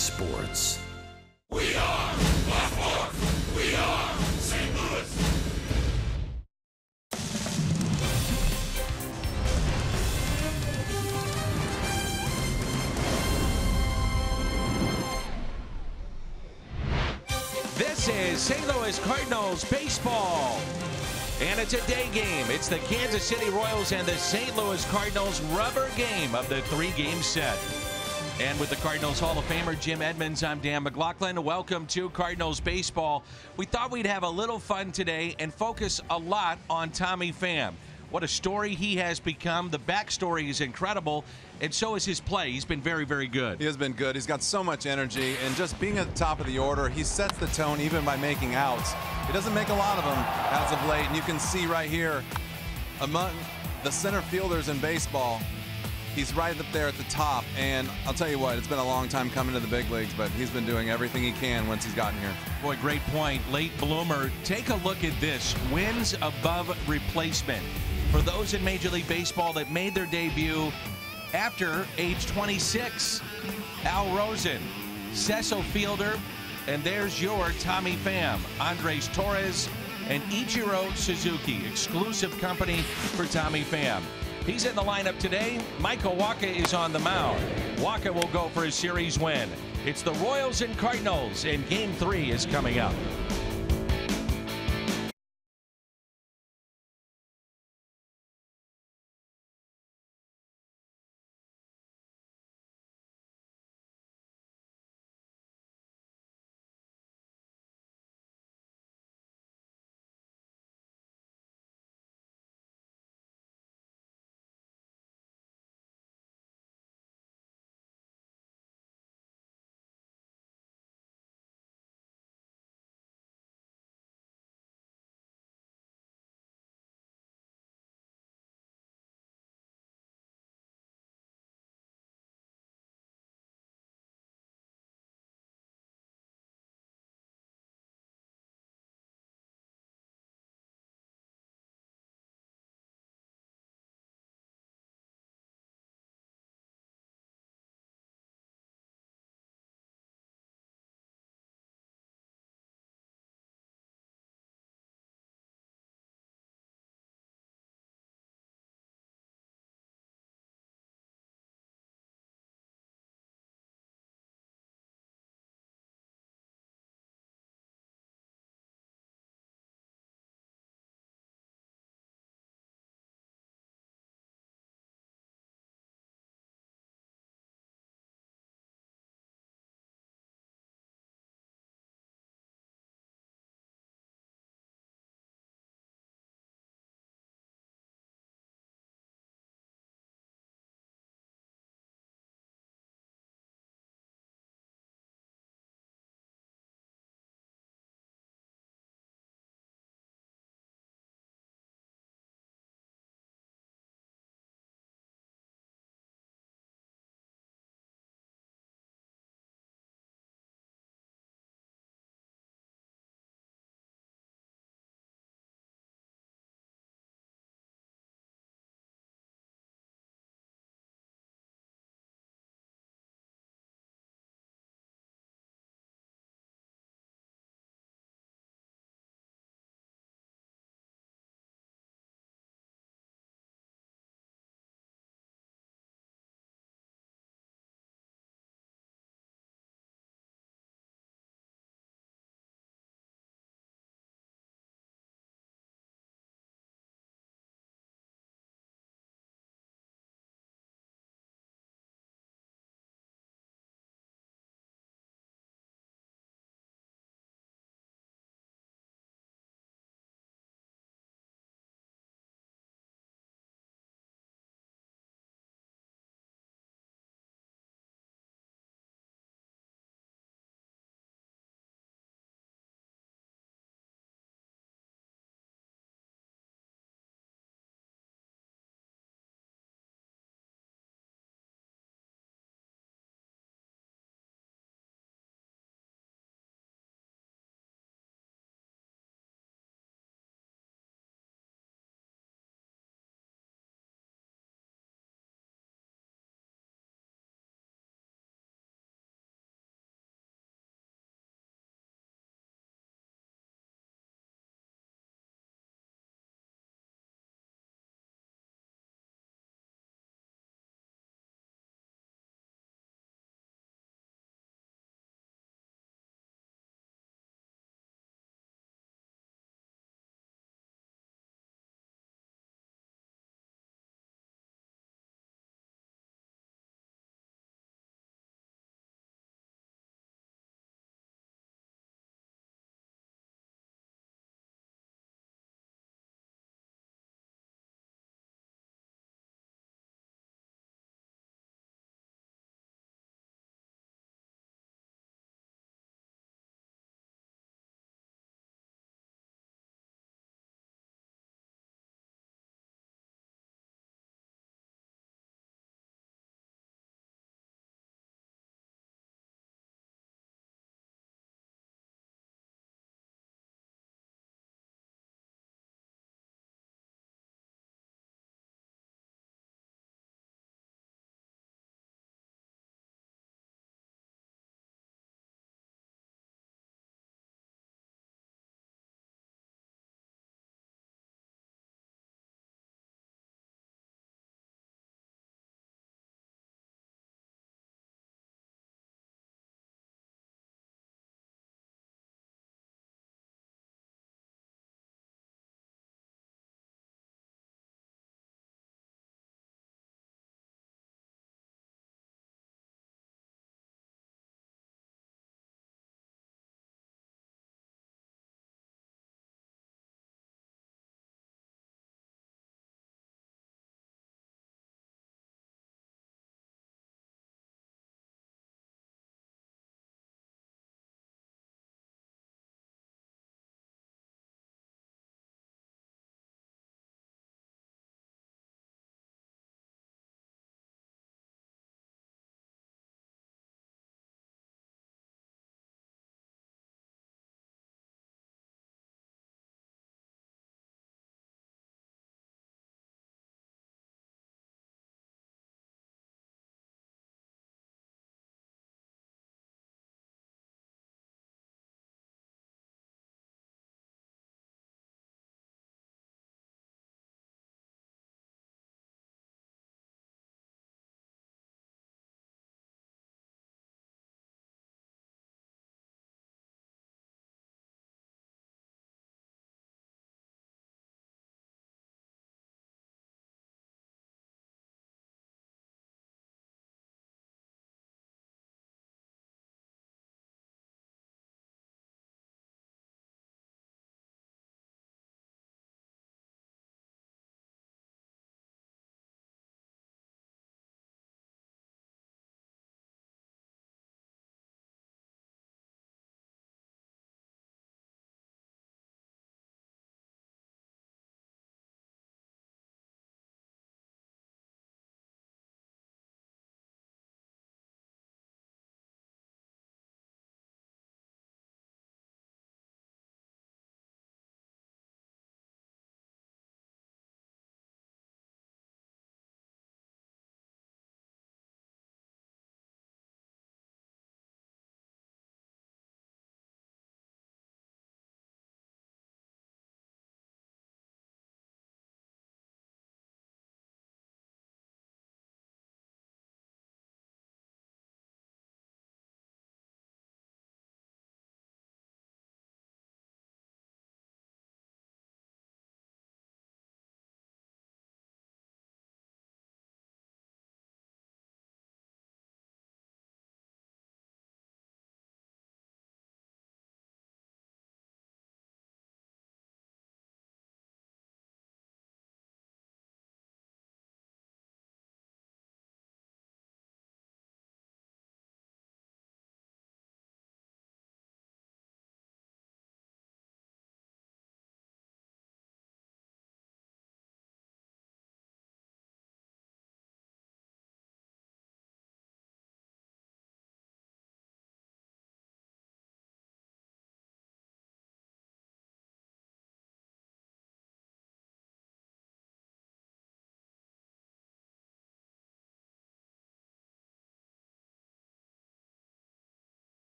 sports. We are Black Hawks. We are St. Louis. This is St. Louis Cardinals baseball. And it's a day game. It's the Kansas City Royals and the St. Louis Cardinals rubber game of the three-game set. And with the Cardinals Hall of Famer Jim Edmonds, I'm Dan McLaughlin. Welcome to Cardinals baseball. We thought we'd have a little fun today and focus a lot on Tommy Pham. What a story he has become. The backstory is incredible, and so is his play. He's been very, very good. He has been good. He's got so much energy, and just being at the top of the order, he sets the tone even by making outs. He doesn't make a lot of them as of late, and you can see right here among the center fielders in baseball, he's right up there at the top. And I'll tell you what, it's been a long time coming to the big leagues, but he's been doing everything he can once he's gotten here. Boy, great point. Late bloomer. Take a look at this. Wins above replacement. For those in Major League Baseball that made their debut after age 26, Al Rosen, Cecil Fielder, and there's your Tommy Pham, Andres Torres, and Ichiro Suzuki, exclusive company for Tommy Pham. He's in the lineup today. Michael Wacha is on the mound. Wacha will go for his series win. It's the Royals and Cardinals, and Game 3 is coming up.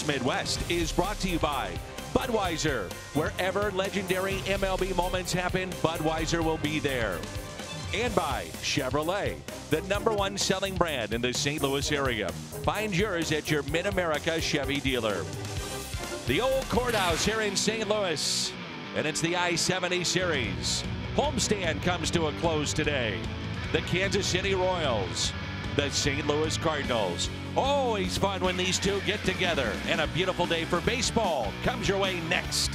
Midwest is brought to you by Budweiser. Wherever legendary MLB moments happen, Budweiser will be there. And by Chevrolet, the #1 selling brand in the St. Louis area. Find yours at your Mid-America Chevy dealer. The old courthouse here in St. Louis, and it's the I-70 series. Homestand comes to a close today. The Kansas City Royals, the St. Louis Cardinals. Always fun when these two get together, and a beautiful day for baseball comes your way next.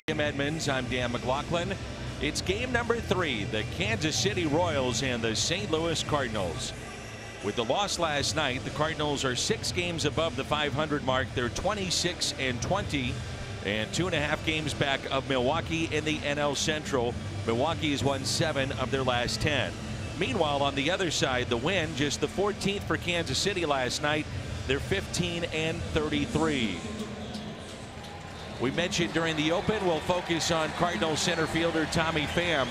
Jim Edmonds, I'm Dan McLaughlin. It's game number 3, the Kansas City Royals and the St. Louis Cardinals. With the loss last night, the Cardinals are 6 games above the 500 mark. They're 26-20 and 2.5 games back of Milwaukee in the NL Central. Milwaukee has won 7 of their last 10. Meanwhile, on the other side, the win, just the 14th for Kansas City last night. They're 15-33. We mentioned during the open, we'll focus on Cardinals center fielder Tommy Pham.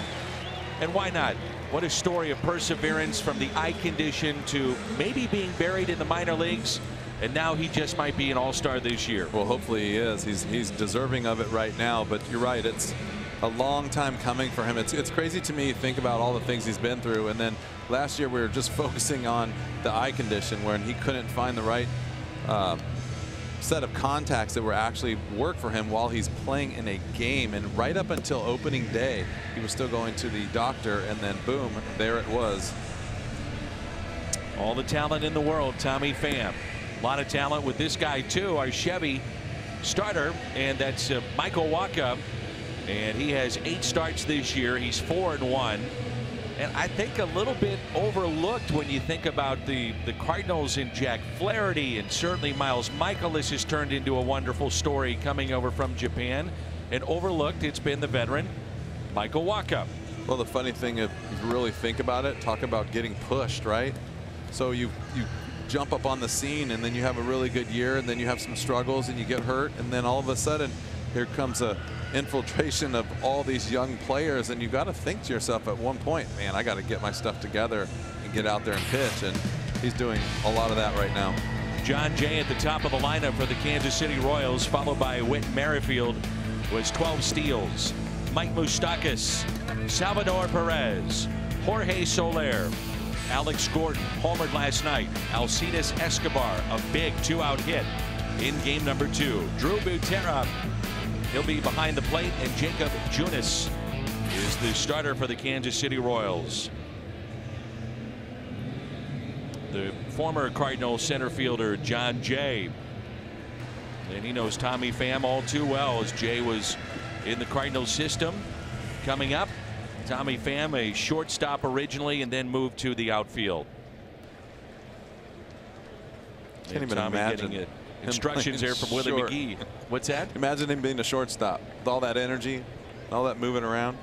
And why not? What a story of perseverance from the eye condition to maybe being buried in the minor leagues. And now he just might be an all-star this year. Well, hopefully he is. He's deserving of it right now. But you're right. It's a long time coming for him. It's crazy to me. Think about all the things he's been through. And then last year we were just focusing on the eye condition where he couldn't find the right set of contacts that were actually work for him while he's playing in a game. And right up until opening day, he was still going to the doctor, and then boom, there it was. All the talent in the world, Tommy Pham. A lot of talent with this guy too, our Chevy starter, and that's Michael Wacha, and he has 8 starts this year. He's 4-1. And I think a little bit overlooked when you think about the Cardinals and Jack Flaherty, and certainly Miles Michaelis has turned into a wonderful story coming over from Japan. And overlooked, it's been the veteran Michael Wacha. Well, the funny thing, if you really think about it, talk about getting pushed, right? So you jump up on the scene, and then you have a really good year, and then you have some struggles, and you get hurt, and then all of a sudden here comes a infiltration of all these young players, and you got to think to yourself at one point, man, I got to get my stuff together and get out there and pitch. And he's doing a lot of that right now. John Jay at the top of the lineup for the Kansas City Royals, followed by Whit Merrifield, was 12 steals. Mike Moustakas, Salvador Perez, Jorge Soler, Alex Gordon homered last night. Alcides Escobar, a big 2-out hit in game number 2. Drew Butera, he'll be behind the plate, and Jacob Junis is the starter for the Kansas City Royals. The former Cardinal center fielder John Jay. And he knows Tommy Pham all too well, as Jay was in the Cardinals system. Coming up, Tommy Pham, a shortstop originally, and then moved to the outfield. Can't even Tommy imagine getting instructions there from Willie McGee. What's that? Imagine him being a shortstop with all that energy, all that moving around.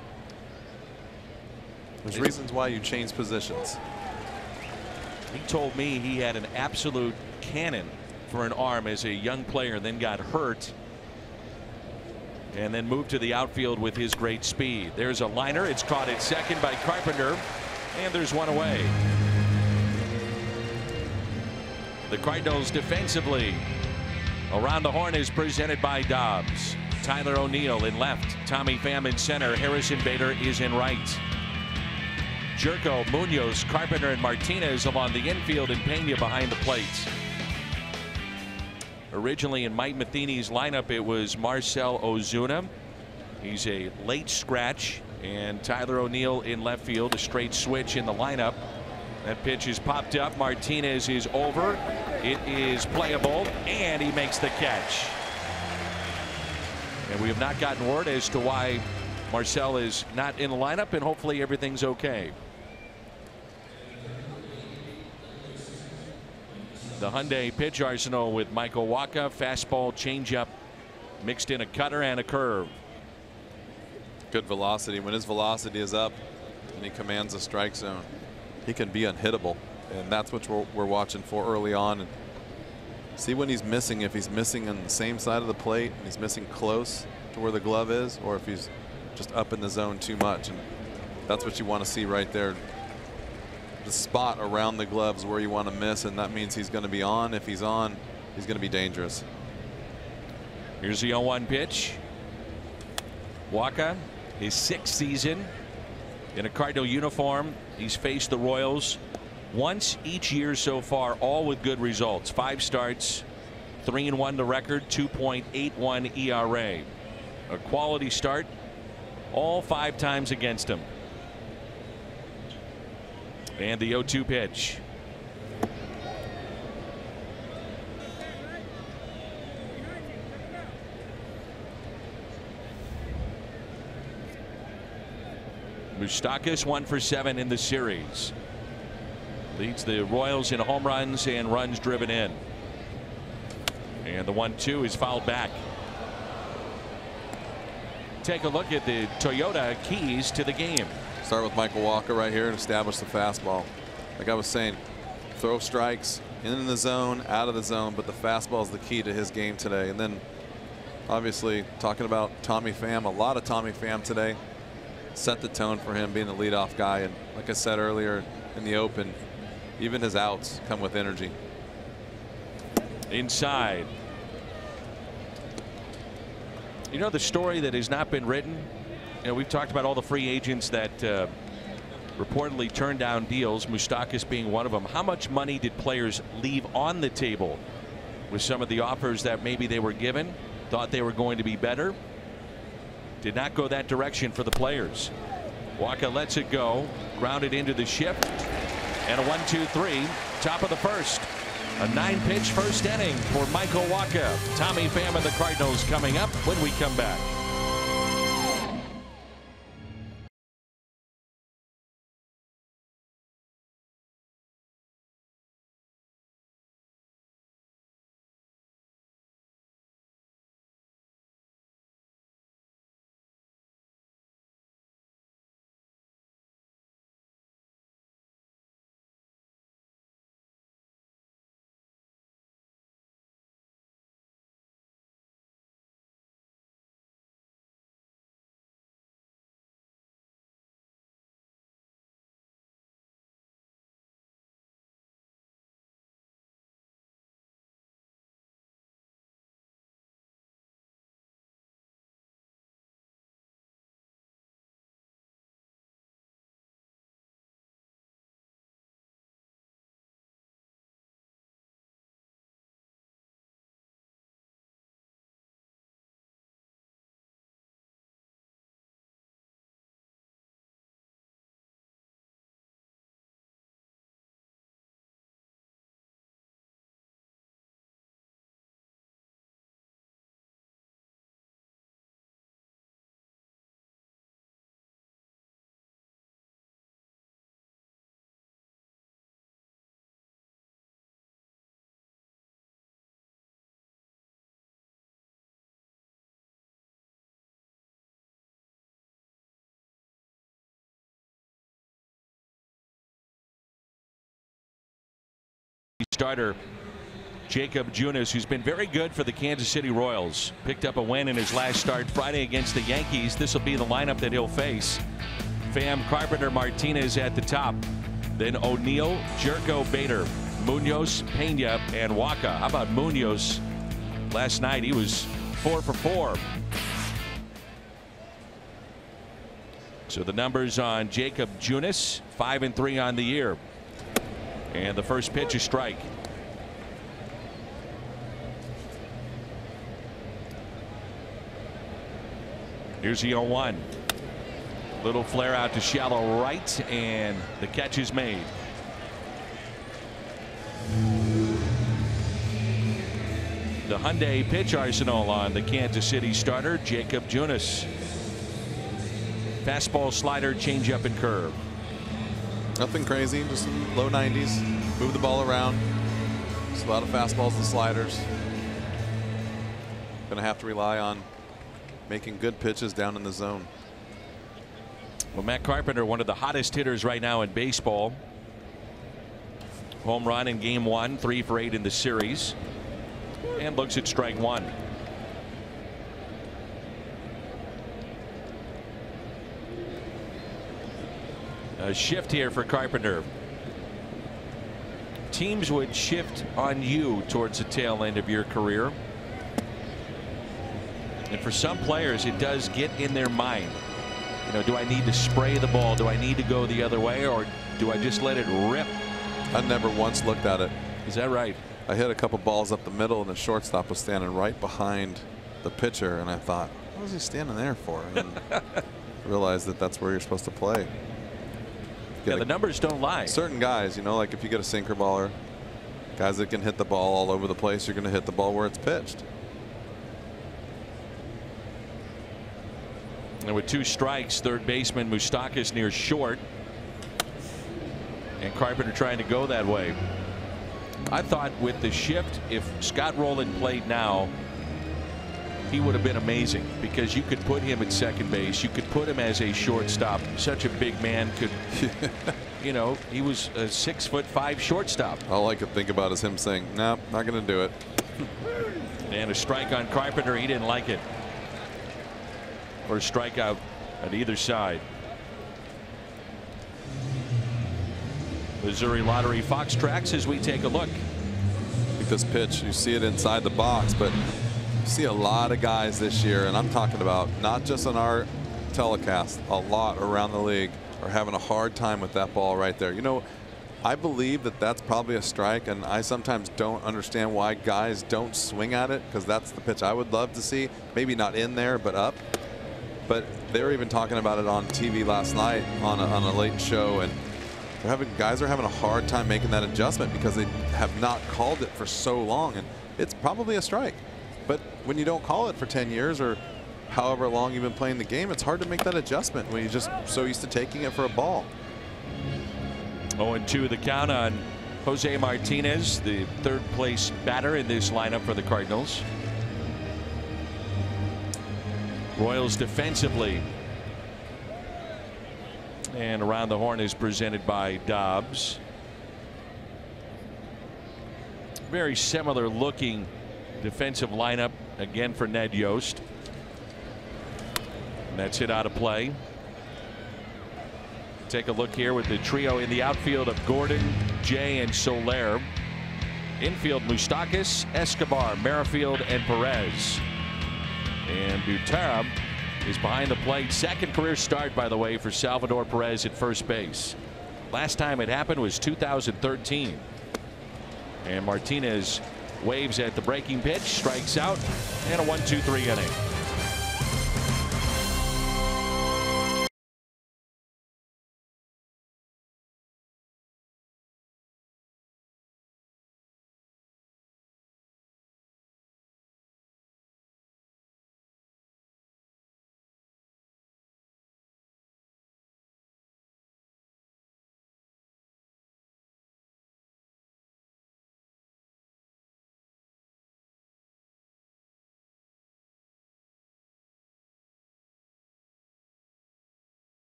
There's reasons why you change positions. He told me he had an absolute cannon for an arm as a young player, then got hurt and then moved to the outfield with his great speed. There's a liner. It's caught at second by Carpenter, and there's one away. The Cardinals defensively. Around the Horn is presented by Dobbs. Tyler O'Neill in left. Tommy Pham in center. Harrison Bader is in right. Jerko, Munoz, Carpenter, and Martinez along the infield, and Pena behind the plates. Originally in Mike Matheny's lineup, it was Marcell Ozuna. He's a late scratch, and Tyler O'Neill in left field, a straight switch in the lineup. That pitch is popped up. Martinez is over. It is playable, and he makes the catch. And we have not gotten word as to why Marcell is not in the lineup, and hopefully everything's okay. The Hyundai pitch arsenal with Michael Wacha, fastball, changeup, mixed in a cutter and a curve. Good velocity. When his velocity is up and he commands a strike zone, he can be unhittable, and that's what we're watching for early on. And see when he's missing, if he's missing on the same side of the plate and he's missing close to where the glove is, or if he's just up in the zone too much. And that's what you want to see right there. The spot around the gloves where you want to miss, and that means he's going to be on. If he's on, he's going to be dangerous. Here's the 0-1 pitch. Wacha, his 6th season in a Cardinal uniform. He's faced the Royals once each year so far, all with good results. 5 starts, 3-1 the record, 2.81 ERA. A quality start all 5 times against him. And the 0-2 pitch. Moustakas 1 for 7 in the series. Leads the Royals in home runs and runs driven in. And the 1-2 is fouled back. Take a look at the Toyota keys to the game. Start with Michael Wacha right here and establish the fastball. Like I was saying, throw strikes in the zone, out of the zone, but the fastball is the key to his game today. And then obviously talking about Tommy Pham, a lot of Tommy Pham today. Set the tone for him being the leadoff guy, and like I said earlier in the open, even his outs come with energy. Inside. You know the story that has not been written? You know, we've talked about all the free agents that reportedly turned down deals, Moustakas being one of them. How much money did players leave on the table with some of the offers that maybe they were given? Thought they were going to be better. Did not go that direction for the players. Wacha lets it go, grounded into the shift, and a 1-2-3, top of the first. A 9-pitch first inning for Michael Wacha. Tommy Pham and the Cardinals coming up when we come back. starter Jacob Junis, who's been very good for the Kansas City Royals. Picked up a win in his last start Friday against the Yankees. This will be the lineup that he'll face. Pham, Carpenter, Martinez at the top. Then O'Neill, Jerko, Bader, Munoz, Pena, and Waka. How about Munoz? Last night he was 4 for 4. So the numbers on Jacob Junis, 5-3 on the year. And the first pitch is strike. Here's the 0-1. Little flare out to shallow right, and the catch is made. The Hyundai pitch arsenal on the Kansas City starter, Jacob Junis. Fastball, slider, changeup, and curve. Nothing crazy, just low 90s. Move the ball around. Just a lot of fastballs and sliders. Going to have to rely on making good pitches down in the zone. Well, Matt Carpenter, one of the hottest hitters right now in baseball. Home run in game 1, 3 for 8 in the series. And looks at strike 1. A shift here for Carpenter. Teams would shift on you towards the tail end of your career. And for some players, it does get in their mind. You know, do I need to spray the ball? Do I need to go the other way, or do I just let it rip? I never once looked at it. Is that right? I hit a couple balls up the middle, and the shortstop was standing right behind the pitcher, and I thought, what was he standing there for? And then realized that that's where you're supposed to play. Yeah, the numbers don't lie. Certain guys, you know, like if you get a sinker baller, guys that can hit the ball all over the place, you're going to hit the ball where it's pitched. And with 2 strikes, third baseman Moustakas near short. And Carpenter trying to go that way. I thought with the shift, if Scott Rowland played now, he would have been amazing, because you could put him at second base. You could put him as a shortstop. Such a big man could, you know, he was a 6'5" shortstop. All I could think about is him saying, no, not going to do it. And a strike on Carpenter. He didn't like it. Or a strikeout at either side. Missouri Lottery Fox tracks as we take a look. Like this pitch, you see it inside the box, but you see a lot of guys this year, and I'm talking about not just on our telecast, a lot around the league are having a hard time with that ball right there. You know, I believe that that's probably a strike, and I sometimes don't understand why guys don't swing at it, because that's the pitch I would love to see. Maybe not in there, but up. But they were even talking about it on TV last night on a late show, and guys are having a hard time making that adjustment because they have not called it for so long, and it's probably a strike. But when you don't call it for 10 years or however long you've been playing the game, it's hard to make that adjustment when you're just so used to taking it for a ball. 0-2 the count on Jose Martinez, the third place batter in this lineup for the Cardinals. Royals defensively. And Around the Horn is presented by Dobbs. Very similar looking defensive lineup again for Ned Yost. And that's hit out of play. Take a look here with the trio in the outfield of Gordon, Jay, and Soler. Infield, Moustakas, Escobar, Merrifield, and Perez. And Butera is behind the plate. Second career start, by the way, for Salvador Perez at first base. Last time it happened was 2013. And Martinez waves at the breaking pitch, strikes out, and a 1-2-3 inning.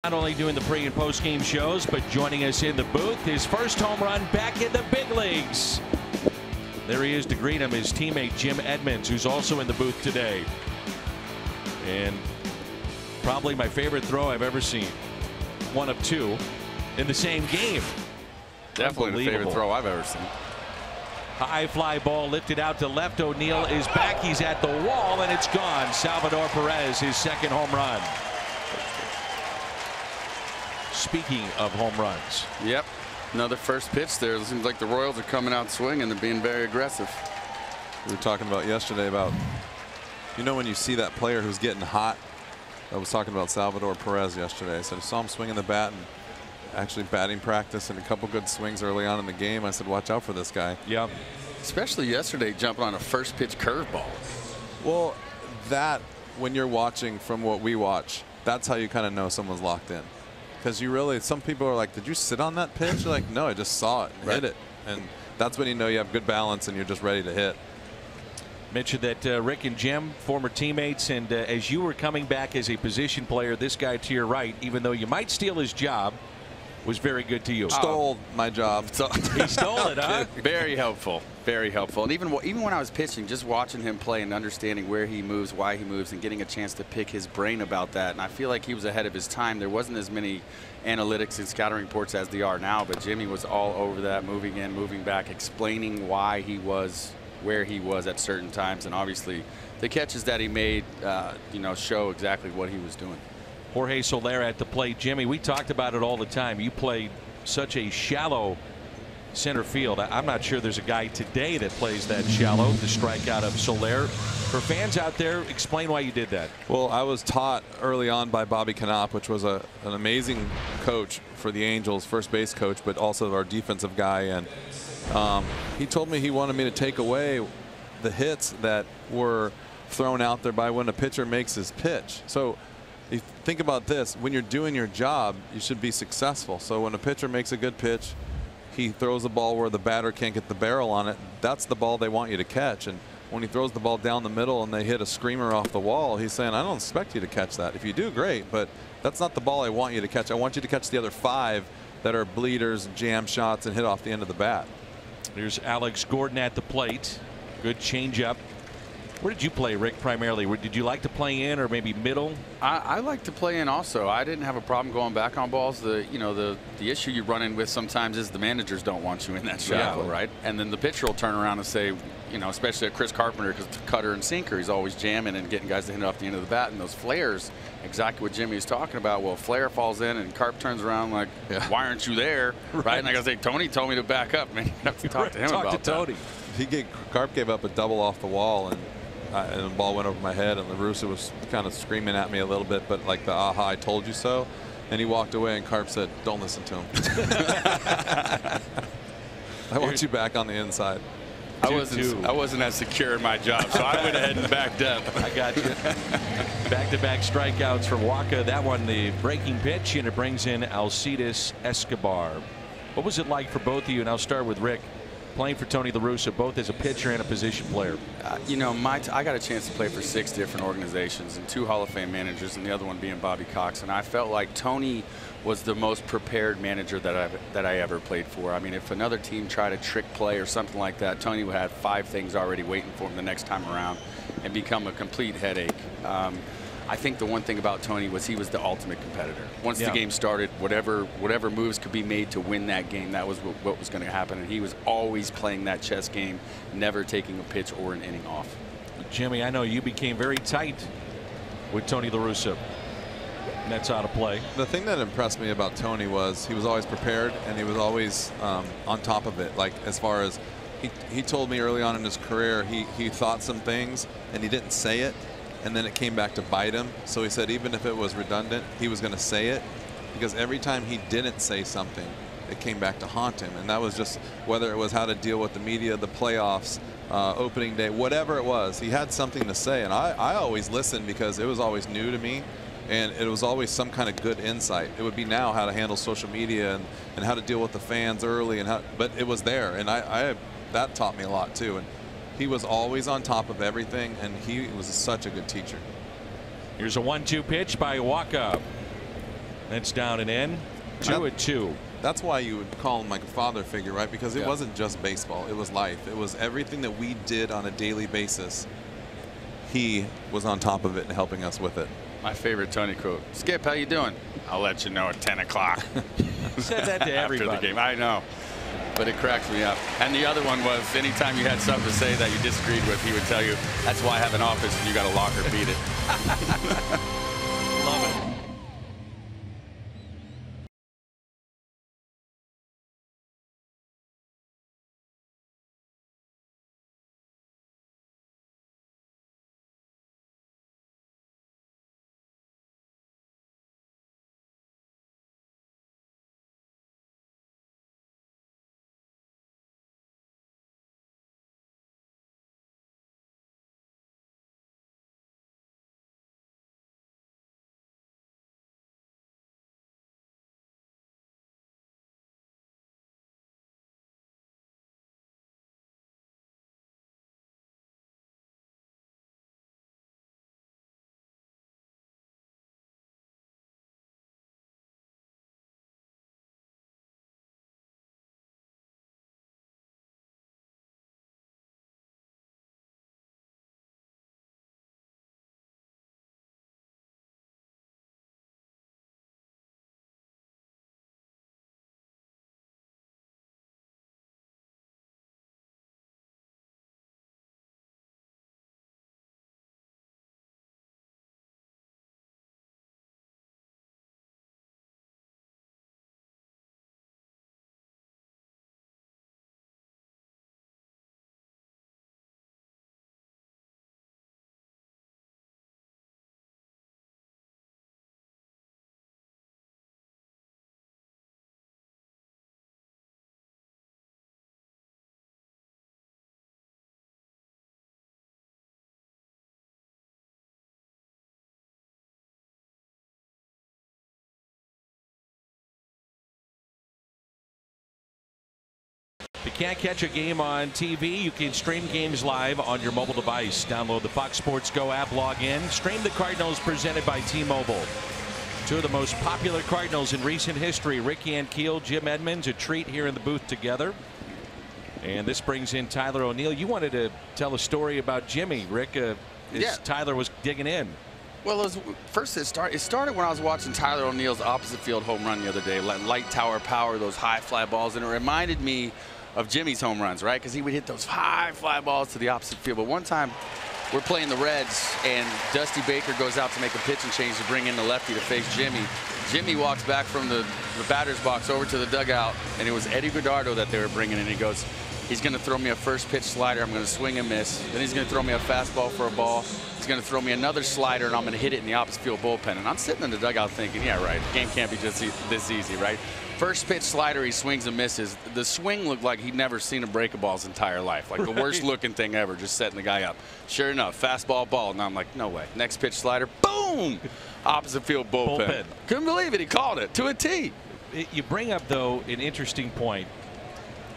Not only doing the pre and post game shows, but joining us in the booth. His first home run back in the big leagues. There he is to greet him, his teammate Jim Edmonds, who's also in the booth today. And probably my favorite throw I've ever seen. One of two in the same game. Definitely the favorite throw I've ever seen. High fly ball lifted out to left. O'Neill is back. He's at the wall, and it's gone. Salvador Perez, his second home run. Speaking of home runs. Yep. Another first pitch there. It seems like the Royals are coming out swinging. They're being very aggressive. We were talking about yesterday about, you know, when you see that player who's getting hot. I was talking about Salvador Perez yesterday. So I saw him swinging the bat and actually batting practice and a couple good swings early on in the game. I said, watch out for this guy. Yeah. Especially yesterday, jumping on a first pitch curveball. Well, that, when you're watching from what we watch, that's how you kind of know someone's locked in. Because you really, some people are like, did you sit on that pitch? You're like, no, I just saw it and hit it. And that's when you know you have good balance and you're just ready to hit. Mentioned that Rick and Jim, former teammates, and as you were coming back as a position player, this guy to your right, even though you might steal his job, was very good to you. Stole my job. He stole it, huh? Very helpful. Very helpful. And even when I was pitching, just watching him play and understanding where he moves, why he moves, and getting a chance to pick his brain about that. And I feel like he was ahead of his time. There wasn't as many analytics and scouting reports as there are now, but Jimmy was all over that, moving in, moving back, explaining why he was where he was at certain times. And obviously the catches that he made, you know, show exactly what he was doing. Jorge Soler at the plate. Jimmy, we talked about it all the time. You played such a shallow center field. I'm not sure there's a guy today that plays that shallow. The strikeout of Soler. For fans out there, explain why you did that. Well, I was taught early on by Bobby Knopp, which was an amazing coach for the Angels, first base coach, but also our defensive guy. And he told me he wanted me to take away the hits that were thrown out there by when a pitcher makes his pitch. So you think about this, when you're doing your job, you should be successful. So when a pitcher makes a good pitch, he throws the ball where the batter can't get the barrel on it. That's the ball they want you to catch. And when he throws the ball down the middle and they hit a screamer off the wall, he's saying, I don't expect you to catch that. If you do, great, but that's not the ball I want you to catch. I want you to catch the other 5 that are bleeders, jam shots, and hit off the end of the bat. Here's Alex Gordon at the plate. Good changeup. Where did you play, Rick, primarily? Did you like to play in or maybe middle? I like to play in also. I didn't have a problem going back on balls. The issue you run in with sometimes is the managers don't want you in that shallow, right? And then the pitcher will turn around and say, you know, especially at Chris Carpenter, because it's cutter and sinker, he's always jamming and getting guys to hit it off the end of the bat. And those flares, exactly what Jimmy was talking about. Well, flare falls in and Carp turns around like, why aren't you there? Right? And I gotta say, Tony told me to back up. Man, you have to talk to him about Tony. Carp gave up a double off the wall, and the ball went over my head, and LaRussa was kind of screaming at me a little bit, but like the aha, I told you so. And he walked away, and Carp said, don't listen to him. I want you back on the inside. I wasn't as secure in my job, so I went ahead and backed up. I got you. Back-to-back strikeouts for Waka. That one, the breaking pitch, and it brings in Alcides Escobar. What was it like for both of you? And I'll start with Rick, playing for Tony La Russa, both as a pitcher and a position player. You know, I got a chance to play for 6 different organizations and 2 Hall of Fame managers, and the other one being Bobby Cox. And I felt like Tony was the most prepared manager that I ever played for. I mean, if another team tried a trick play or something like that, Tony would have 5 things already waiting for him the next time around and become a complete headache. I think the one thing about Tony was he was the ultimate competitor. Once the game started, whatever moves could be made to win that game, that was what was going to happen. And he was always playing that chess game, never taking a pitch or an inning off. Jimmy, I know you became very tight with Tony La Russa. And that's out of play. The thing that impressed me about Tony was he was always prepared, and he was always on top of it. Like, as far as he told me early on in his career, he thought some things and he didn't say it, and then it came back to bite him. So he said even if it was redundant, he was going to say it, because every time he didn't say something, it came back to haunt him. And that was just whether it was how to deal with the media, the playoffs, opening day, whatever it was, he had something to say. And I always listened because it was always new to me. And it was always some kind of good insight. It would be now how to handle social media and how to deal with the fans early, and but it was there, and that taught me a lot too. And he was always on top of everything, and he was such a good teacher. Here's a 1-2 pitch by Waka. That's down and in. 2-2. That's why you would call him like a father figure, right? Because it Yeah. wasn't just baseball. It was life. It was everything that we did on a daily basis. He was on top of it and helping us with it. My favorite Tony quote: "Skip, how you doing? I'll let you know at 10 o'clock." Said that to everybody. After the game. I know, but it cracks me up. And the other one was, anytime you had something to say that you disagreed with, he would tell you, "That's why I have an office and you got a locker, beat it." Love it. If you can't catch a game on TV, you can stream games live on your mobile device. Download the Fox Sports Go app, log in, stream the Cardinals presented by T-Mobile. Two of the most popular Cardinals in recent history, Ricky Ankiel, Jim Edmonds, a treat here in the booth together. And this brings in Tyler O'Neill. You wanted to tell a story about Jimmy, Rick, as Tyler was digging in. Well, it started when I was watching Tyler O'Neill's opposite field home run the other day, light tower power, those high fly balls, and it reminded me of Jimmy's home runs, right? Because he would hit those high fly balls to the opposite field. But one time, we're playing the Reds, and Dusty Baker goes out to make a pitching change to bring in the lefty to face Jimmy. Jimmy walks back from the batter's box over to the dugout, and it was Eddie Godardo that they were bringing in. He goes, he's going to throw me a first pitch slider. I'm going to swing and miss. Then he's going to throw me a fastball for a ball. He's going to throw me another slider, and I'm going to hit it in the opposite field bullpen. And I'm sitting in the dugout thinking, yeah, right, the game can't be just this easy, right? First pitch slider, he swings and misses. The swing looked like he'd never seen a break a ball his entire life. Like the worst looking thing ever, just setting the guy up. Sure enough, fastball, ball. And I'm like, no way. Next pitch slider, boom! Opposite field bullpen. Couldn't believe it. He called it to a T. You bring up, though, an interesting point.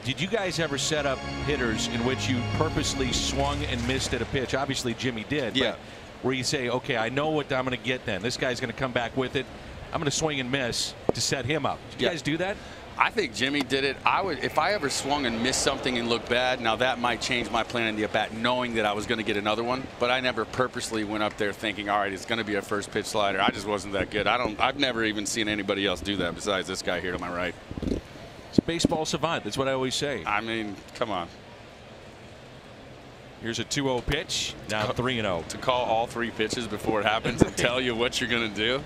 Did you guys ever set up hitters in which you purposely swung and missed at a pitch? Obviously, Jimmy did. Yeah. But where you say, okay, I know what I'm going to get then. This guy's going to come back with it. I'm going to swing and miss to set him up. Did you guys do that? I think Jimmy did it. If I ever swung and missed something and looked bad, now that might change my plan in the at-bat, knowing that I was going to get another one. But I never purposely went up there thinking, all right, it's going to be a first pitch slider. I just wasn't that good. I've never even seen anybody else do that besides this guy here to my right. It's baseball savant. That's what I always say. I mean, come on. Here's a 2-0 pitch. Now 3-0. To call all three pitches before it happens and tell you what you're going to do.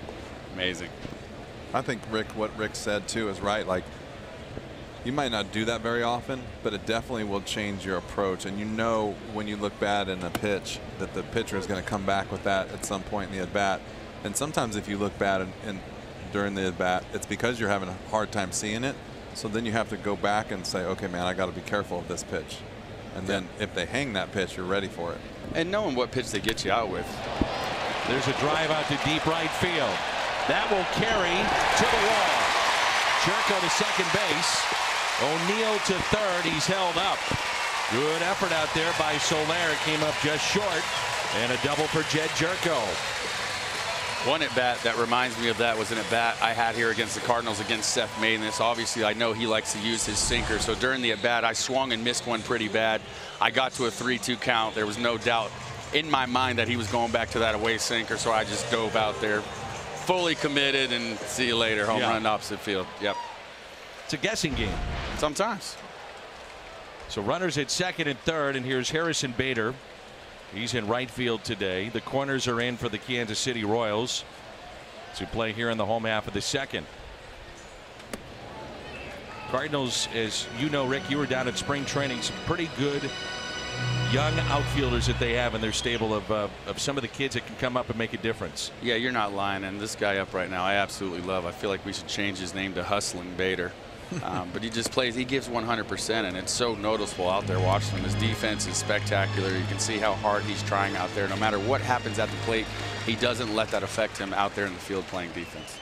Amazing. I think what Rick said too is right. Like, you might not do that very often, but it definitely will change your approach. And you know when you look bad in a pitch that the pitcher is going to come back with that at some point in the at bat. And sometimes if you look bad during the at bat, it's because you're having a hard time seeing it. So then you have to go back and say, okay, man, I got to be careful of this pitch. And then if they hang that pitch, you're ready for it. And knowing what pitch they get you out with. There's a drive out to deep right field. That will carry to the wall. Jerko to second base. O'Neill to third. He's held up. Good effort out there by Soler. Came up just short. And a double for Jed Jerko. One at bat that reminds me of that was an at bat I had here against the Cardinals against Seth Maidness. Obviously, I know he likes to use his sinker. So during the at bat, I swung and missed one pretty bad. I got to a 3-2 count. There was no doubt in my mind that he was going back to that away sinker. So I just dove out there, fully committed, and see you later. Home run opposite field. Yep. It's a guessing game. Sometimes. So runners at second and third, and here's Harrison Bader. He's in right field today. The corners are in for the Kansas City Royals to play here in the home half of the second. Cardinals, as you know, Rick, you were down at spring training. Some pretty good young outfielders that they have in their stable of some of the kids that can come up and make a difference. Yeah, you're not lying. And this guy up right now, I absolutely love. I feel like we should change his name to Hustling Bader. But he just plays, he gives 100%, and it's so noticeable out there watching him. His defense is spectacular. You can see how hard he's trying out there. No matter what happens at the plate, he doesn't let that affect him out there in the field playing defense.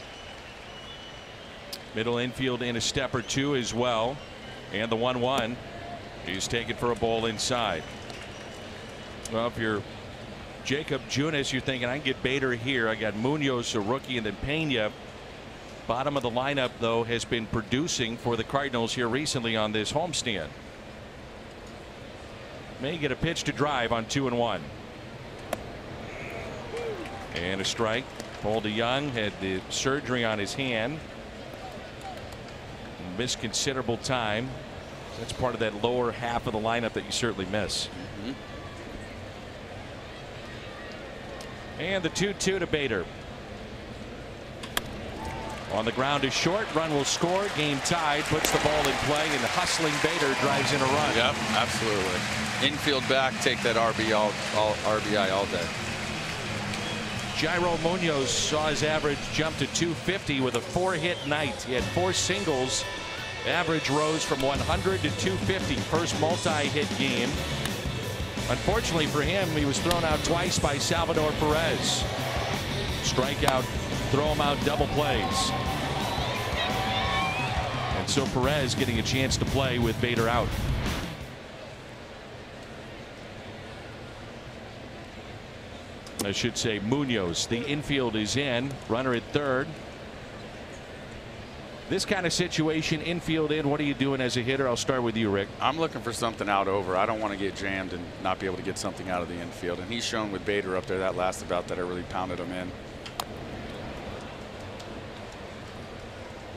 Middle infield in a step or two as well. And the 1-1 is taken for a ball inside. Well, if you're Jacob Junis, you're thinking I can get Bader here. I got Munoz, a rookie, and then Pena. Bottom of the lineup, though, has been producing for the Cardinals here recently on this homestand. May get a pitch to drive on 2-1. And a strike. Paul DeYoung had the surgery on his hand. Missed considerable time. That's part of that lower half of the lineup that you certainly miss. And the 2-2 to Bader. On the ground is short. Run will score. Game tied. Puts the ball in play, and the Hustling Bader drives in a run. Yep, absolutely. Infield back, take that RBI all day. Jairo Munoz saw his average jump to 250 with a 4-hit night. He had 4 singles. Average rose from 100 to 250. First multi-hit game. Unfortunately for him, he was thrown out twice by Salvador Perez. Strikeout, throw him out, double plays. And so Perez getting a chance to play with Bader out. I should say Munoz. The infield is in. Runner at third. This kind of situation, infield in, what are you doing as a hitter? I'll start with you, Rick. I'm looking for something out over. I don't want to get jammed and not be able to get something out of the infield. And he's shown with Bader up there that last about that I really pounded him in.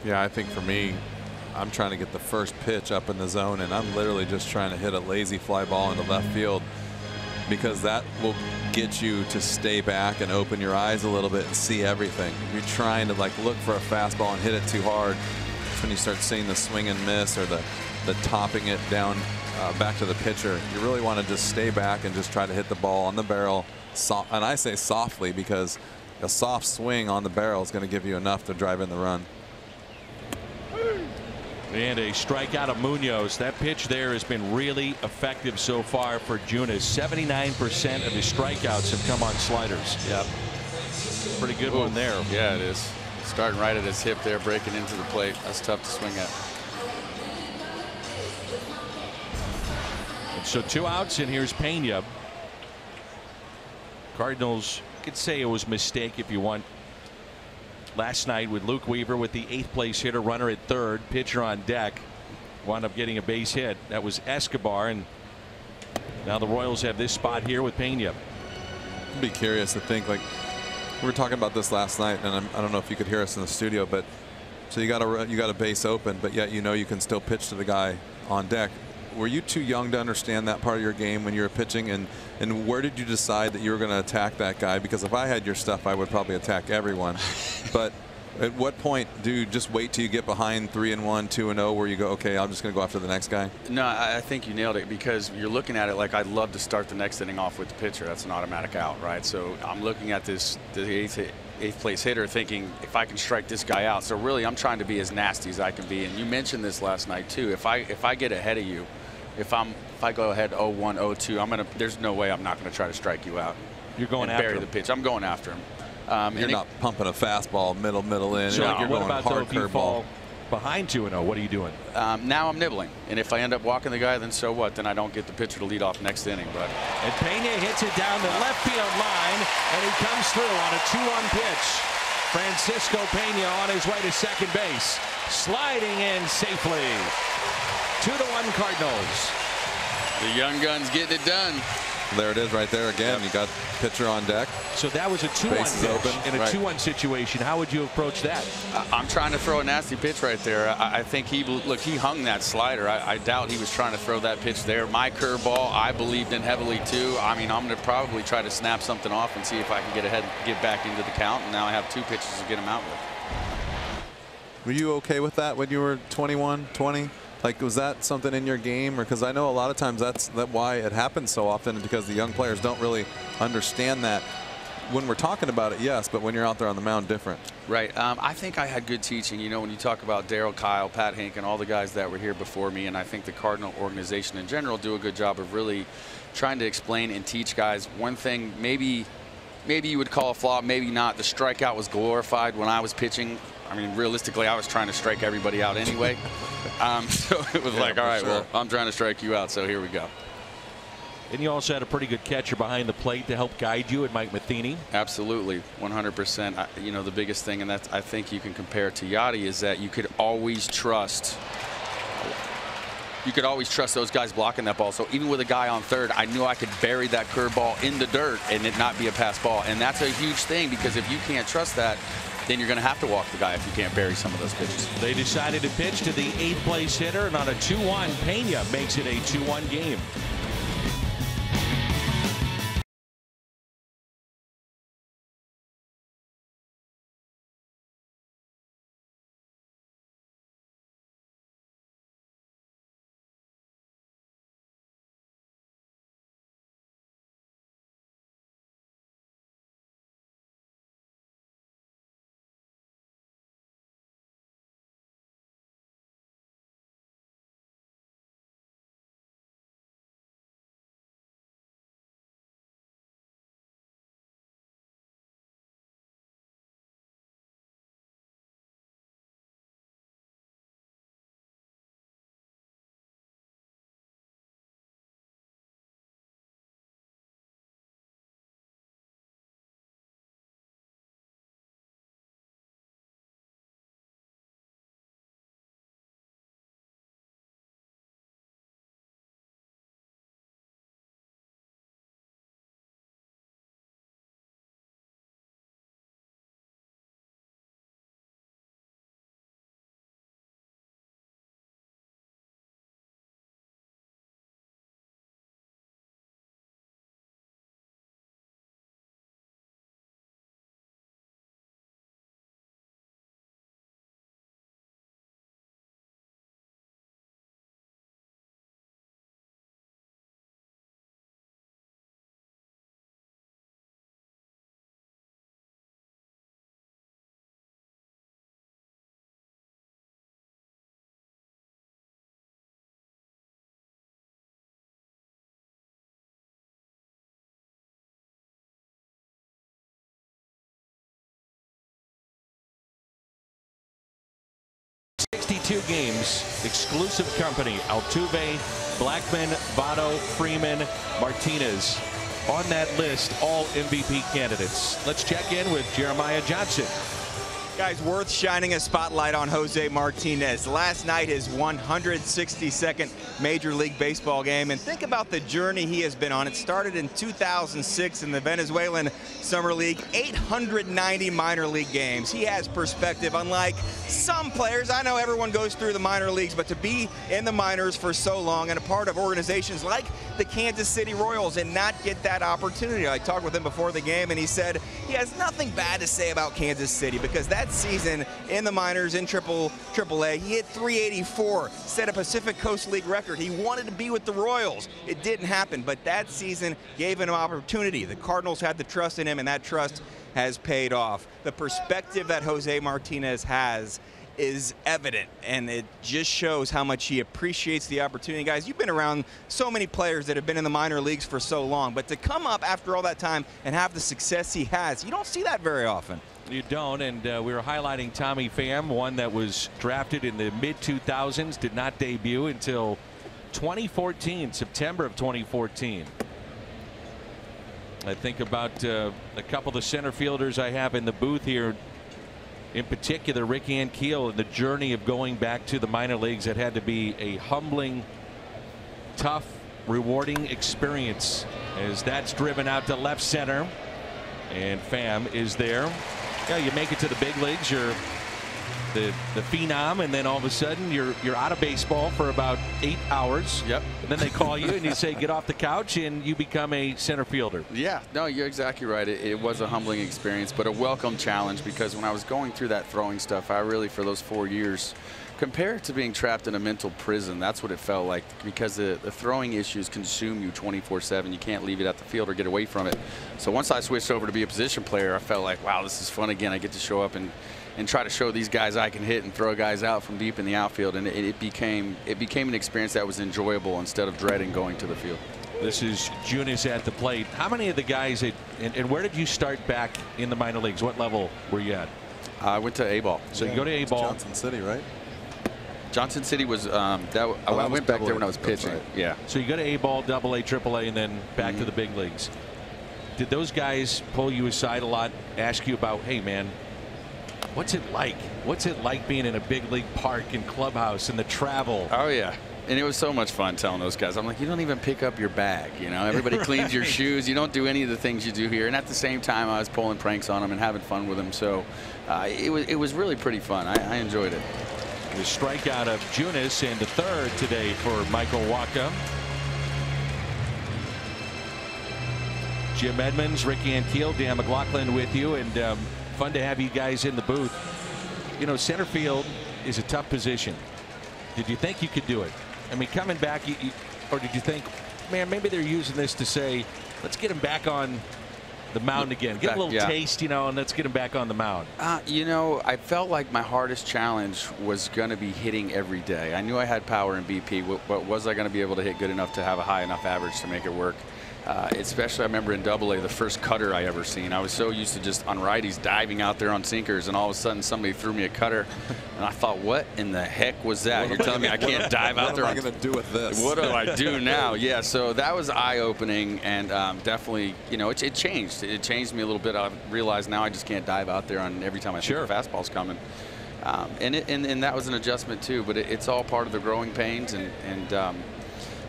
Yeah, I think for me, I'm trying to get the first pitch up in the zone, and I'm literally just trying to hit a lazy fly ball into left field, because that will get you to stay back and open your eyes a little bit and see everything. If you're trying to like look for a fastball and hit it too hard, that's when you start seeing the swing and miss or the topping it down back to the pitcher. You really want to just stay back and just try to hit the ball on the barrel, and I say softly because a soft swing on the barrel is going to give you enough to drive in the run. And a strikeout of Munoz. That pitch there has been really effective so far for Junis. 79% of his strikeouts have come on sliders. Yep. Pretty good one there. Yeah, it is. Starting right at his hip there, breaking into the plate. That's tough to swing at. So 2 outs, and here's Pena. Cardinals, you could say it was a mistake if you want. Last night with Luke Weaver with the 8th place hitter, runner at third, pitcher on deck, wound up getting a base hit. That was Escobar, and now the Royals have this spot here with Pena. I'd be curious to think, like we were talking about this last night, and I don't know if you could hear us in the studio, but so you got a base open, but yet you know you can still pitch to the guy on deck. Were you too young to understand that part of your game when you were pitching, and where did you decide that you were going to attack that guy? Because if I had your stuff, I would probably attack everyone. But at what point do you just wait till you get behind 3-1, 2-0, where you go, okay, I'm just going to go after the next guy? No, I think you nailed it, because you're looking at it like I'd love to start the next inning off with the pitcher. That's an automatic out, right? So I'm looking at the eighth place hitter thinking if I can strike this guy out. So really I'm trying to be as nasty as I can be. And you mentioned this last night too. If I get ahead of you, if I go ahead 0-1, 0-2, there's no way I'm not going to try to strike you out. You're going and after bury him. the pitch. I'm going after him. You're not pumping a fastball middle in. So you're what going about hard though if you fall behind 2-0. What are you doing? Now I'm nibbling, and if I end up walking the guy, then so what? Then I don't get the pitcher to lead off next inning. But And Pena hits it down the left field line, and he comes through on a 2-1 pitch. Francisco Pena on his way to second base, sliding in safely. 2-1 Cardinals. the young gun's getting it done. There it is right there again. You got pitcher on deck. So that was a 2-1 Bases pitch. open. In a Right. 2-1 situation, how would you approach that? I'm trying to throw a nasty pitch right there. I think he hung that slider. I doubt he was trying to throw that pitch there. My curveball, I believed in heavily too. I mean, I'm going to probably try to snap something off and see if I can get ahead and get back into the count. And now I have 2 pitches to get him out with. Were you okay with that when you were 21, 20? Like, was that something in your game? Or because I know a lot of times that's why it happens so often, because the young players don't really understand that. When we're talking about it, yes, but when you're out there on the mound, different. Right. I think I had good teaching. You know, when you talk about Darryl, Kyle, Pat Hink, and all the guys that were here before me, and I think the Cardinal organization in general do a good job of really trying to explain and teach guys. One thing, maybe you would call a flaw, maybe not. The strikeout was glorified when I was pitching. I mean, realistically, I was trying to strike everybody out anyway. So it was like, all right, sure. well, I'm trying to strike you out, so here we go. And you also had a pretty good catcher behind the plate to help guide you, at Mike Matheny. Absolutely, 100%. You know, the biggest thing, and that's I think you can compare it to Yachty, is that you could always trust. You could always trust those guys blocking that ball. So even with a guy on third, I knew I could bury that curveball in the dirt and it not be a pass ball. And that's a huge thing, because if you can't trust that, then you're going to have to walk the guy if you can't bury some of those pitches. They decided to pitch to the 8th place hitter, and on a 2-1, Pena makes it a 2-1 game. Games, exclusive company, Altuve, Blackman, Votto, Freeman, Martinez. On that list, all MVP candidates. Let's check in with Jeremiah Johnson. Guys, worth shining a spotlight on Jose Martinez. Last night, his 162nd Major League Baseball game. And think about the journey he has been on. It started in 2006 in the Venezuelan Summer League, 890 minor league games. He has perspective, unlike some players. I know everyone goes through the minor leagues, but to be in the minors for so long and a part of organizations like the Kansas City Royals and not get that opportunity. I talked with him before the game, and he said he has nothing bad to say about Kansas City, because that season in the minors in AAA, he hit 384, set a Pacific Coast League record. He wanted to be with the Royals. It didn't happen, but that season gave him an opportunity. The Cardinals had the trust in him, and that trust has paid off. The perspective that Jose Martinez has is evident, and it just shows how much he appreciates the opportunity. Guys, you've been around so many players that have been in the minor leagues for so long, but to come up after all that time and have the success he has, you don't see that very often. You don't, and we were highlighting Tommy Pham, one that was drafted in the mid-2000s, did not debut until 2014, September of 2014. I think about a couple of the center fielders I have in the booth here, in particular Rick Ankiel, and the journey of going back to the minor leagues. That had to be a humbling, tough, rewarding experience, as that's driven out to left center, and Pham is there. Yeah, you make it to the big leagues, you're the phenom, and then all of a sudden you're out of baseball for about 8 hours. Yep. And then they call you and you say get off the couch, and you become a center fielder. Yeah, no, you're exactly right. It was a humbling experience, but a welcome challenge, because when I was going through that throwing stuff, I really, for those 4 years, compared to being trapped in a mental prison, that's what it felt like, because the throwing issues consume you 24/7. You can't leave it at the field or get away from it. So once I switched over to be a position player, I felt like, wow, this is fun again. I get to show up and try to show these guys I can hit and throw guys out from deep in the outfield, and it became an experience that was enjoyable instead of dreading going to the field. This is Junis at the plate. How many of the guys and where did you start back in the minor leagues? What level were you at? I went to A-ball. So you go to A-ball. Johnson City, right? Johnson City was I went back there when I was pitching. Right. Yeah. So you go to A-ball, AA, AAA, and then back to the big leagues. Did those guys pull you aside a lot, ask you about, hey man, what's it like? What's it like being in a big league park and clubhouse and the travel? Oh yeah. And it was so much fun telling those guys. I'm like, you don't even pick up your bag. You know, everybody cleans your shoes. You don't do any of the things you do here. And at the same time, I was pulling pranks on them and having fun with them. So it was really pretty fun. I enjoyed it. The strikeout of Junis, and the third today for Michael Wacha. Jim Edmonds, Rick Ankiel, Dan McLaughlin with you, and fun to have you guys in the booth. You know, center field is a tough position. Did you think you could do it? I mean, coming back, or did you think, man, maybe they're using this to say, let's get him back on the mound again, get a little taste, you know, and let's get him back on the mound? You know, I felt like my hardest challenge was going to be hitting every day. I knew I had power in BP, but was I going to be able to hit good enough to have a high enough average to make it work? Especially, I remember in AA, the first cutter I ever seen. I was so used to just on righties diving out there on sinkers, and all of a sudden somebody threw me a cutter, and I thought, what in the heck was that? You're telling me I can't dive out there? What am I going to do with this? What do I do now? Yeah, so that was eye-opening, and definitely, you know, it changed. It changed me a little bit. I realized now I just can't dive out there on every time I think the fastball's coming. And that was an adjustment too, but it's all part of the growing pains, and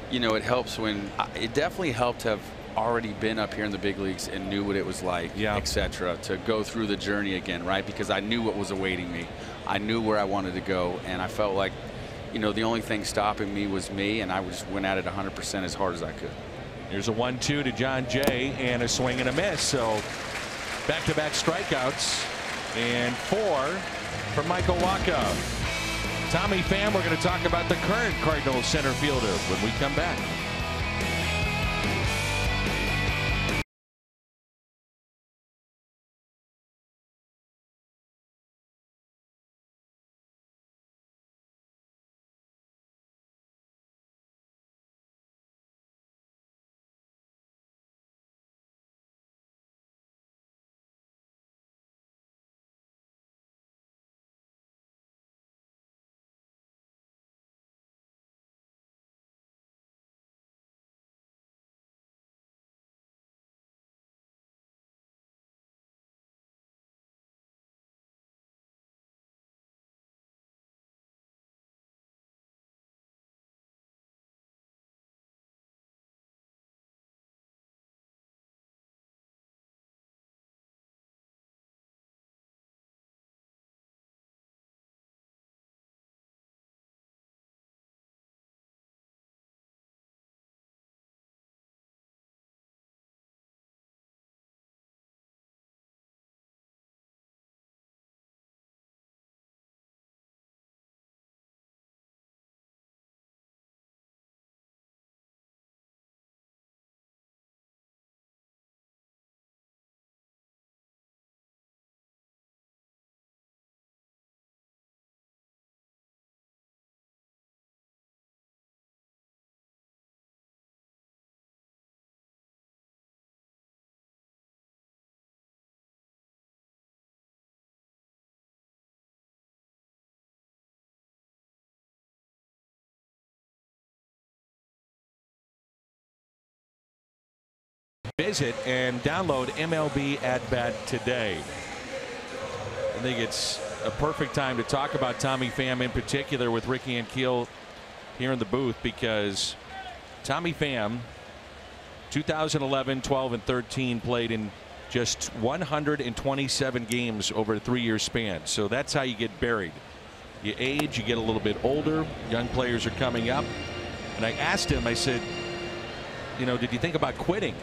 you know, it helps when it definitely helped to have already been up here in the big leagues and knew what it was like, etc., to go through the journey again, right? Because I knew what was awaiting me. I knew where I wanted to go, and I felt like, you know, the only thing stopping me was me, and I just went at it 100% as hard as I could. Here's a 1-2 to John Jay, and a swing and a miss. So back-to-back strikeouts, and 4 for Michael Wacha. Tommy Pham, we're going to talk about the current Cardinals center fielder when we come back. Visit and download MLB At Bat today. I think it's a perfect time to talk about Tommy Pham in particular with Ricky and Keel here in the booth, because Tommy Pham 2011, 12, and 13 played in just 127 games over a 3-year span. So that's how you get buried. You age, you get a little bit older, young players are coming up. And I asked him, I said, you know, did you think about quitting?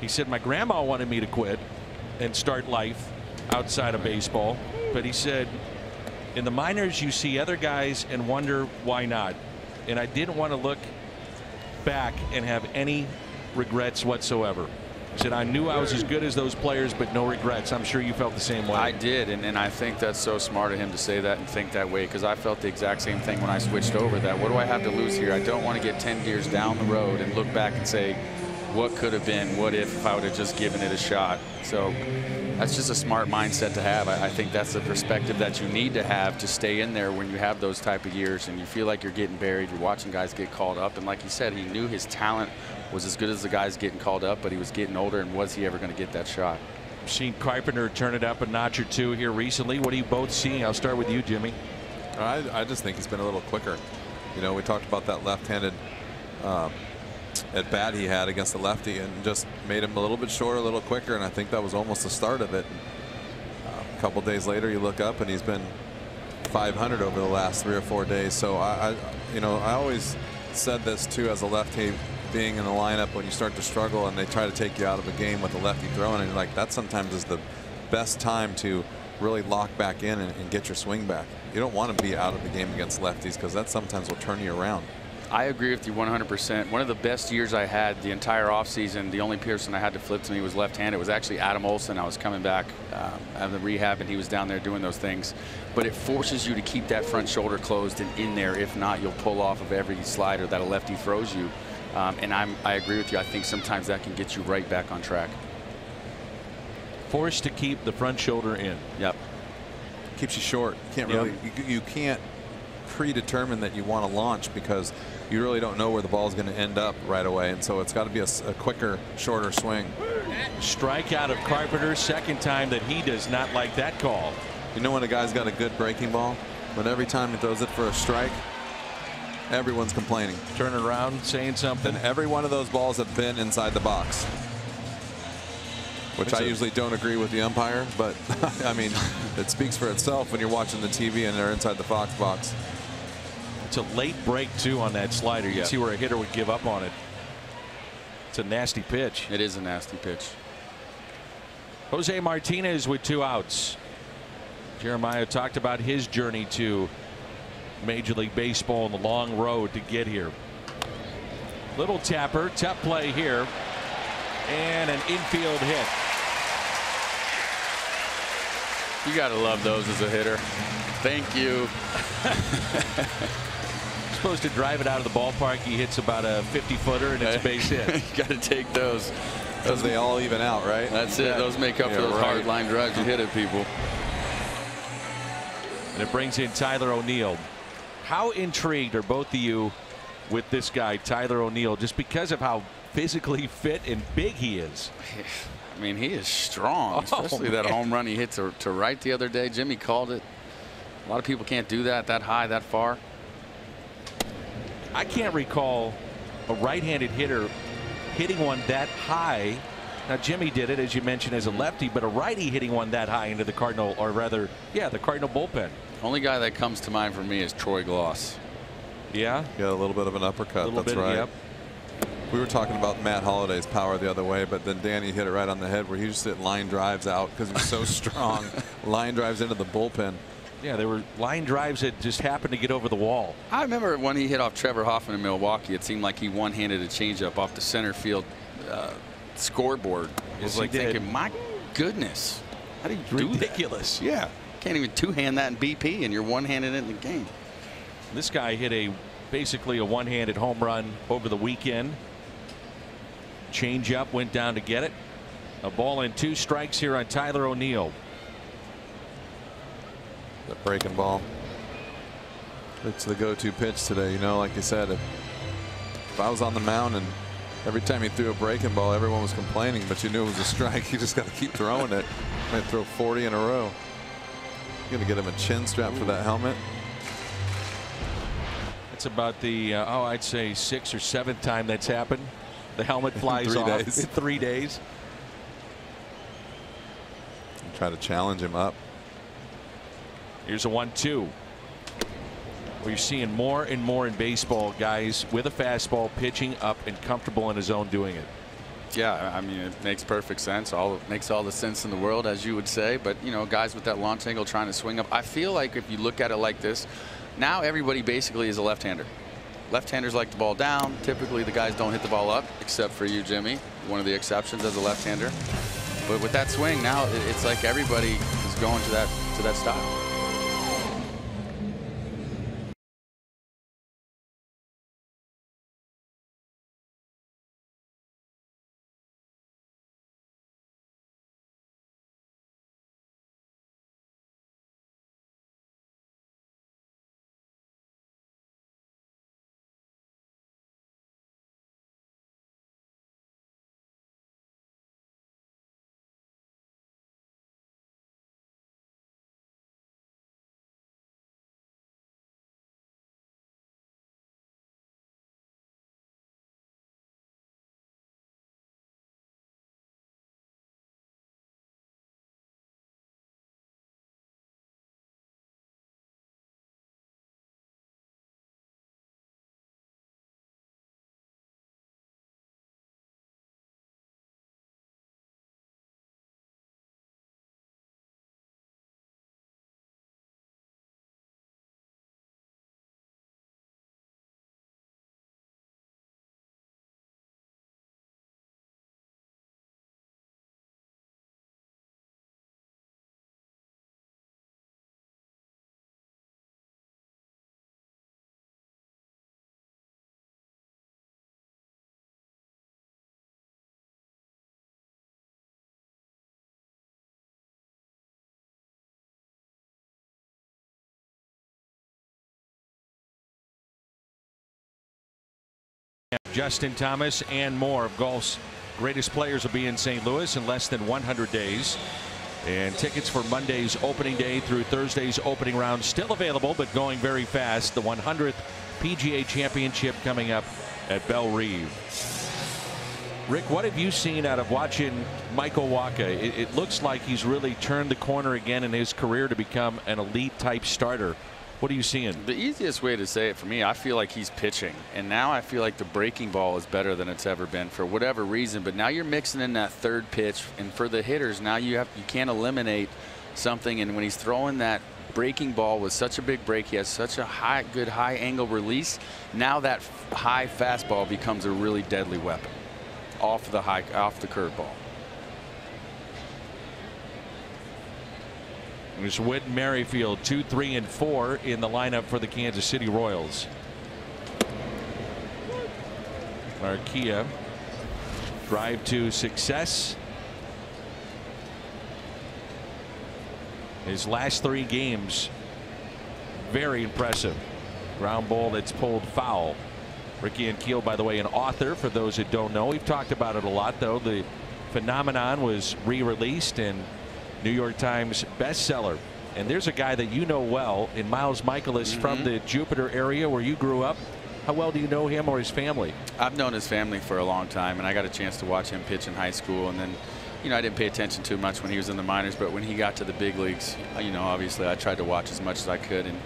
He said, my grandma wanted me to quit and start life outside of baseball. But he said, in the minors, you see other guys and wonder why not. And I didn't want to look back and have any regrets whatsoever. He said, I knew I was as good as those players, but no regrets. I'm sure you felt the same way. I did, and I think that's so smart of him to say that and think that way, because I felt the exact same thing when I switched over. That what do I have to lose here? I don't want to get 10 years down the road and look back and say, what could have been, what if I would have just given it a shot. So that's just a smart mindset to have. I think that's the perspective that you need to have to stay in there when you have those type of years and you feel like you're getting buried. You're watching guys get called up, and like he said, he knew his talent was as good as the guys getting called up, but he was getting older, and was he ever going to get that shot? I've seen Carpenter turn it up a notch or two here recently. What are you both seeing? I'll start with you, Jimmy. I just think he's been a little quicker. You know, we talked about that left-handed at bat he had against the lefty, and just made him a little bit shorter, a little quicker, and I think that was almost the start of it. A couple days later, you look up and he's been 500 over the last 3 or 4 days. So I always said this too, as a lefty being in the lineup, when you start to struggle and they try to take you out of a game with a lefty throwing, and you're like, that sometimes is the best time to really lock back in and get your swing back. You don't want to be out of the game against lefties, because that sometimes will turn you around. I agree with you 100%. One of the best years I had the entire offseason, the only person I had to flip to me was left-handed. It was actually Adam Olsen. I was coming back out of the rehab, and he was down there doing those things. But it forces you to keep that front shoulder closed and in there. If not, you'll pull off of every slider that a lefty throws you. And I agree with you. I think sometimes that can get you right back on track. Forced to keep the front shoulder in. Yep. Keeps you short. You can't really. You can't predetermine that you want to launch, because you really don't know where the ball is going to end up right away, and so it's got to be a quicker, shorter swing. Strikeout of Carpenter, second time that he does not like that call. You know when a guy's got a good breaking ball, but every time he throws it for a strike, everyone's complaining. Turning around, saying something. And every one of those balls have been inside the box, which I usually don't agree with the umpire, but I mean, it speaks for itself when you're watching the TV and they're inside the Fox box. It's a late break too on that slider. You can see where a hitter would give up on it. It's a nasty pitch. It is a nasty pitch. Jose Martinez with 2 outs. Jeremiah talked about his journey to Major League Baseball and the long road to get here. Little tapper, tough play here, and an infield hit. You got to love those as a hitter. Thank you. Supposed to drive it out of the ballpark. He hits about a 50-footer and it's a base hit. You got to take those. Those they all even out, right? That's it. Those make up for those hard line drives you hit at people. And it brings in Tyler O'Neill. How intrigued are both of you with this guy, Tyler O'Neill, just because of how physically fit and big he is? I mean, he is strong, especially that home run he hit to right the other day. Jimmy called it. A lot of people can't do that high, that far. I can't recall a right-handed hitter hitting one that high. Now, Jimmy did it, as you mentioned, as a lefty, but a righty hitting one that high into the Cardinal, or rather, the Cardinal bullpen. Only guy that comes to mind for me is Troy Gloss. Yeah? Yeah, a little bit of an uppercut. That's right. Yep. We were talking about Matt Holliday's power the other way, but then Danny hit it right on the head, where he just hit line drives out because he was so strong. Line drives into the bullpen. Yeah, there were line drives that just happened to get over the wall. I remember when he hit off Trevor Hoffman in Milwaukee, it seemed like he one-handed a changeup off the center field scoreboard. It was like thinking, my goodness, how do you do that? Ridiculous. Yeah, can't even two-hand that in BP, and you're one-handed in the game. This guy hit basically a one-handed home run over the weekend. Changeup went down to get it. A ball and 2 strikes here on Tyler O'Neill. The breaking ball. It's the go-to pitch today. You know, like you said, if I was on the mound and Every time he threw a breaking ball, everyone was complaining, but you knew it was a strike. You just got to keep throwing it. Might throw 40 in a row. Going to get him a chin strap for that helmet. It's about the I'd say 6th or 7th time that's happened. The helmet flies off in 3 days. And try to challenge him up. Here's a 1-2. We're seeing more and more in baseball, guys with a fastball pitching up and comfortable in his zone doing it. Yeah, I mean, it makes perfect sense. Makes all the sense in the world, as you would say. But, you know, guys with that launch angle trying to swing up. I feel like if you look at it like this, now everybody basically is a left-hander. Left-handers like the ball down. Typically, the guys don't hit the ball up, except for you, Jimmy, one of the exceptions as a left-hander. But with that swing now, it's like everybody is going to that style. Justin Thomas and more of golf's greatest players will be in St. Louis in less than 100 days. And tickets for Monday's opening day through Thursday's opening round still available, but going very fast. The 100th PGA Championship coming up at Belle Reve. Rick, what have you seen out of watching Michael Wacha? It looks like he's really turned the corner again in his career to become an elite type starter. What are you seeing? The easiest way to say it for me, I feel like he's pitching. And now I feel like the breaking ball is better than it's ever been for whatever reason. But now you're mixing in that third pitch. And for the hitters, now you can't eliminate something. And when he's throwing that breaking ball with such a big break, he has such a good high angle release. Now that high fastball becomes a really deadly weapon off the curveball. There's Whit Merrifield, 2, 3, and 4 in the lineup for the Kansas City Royals. Marquia, drive to success. His last 3 games, very impressive. Ground ball that's pulled foul. Ricky and Keel, by the way, an author for those that don't know. We've talked about it a lot, though. The phenomenon was re-released and New York Times bestseller. And there's a guy that you know well in Miles Michaelis from the Jupiter area where you grew up. How well do you know him or his family? I've known his family for a long time, and I got a chance to watch him pitch in high school. And then, you know, I didn't pay attention too much when he was in the minors, but when he got to the big leagues, you know, obviously I tried to watch as much as I could. And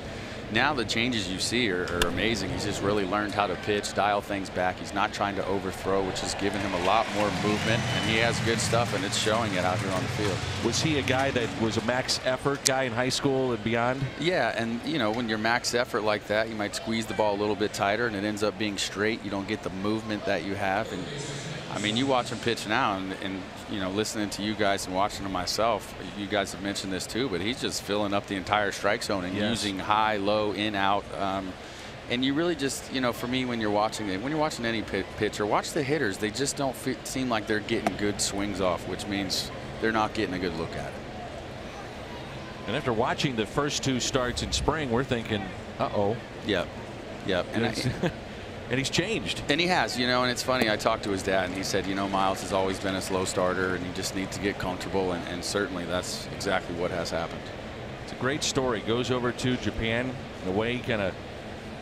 now the changes you see are amazing. He's just really learned how to pitch, dial things back. He's not trying to overthrow, which has given him a lot more movement, and he has good stuff, and it's showing it out here on the field. Was he a guy that was a max effort guy in high school and beyond? Yeah, and you know, when you're max effort like that, you might squeeze the ball a little bit tighter and it ends up being straight. You don't get the movement that you have. And I mean, you watch him pitch now, and you know, listening to you guys and watching him myself, you guys have mentioned this too, but he's just filling up the entire strike zone and using high, low, in, out. And you really just, you know, for me, when you're watching any pitcher, watch the hitters. They just don't seem like they're getting good swings off, which means they're not getting a good look at it. And after watching the first 2 starts in spring, we're thinking, uh-oh. Yep. And And he's changed. And he has, you know, and it's funny. I talked to his dad, and he said, you know, Miles has always been a slow starter, and he just needs to get comfortable. And certainly that's exactly what has happened. It's a great story. Goes over to Japan, the way he kind of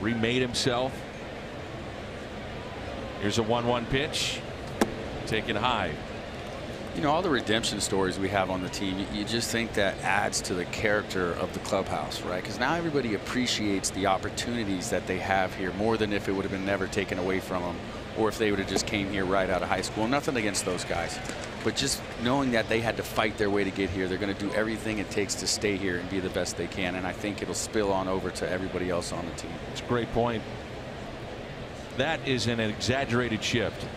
remade himself. Here's a 1-1 pitch. Taken high. You know, all the redemption stories we have on the team, you just think that adds to the character of the clubhouse, right? Because now everybody appreciates the opportunities that they have here more than if it would have been never taken away from them, or if they would have just came here right out of high school. Nothing against those guys, but just knowing that they had to fight their way to get here, they're going to do everything it takes to stay here and be the best they can. And I think it'll spill on over to everybody else on the team. It's a great point. That is an exaggerated shift.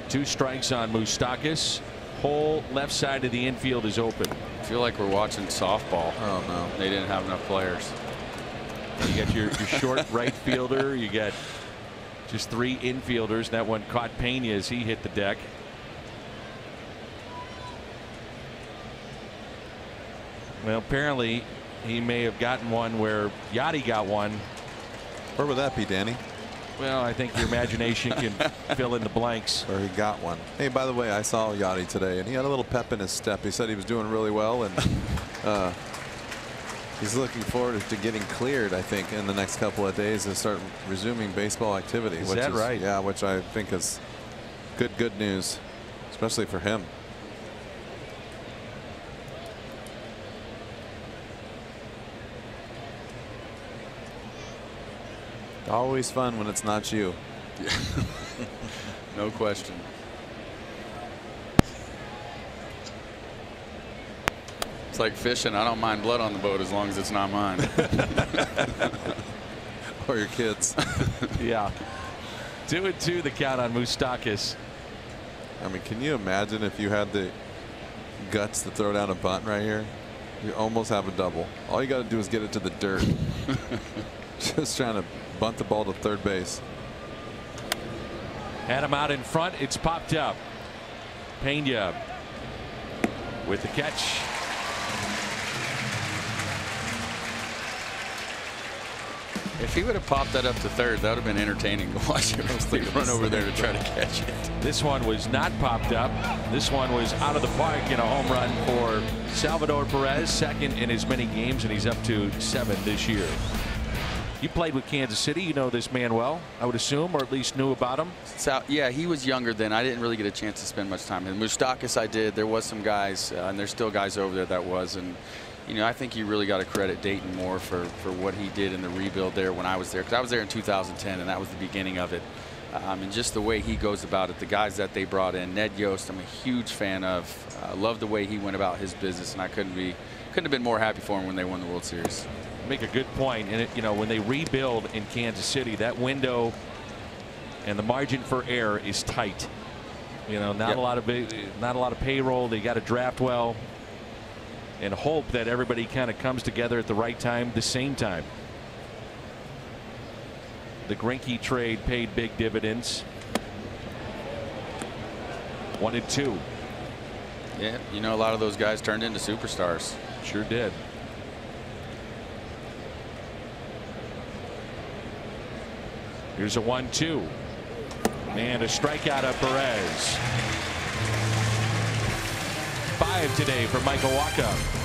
2 strikes on Moustakas. Whole left side of the infield is open. I feel like we're watching softball. Oh no, they didn't have enough players. You got your short right fielder. You got just 3 infielders. That one caught Pena as he hit the deck. Well, apparently he may have gotten one where Yachty got one. Where would that be, Danny? Well, I think your imagination can fill in the blanks. Or he got one. Hey, by the way, I saw Yachty today, and he had a little pep in his step. He said he was doing really well, and he's looking forward to getting cleared, I think, in the next couple of days and start resuming baseball activity. Is that right? Yeah, which I think is good news, especially for him. Always fun when it's not you. Yeah. No question. It's like fishing. I don't mind blood on the boat as long as it's not mine. Or your kids. Yeah. 2-2 the count on Moustakas. I mean, can you imagine if you had the guts to throw down a bunt right here? You almost have a double. All you got to do is get it to the dirt. Just trying to bunt the ball to third base. Had him out in front. It's popped up. Pena with the catch. If he would have popped that up to third, that would have been entertaining to watch everybody run over there to try to catch it. This one was not popped up. This one was out of the park in a home run for Salvador Perez, second in as many games, and he's up to 7 this year. You played with Kansas City. You know this man well, I would assume, or at least knew about him. So, yeah, he was younger then. I didn't really get a chance to spend much time with him. Moustakas I did. There was some guys, and there's still guys over there that was. And, you know, I think you really got to credit Dayton more for what he did in the rebuild there when I was there. Because I was there in 2010, and that was the beginning of it. And just the way he goes about it, the guys that they brought in. Ned Yost, I'm a huge fan of. Love the way he went about his business, and I couldn't have been more happy for him when they won the World Series. Make a good point. And you know, when they rebuild in Kansas City, that window and the margin for error is tight. You know, not a lot of payroll. They got to draft well and hope that everybody kind of comes together at the right time, the same time. The Greinke trade paid big dividends. 1-2. Yeah, you know, a lot of those guys turned into superstars. Sure did. Here's a 1-2. And a strikeout of Perez. 5 today for Michael Wacha.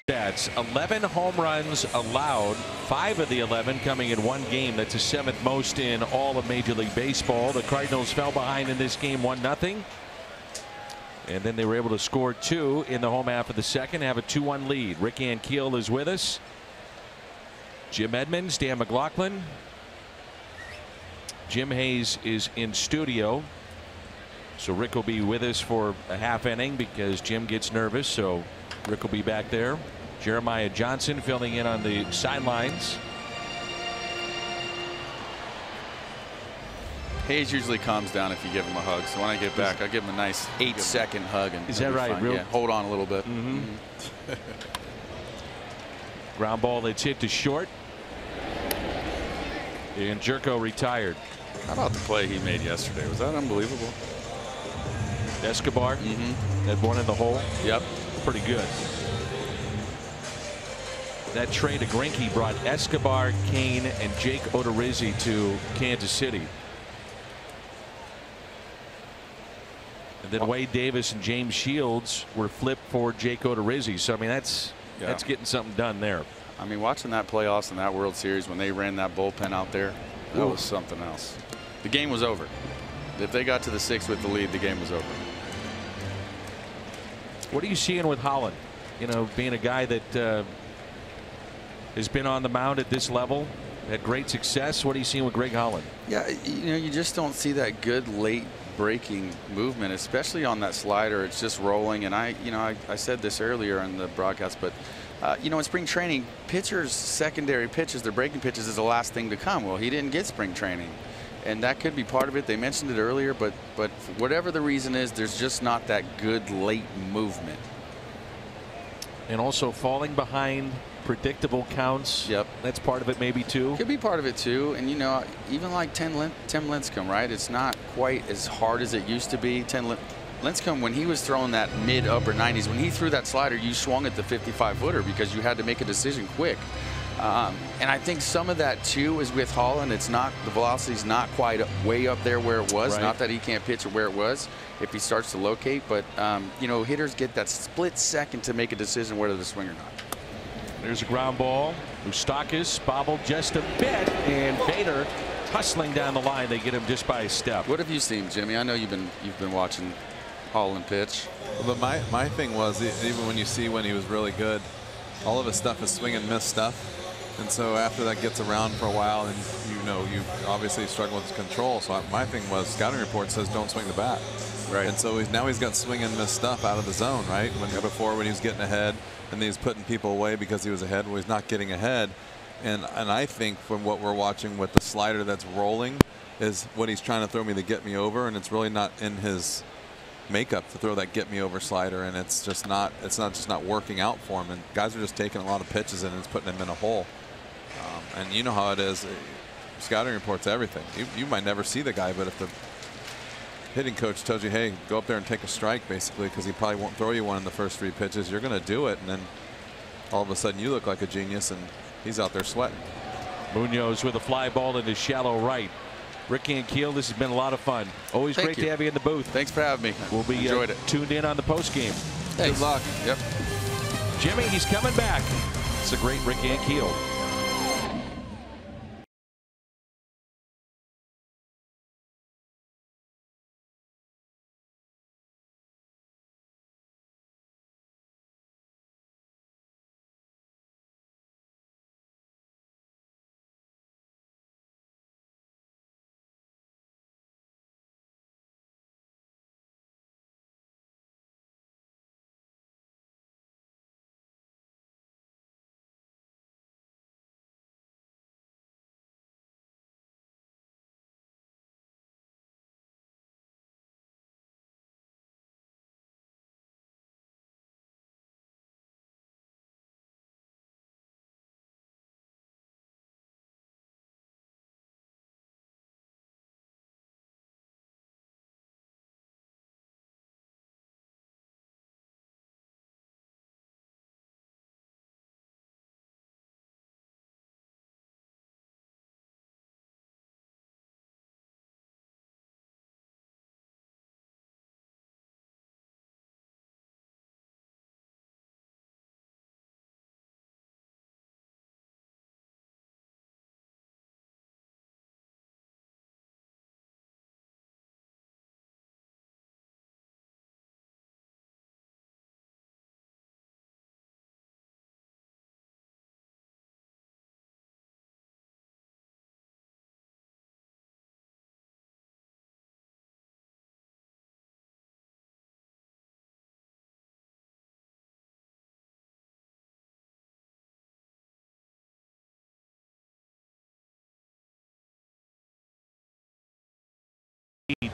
stats. 11 home runs allowed, 5 of the 11 coming in one game. That's the 7th most in all of Major League Baseball. The Cardinals fell behind in this game 1-0. And then they were able to score 2 in the home half of the second, have a 2-1 lead. Rick Ankiel is with us. Jim Edmonds, Dan McLaughlin. Jim Hayes is in studio. So Rick will be with us for a half inning because Jim gets nervous. So Rick will be back there. Jeremiah Johnson filling in on the sidelines. Hayes usually calms down if you give him a hug. So when I get back, I'll give him a nice 8-second hug. And is that right? Yeah, hold on a little bit. Ground ball that's hit to short. And Jerko retired. How about the play he made yesterday? Was that unbelievable? Escobar had one in the hole. Yep. Pretty good. That trade to Greinke brought Escobar, Kane, and Jake Odorizzi to Kansas City. And then Wade Davis and James Shields were flipped for Jake Odorizzi. So I mean that's getting something done there. I mean, watching that playoffs and that World Series when they ran that bullpen out there, that was something else. The game was over. If they got to the 6th with the lead, the game was over. What are you seeing with Holland? You know, being a guy that has been on the mound at this level, had great success. What are you seeing with Greg Holland? Yeah, you know, you just don't see that good late breaking movement, especially on that slider. It's just rolling. And I said this earlier in the broadcast, but you know, in spring training, pitchers' secondary pitches, their breaking pitches, is the last thing to come. Well, he didn't get spring training, and that could be part of it. They mentioned it earlier, but whatever the reason is, there's just not that good late movement. And also falling behind predictable counts. Yep. That's part of it maybe too. Could be part of it too. And you know, even like Tim Lincecum, right? It's not quite as hard as it used to be. Lincecum, when he was throwing that mid-upper 90s, when he threw that slider, you swung at the 55-footer because you had to make a decision quick. And I think some of that too is with Holland. It's not, the velocity's not quite way up there where it was. Right. Not that he can't pitch it where it was if he starts to locate, but you know, hitters get that split second to make a decision whether to swing or not. There's a ground ball. Moustakas bobbled just a bit, and Bader hustling down the line. They get him just by a step. What have you seen, Jimmy? I know you've been watching Holland pitch. But my thing was, even when you see when he was really good, all of his stuff is swing and miss stuff. And so after that gets around for a while, and you obviously struggle with his control. So my thing was, scouting report says don't swing the bat. Right. And so now he's got swing and miss stuff out of the zone, right? Before when he was getting ahead, and then he's putting people away because he was ahead. Well, he's not getting ahead. And I think from what we're watching with the slider that's rolling is what he's trying to throw me to get me over, and it's really not in his makeup to throw that get me over slider, and it's just not working out for him. And guys are just taking a lot of pitches and it's putting him in a hole. And you know how it is. Scouting reports everything. You might never see the guy, but if the hitting coach tells you, hey, go up there and take a strike, basically, because he probably won't throw you one in the first 3 pitches, you're going to do it, and then all of a sudden you look like a genius, and he's out there sweating. Munoz with a fly ball into shallow right. Rick Ankiel, this has been a lot of fun. Always great to have you in the booth. Thanks for having me. We'll be enjoyed it. Tuned in on the post game. Thanks. Good luck. Yep. Jimmy, he's coming back. It's a great Rick Ankiel.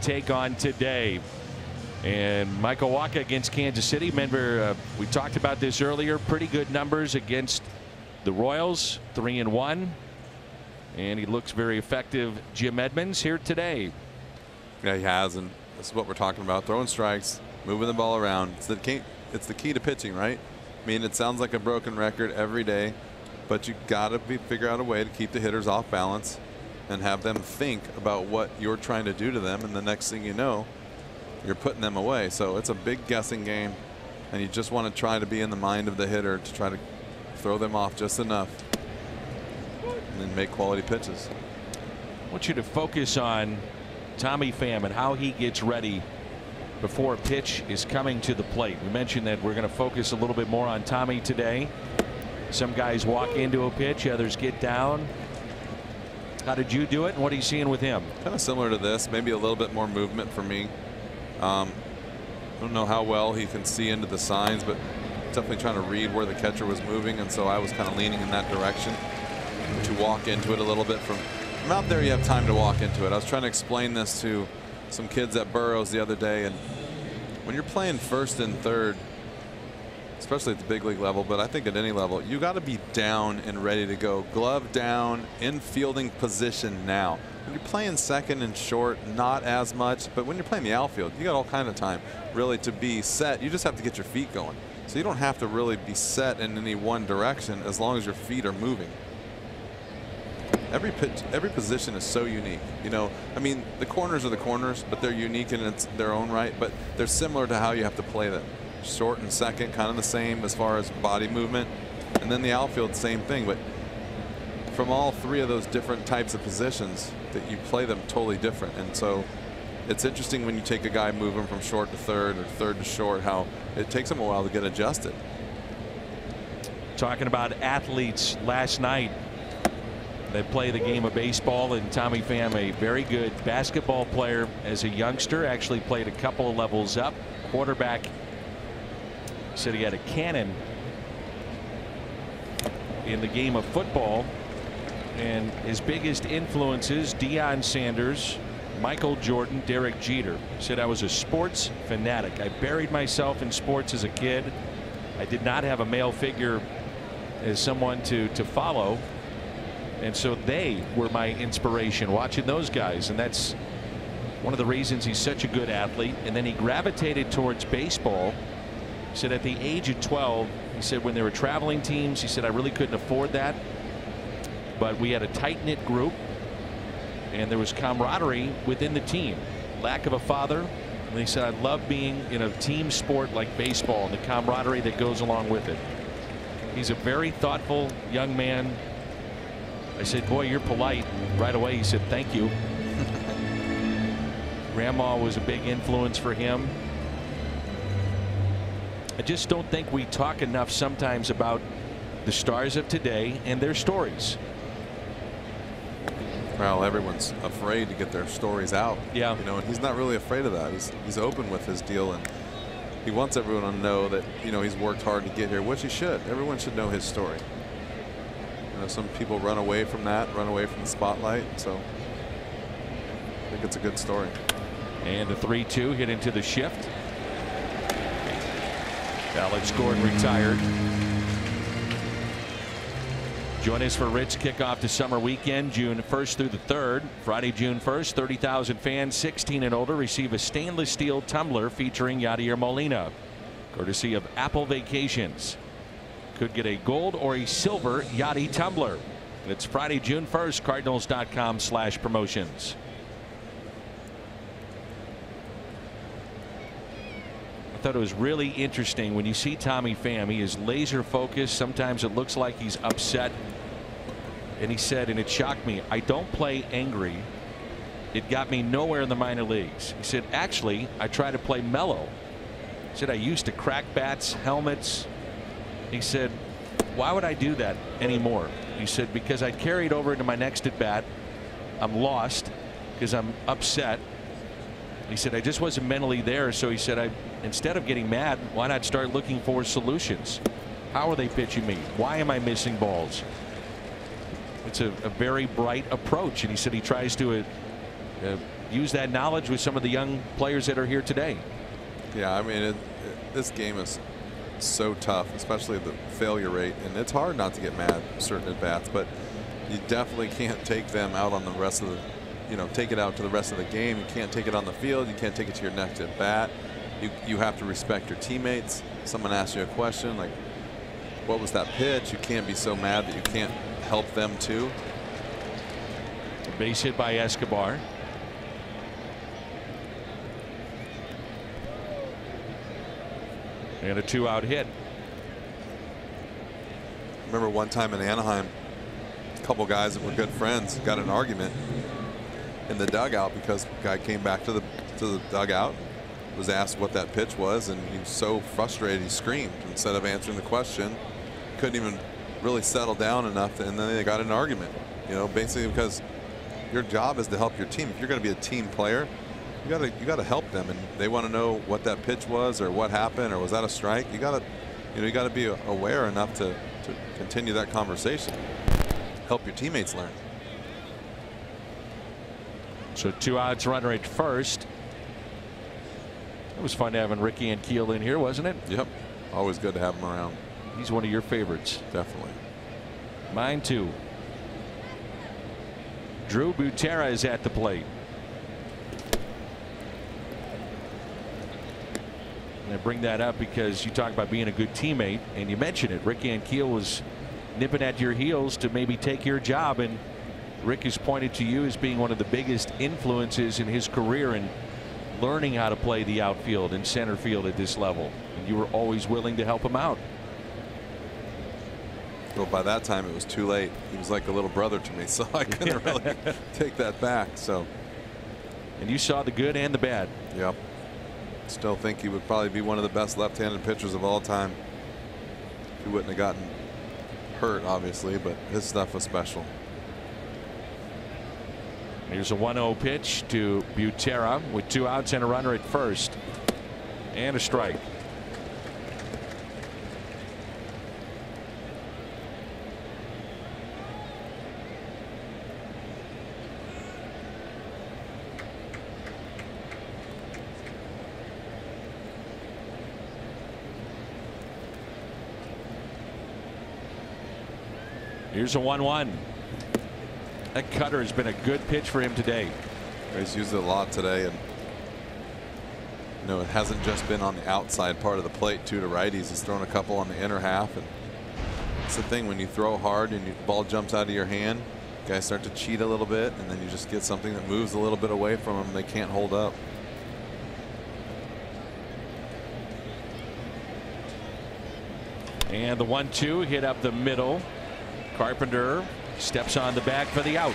take on today. And Michael Waka against Kansas City. Remember, we talked about this earlier. Pretty good numbers against the Royals, 3-1. And he looks very effective. Jim Edmonds here today. Yeah, he has, and this is what we're talking about. Throwing strikes, moving the ball around. It's the key to pitching, right? I mean, it sounds like a broken record every day, but you got to figure out a way to keep the hitters off balance and have them think about what you're trying to do to them, and the next thing you know, you're putting them away. So it's a big guessing game, and you just want to try to be in the mind of the hitter to try to throw them off just enough and then make quality pitches. I want you to focus on Tommy Pham and how he gets ready before a pitch is coming to the plate. We mentioned that we're going to focus a little bit more on Tommy today. Some guys walk into a pitch, others get down. How did you do it, and what are you seeing with him? Kind of similar to this, maybe a little bit more movement for me. I don't know how well he can see into the signs, but definitely trying to read where the catcher was moving, and so I was kind of leaning in that direction to walk into it a little bit. From out there, you have time to walk into it. I was trying to explain this to some kids at Burroughs the other day, and when you're playing first and third, especially at the big league level, but I think at any level, you got to be down and ready to go. Glove down, in fielding position now. When you're playing second and short, not as much, but when you're playing the outfield, you got all kind of time really to be set. You just have to get your feet going. So you don't have to really be set in any one direction as long as your feet are moving. Every pitch, every position is so unique. You know, I mean, the corners are the corners, but they're unique in their own right, but they're similar to how you have to play them. Short and second, kind of the same as far as body movement. And then the outfield, same thing. But from all three of those different types of positions, that you play them totally different. And so it's interesting when you take a guy, move him from short to third or third to short, how it takes him a while to get adjusted. Talking about athletes last night that play the game of baseball, and Tommy Pham, a very good basketball player as a youngster, actually played a couple of levels up. Quarterback, said he had a cannon in the game of football, and his biggest influences: Deion Sanders, Michael Jordan, Derek Jeter. Said, I was a sports fanatic. I buried myself in sports as a kid. I did not have a male figure as someone to follow, and so they were my inspiration, watching those guys, and that's one of the reasons he's such a good athlete. And then he gravitated towards baseball. He said at the age of 12, he said when there were traveling teams, he said I really couldn't afford that, but we had a tight-knit group and there was camaraderie within the team. Lack of a father, and he said I love being in a team sport like baseball and the camaraderie that goes along with it. He's a very thoughtful young man. I said, boy, you're polite. Right away he said, thank you. Grandma was a big influence for him. I just don't think we talk enough sometimes about the stars of today and their stories. Well, everyone's afraid to get their stories out. Yeah. You know, and he's not really afraid of that. He's open with his deal, and he wants everyone to know that, you know, he's worked hard to get here, which he should. Everyone should know his story. You know, some people run away from that, run away from the spotlight. So I think it's a good story. And the 3-2 hit into the shift. Alex Gordon retired. Join us for Ritz kickoff to summer weekend, June 1st through the 3rd. Friday, June 1st, 30,000 fans 16 and older receive a stainless steel tumbler featuring Yadier Molina, courtesy of Apple Vacations. Could get a gold or a silver Yachty tumbler. It's Friday, June 1st, Cardinals.com/promotions. I thought it was really interesting when you see Tommy Pham. He is laser focused. Sometimes it looks like he's upset. And he said, and it shocked me, I don't play angry. It got me nowhere in the minor leagues. He said, actually, I try to play mellow. He said, I used to crack bats, helmets. He said, why would I do that anymore? He said, because I carried over into my next at bat. I'm lost because I'm upset. He said, I just wasn't mentally there. So he said, instead of getting mad, why not start looking for solutions? How are they pitching me? Why am I missing balls? It's a very bright approach. And he said he tries to use that knowledge with some of the young players that are here today. Yeah, I mean, this game is so tough, especially the failure rate, and it's hard not to get mad certain at bats, but you definitely can't take them out on the rest of the, take it out to the rest of the game. You can't take it on the field. You can't take it to your next at bat. You have to respect your teammates. Someone asks you a question like, what was that pitch? You can't be so mad that you can't help them too. Base hit by Escobar. And a 2-out hit. Remember one time in Anaheim, a couple guys that were good friends got in an argument in the dugout because the guy came back to the dugout, was asked what that pitch was, and he was so frustrated he screamed instead of answering the question. Couldn't even really settle down enough, and then they got in an argument. Basically because your job is to help your team. If you're going to be a team player, you got to help them, and they want to know what that pitch was or what happened or was that a strike. You got to be aware enough to continue that conversation. Help your teammates learn. So 2 outs, runner at first. It was fun having Ricky Ankiel in here, wasn't it? Yep. Always good to have him around. He's one of your favorites. Definitely. Mine too. Drew Butera is at the plate. And I bring that up because you talk about being a good teammate, and you mentioned it. Ricky Ankiel was nipping at your heels to maybe take your job, and Rick has pointed to you as being one of the biggest influences in his career in learning how to play the outfield and center field at this level, and you were always willing to help him out. Well, by that time it was too late. He was like a little brother to me, so I couldn't really take that back. So, and you saw the good and the bad. Yep. Still think he would probably be one of the best left-handed pitchers of all time. He wouldn't have gotten hurt, obviously, but his stuff was special. Here's a 1-0 pitch to Butera with 2 outs and a runner at first, and a strike. Here's a 1-1. That cutter has been a good pitch for him today. He's used it a lot today, and it hasn't just been on the outside part of the plate too to righties. He's thrown a couple on the inner half, and it's the thing when you throw hard and the ball jumps out of your hand, guys start to cheat a little bit, and then you just get something that moves a little bit away from them. They can't hold up. And the 1-2 hit up the middle. Carpenter steps on the bag for the out.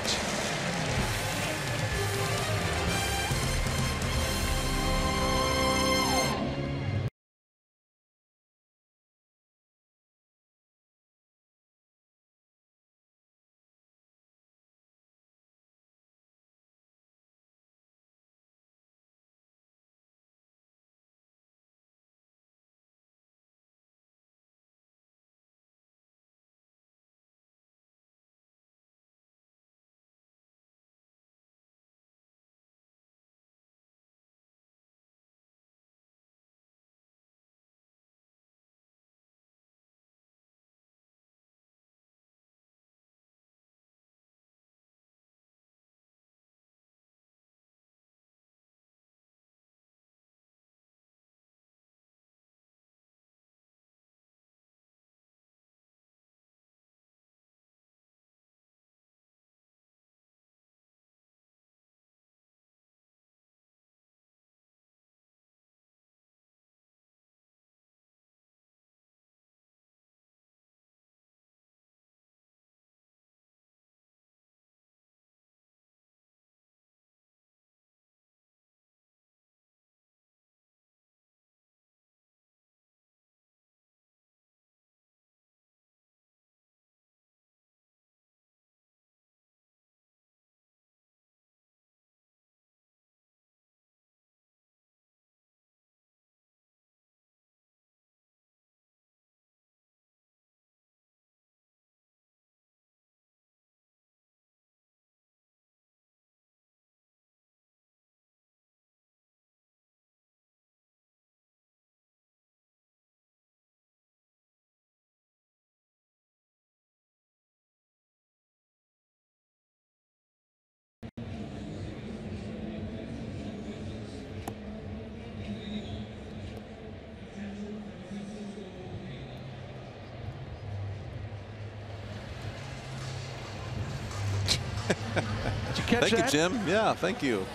catch that? Thank you, Jim. Yeah, thank you.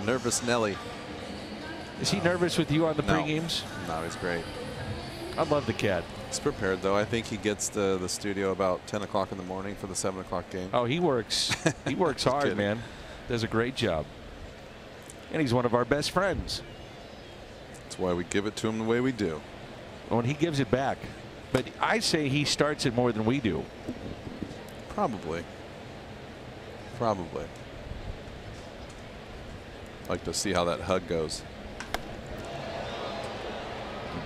Nervous Nelly. Is he nervous with you on the No. pre-games? No, he's great. I love the cat. He's prepared, though. I think he gets to the studio about 10 o'clock in the morning for the 7 o'clock game. Oh, he works. He works hard, kidding. man. Does a great job. And he's one of our best friends. That's why we give it to him the way we do. Oh, and he gives it back. But I say he starts it more than we do. Probably. Probably. Like to see how that hug goes.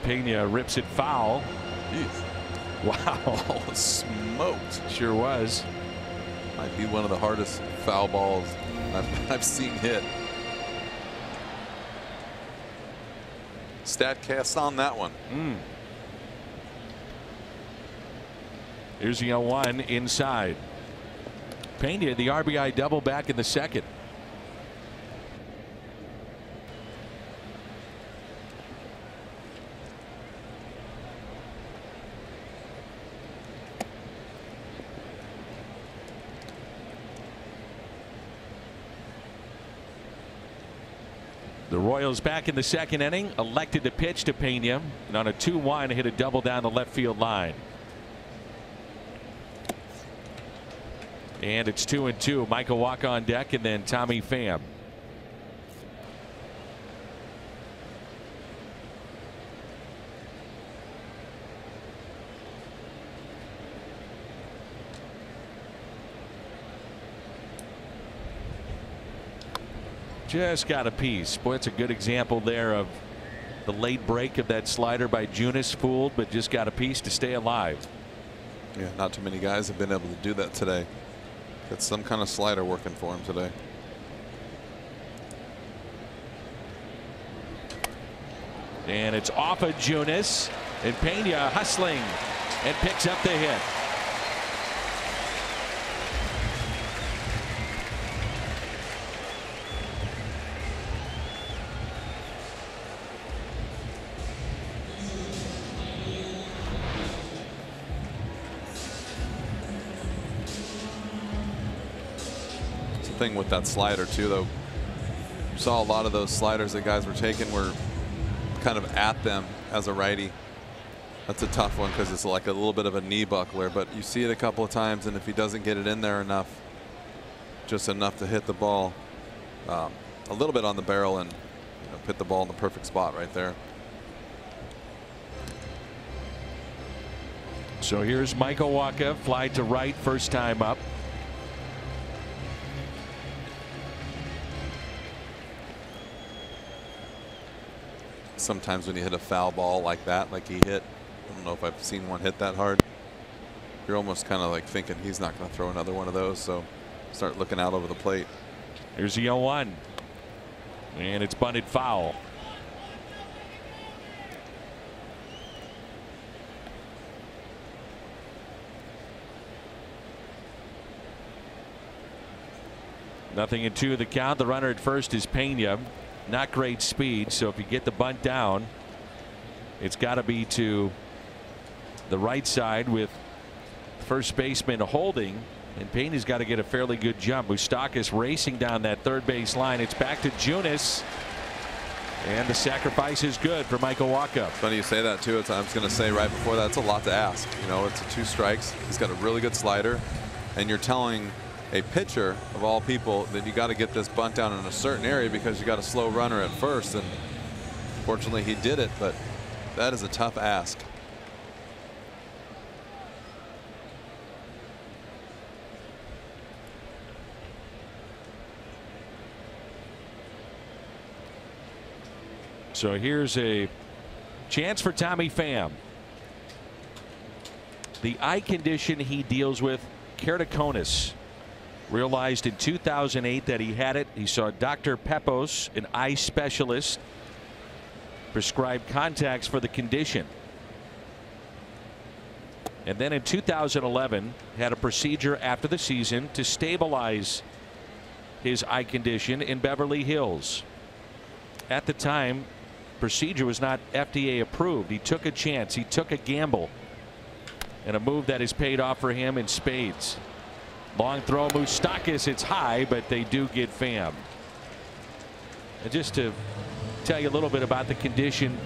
Pena rips it foul. Jeez. Wow. Oh, smoked. Sure was. Might be one of the hardest foul balls I've seen hit. Statcast on that one. Here's the 0-1 inside. Pena, the RBI double back in the second. The Royals back in the second inning, elected to pitch to Pena, and on a 2-1 hit a double down the left field line. And it's 2-2. Michael Walk on deck, and then Tommy Pham. Just got a piece. Boy, it's a good example there of the late break of that slider by Junis. Fooled, but just got a piece to stay alive. Yeah, not too many guys have been able to do that today. Got some kind of slider working for him today. And it's off of Junis, and Pena hustling and picks up the hit. Thing with that slider too, though, saw a lot of those sliders that guys were taking were kind of at them as a righty. That's a tough one because it's like a little bit of a knee buckler, but you see it a couple of times, and if he doesn't get it in there enough, just enough to hit the ball a little bit on the barrel and hit the ball in the perfect spot right there. So here's Michael Wacha, fly to right, first time up. Sometimes when you hit a foul ball like that, like he hit, I don't know if I've seen one hit that hard. You're almost kind of like thinking he's not going to throw another one of those, so start looking out over the plate. Here's the 0-1, and it's bunted foul. Nothing in 2 of the count. The runner at first is Pena. Not great speed, so if you get the bunt down, it's got to be to the right side with first baseman holding, and Pena's got to get a fairly good jump. Moustakas racing down that third base line. It's back to Junis, and the sacrifice is good for Michael Wacha. Funny you say that too. I was going to say right before that, it's a lot to ask. It's a 2 strikes. He's got a really good slider, and you're telling a pitcher of all people that you got to get this bunt down in a certain area because you got a slow runner at first, and fortunately he did it, but that is a tough ask. So here's a chance for Tommy Pham. The eye condition he deals with, keratoconus. Realized in 2008 that he had it. He saw Dr. Pepos, an eye specialist, prescribed contacts for the condition. And then in 2011 had a procedure after the season to stabilize his eye condition in Beverly Hills. At the time, procedure was not FDA approved. He took a chance. He took a gamble, and a move that has paid off for him in spades. Long throw, Moustakas. It's high, but they do get Pham. And just to tell you a little bit about the condition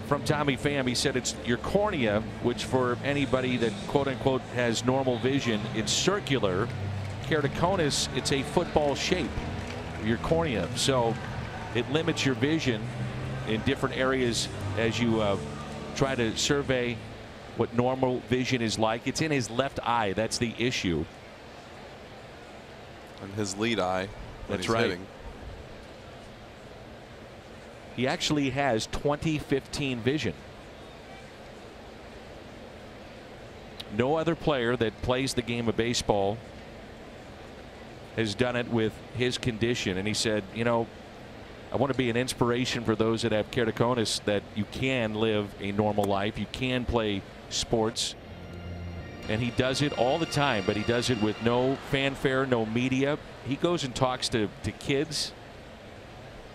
from Tommy Pham, he said it's your cornea, which for anybody that quote unquote has normal vision, it's circular. Keratoconus, it's a football shape, your cornea. So it limits your vision in different areas as you try to survey what normal vision is like. It's in his left eye. That's the issue. And his lead eye. That's right. Hitting. He actually has 20/15 vision. No other player that plays the game of baseball has done it with his condition. And he said, you know, I want to be an inspiration for those that have keratoconus, that you can live a normal life. You can play sports. And he does it all the time, but he does it with no fanfare, no media. He goes and talks to kids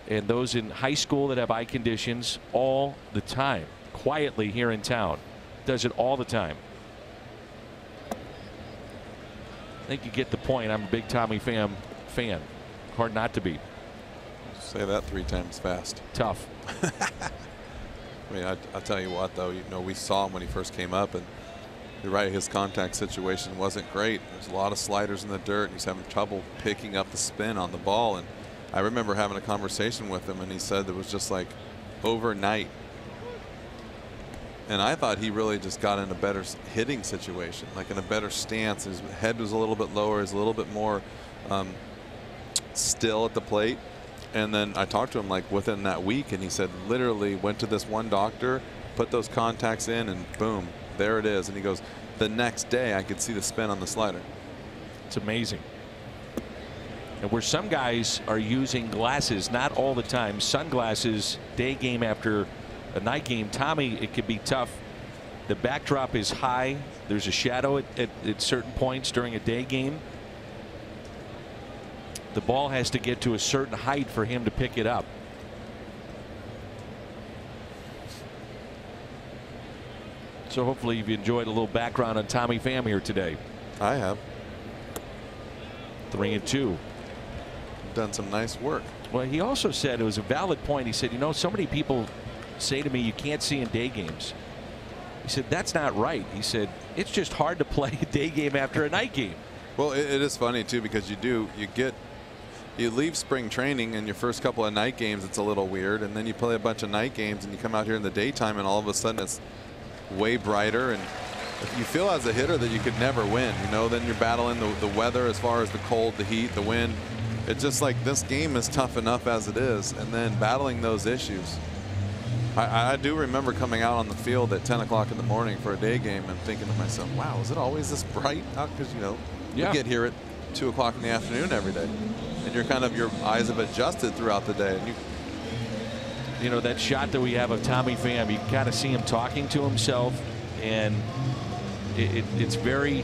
and those in high school that have eye conditions all the time, quietly here in town. Does it all the time. I think you get the point. I'm a big Tommy Pham fan. Hard not to be. Say that 3 times fast. Tough. I mean, I'll tell you what, though, you know, we saw him when he first came up, and you're right, his contact situation wasn't great. There's a lot of sliders in the dirt, and he's having trouble picking up the spin on the ball. And I remember having a conversation with him, and he said it was just like overnight. And I thought he really just got in a better hitting situation, like in a better stance. His head was a little bit lower, he's a little bit more still at the plate. And then I talked to him like within that week, and he said literally went to this one doctor, put those contacts in, and boom, there it is. And he goes, the next day I could see the spin on the slider. It's amazing. And where some guys are using glasses, not all the time, sunglasses, day game after a night game, Tommy, it could be tough. The backdrop is high. There's a shadow at certain points during a day game. The ball has to get to a certain height for him to pick it up. So hopefully you've enjoyed a little background on Tommy Pham here today. I have. 3-2. Done some nice work. Well, he also said, it was a valid point. He said, you know, so many people say to me, you can't see in day games. He said, that's not right. He said, it's just hard to play a day game after a night game. Well, it is funny too, because you leave spring training, and your first couple of night games, it's a little weird, and then you play a bunch of night games, and you come out here in the daytime, and all of a sudden it's way brighter, and you feel as a hitter that you could never win. You know, then you're battling the weather as far as the cold, the heat, the wind. It's just like this game is tough enough as it is, and then battling those issues. I do remember coming out on the field at 10 o'clock in the morning for a day game and thinking to myself, wow, is it always this bright out? Because, you know, you get here at 2 o'clock in the afternoon every day, and you're kind of, your eyes have adjusted throughout the day. And you know, that shot that we have of Tommy Pham, you kind of see him talking to himself, and it's very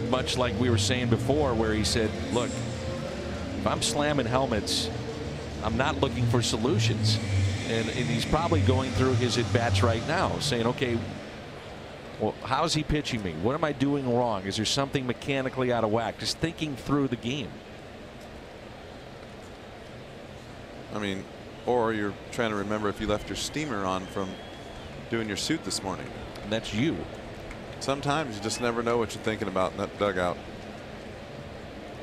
much like we were saying before, where he said, look, if I'm slamming helmets, I'm not looking for solutions. And he's probably going through his at-bats right now, saying, okay, well, how's he pitching me? What am I doing wrong? Is there something mechanically out of whack? Just thinking through the game. I mean, or you're trying to remember if you left your steamer on from doing your suit this morning. And that's you. Sometimes you just never know what you're thinking about in that dugout.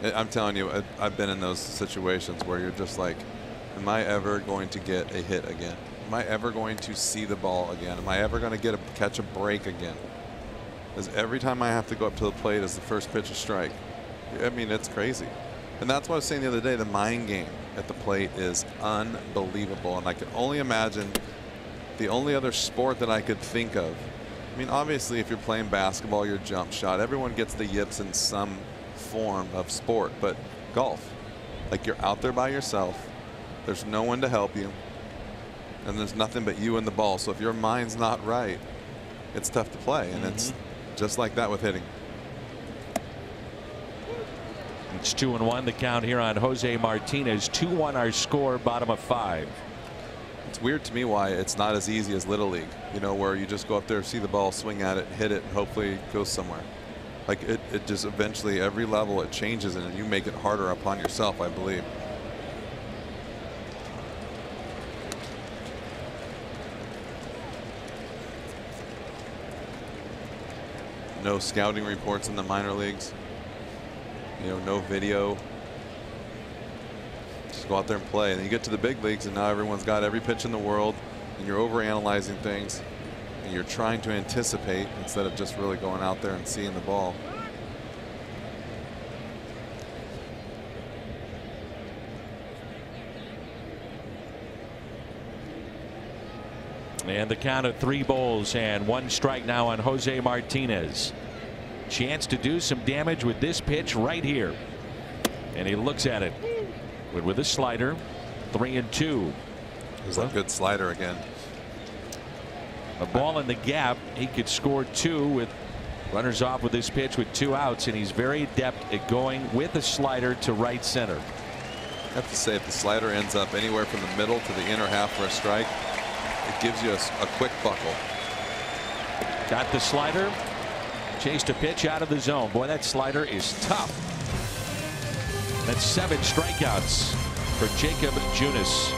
I'm telling you, I've been in those situations where you're just like, am I ever going to get a hit again? Am I ever going to see the ball again? Am I ever going to catch a break again? Because every time I have to go up to the plate as the first pitch a strike. I mean, it's crazy. And that's what I was saying the other day, the mind game at the plate is unbelievable. And I can only imagine the only other sport that I could think of. I mean, obviously, if you're playing basketball, your jump shot, everyone gets the yips in some form of sport. But golf, like, you're out there by yourself. There's no one to help you. And there's nothing but you and the ball. So if your mind's not right, it's tough to play. And it's just like that with hitting. It's 2-1 the count here on Jose Martinez. 2-1 our score, bottom of 5. It's weird to me why it's not as easy as Little League, you know, where you just go up there, see the ball, swing at it, hit it, and hopefully it goes somewhere. Like it just eventually every level it changes and you make it harder upon yourself, I believe. No scouting reports in the minor leagues. You know, no video. Just go out there and play. And then you get to the big leagues and now everyone's got every pitch in the world and you're overanalyzing things and you're trying to anticipate instead of just really going out there and seeing the ball. And the count of 3 balls and 1 strike now on Jose Martinez. Chance to do some damage with this pitch right here. And he looks at it with a slider. 3-2. It was a good slider again. A ball in the gap. He could score 2 with runners off with this pitch with 2 outs, and he's very adept at going with a slider to right center. I have to say, if the slider ends up anywhere from the middle to the inner half for a strike, it gives you a quick buckle. Got the slider. Chased a pitch out of the zone. Boy, that slider is tough. That's 7 strikeouts for Jacob Junis.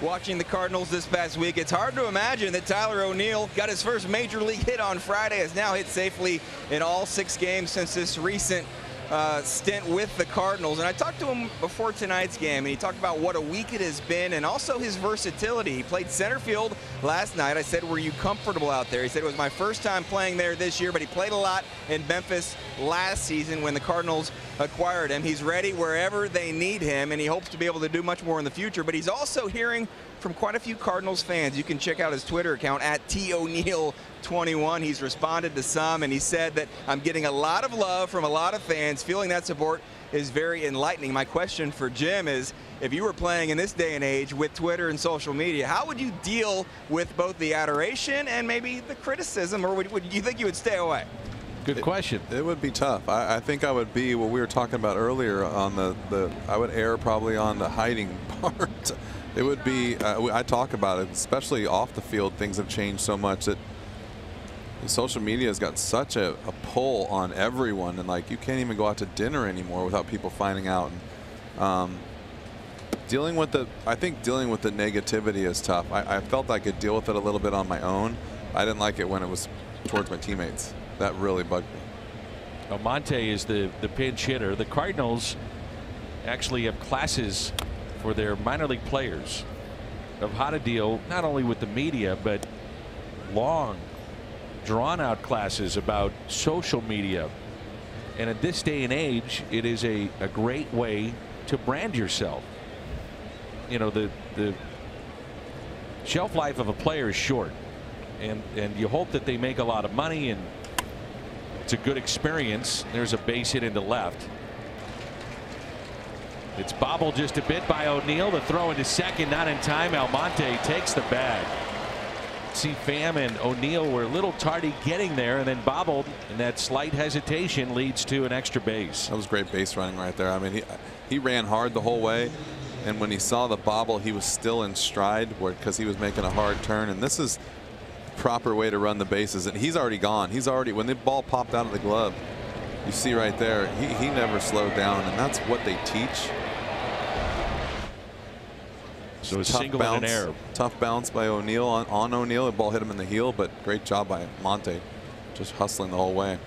Watching the Cardinals this past week, it's hard to imagine that Tyler O'Neill got his first major league hit on Friday, has now hit safely in all 6 games since this recent stint with the Cardinals. And I talked to him before tonight's game, and he talked about what a week it has been and also his versatility. He played center field last night. I said, were you comfortable out there? He said it was my first time playing there this year, but he played a lot in Memphis last season when the Cardinals acquired him. He's ready wherever they need him, and he hopes to be able to do much more in the future. But he's also hearing from quite a few Cardinals fans. You can check out his Twitter account at @TO'Neill21. He's responded to some, and he said that I'm getting a lot of love from a lot of fans. Feeling that support is very enlightening. My question for Jim is, if you were playing in this day and age with Twitter and social media, how would you deal with both the adoration and maybe the criticism, or would you think you would stay away? Good question. It would be tough. I think I would be what we were talking about earlier on I would err probably on the hiding part. It would be, I talk about it, especially off the field. Things have changed so much that social media has got such a pull on everyone, and like you can't even go out to dinner anymore without people finding out. And, I think dealing with the negativity is tough. I felt I could deal with it a little bit on my own. I didn't like it when it was towards my teammates. That really bugged me. Almonte is the pinch hitter. The Cardinals actually have classes for their minor league players of how to deal not only with the media, but long, drawn-out classes about social media. And at this day and age, it is a great way to brand yourself. You know, the shelf life of a player is short, and you hope that they make a lot of money and It's a good experience. There's a base hit into left. It's bobbled just a bit by O'Neill. The throw into second, not in time. Almonte takes the bag. See, Pham and O'Neill were a little tardy getting there and then bobbled, and that slight hesitation leads to an extra base. That was great base running right there. I mean, he ran hard the whole way, and when he saw the bobble, he was still in stride because he was making a hard turn. And this is the proper way to run the bases. And he's already gone. He's already, when the ball popped out of the glove, you see right there, he never slowed down, and that's what they teach. So a single and an error. Tough bounce by O'Neill on O'Neill. The ball hit him in the heel, but great job by Monte, just hustling the whole way.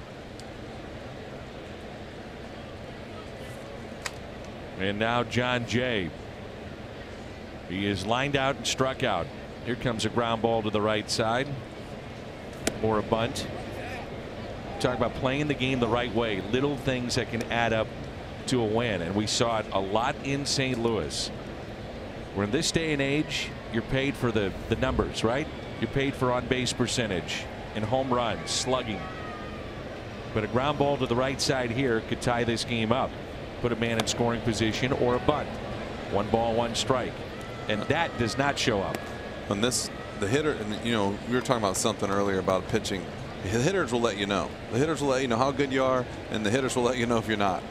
And now John Jay. He is lined out and struck out. Here comes a ground ball to the right side, or a bunt. Talk about playing the game the right way. Little things that can add up to a win, and we saw it a lot in St. Louis. Where in this day and age, you're paid for the numbers, right? You're paid for on-base percentage and home runs, slugging. But a ground ball to the right side here could tie this game up, put a man in scoring position, or a bunt. 1 ball, 1 strike, and that does not show up. On this, the hitter, and you know, we were talking about something earlier about pitching. The hitters will let you know. The hitters will let you know how good you are, and the hitters will let you know if you're not.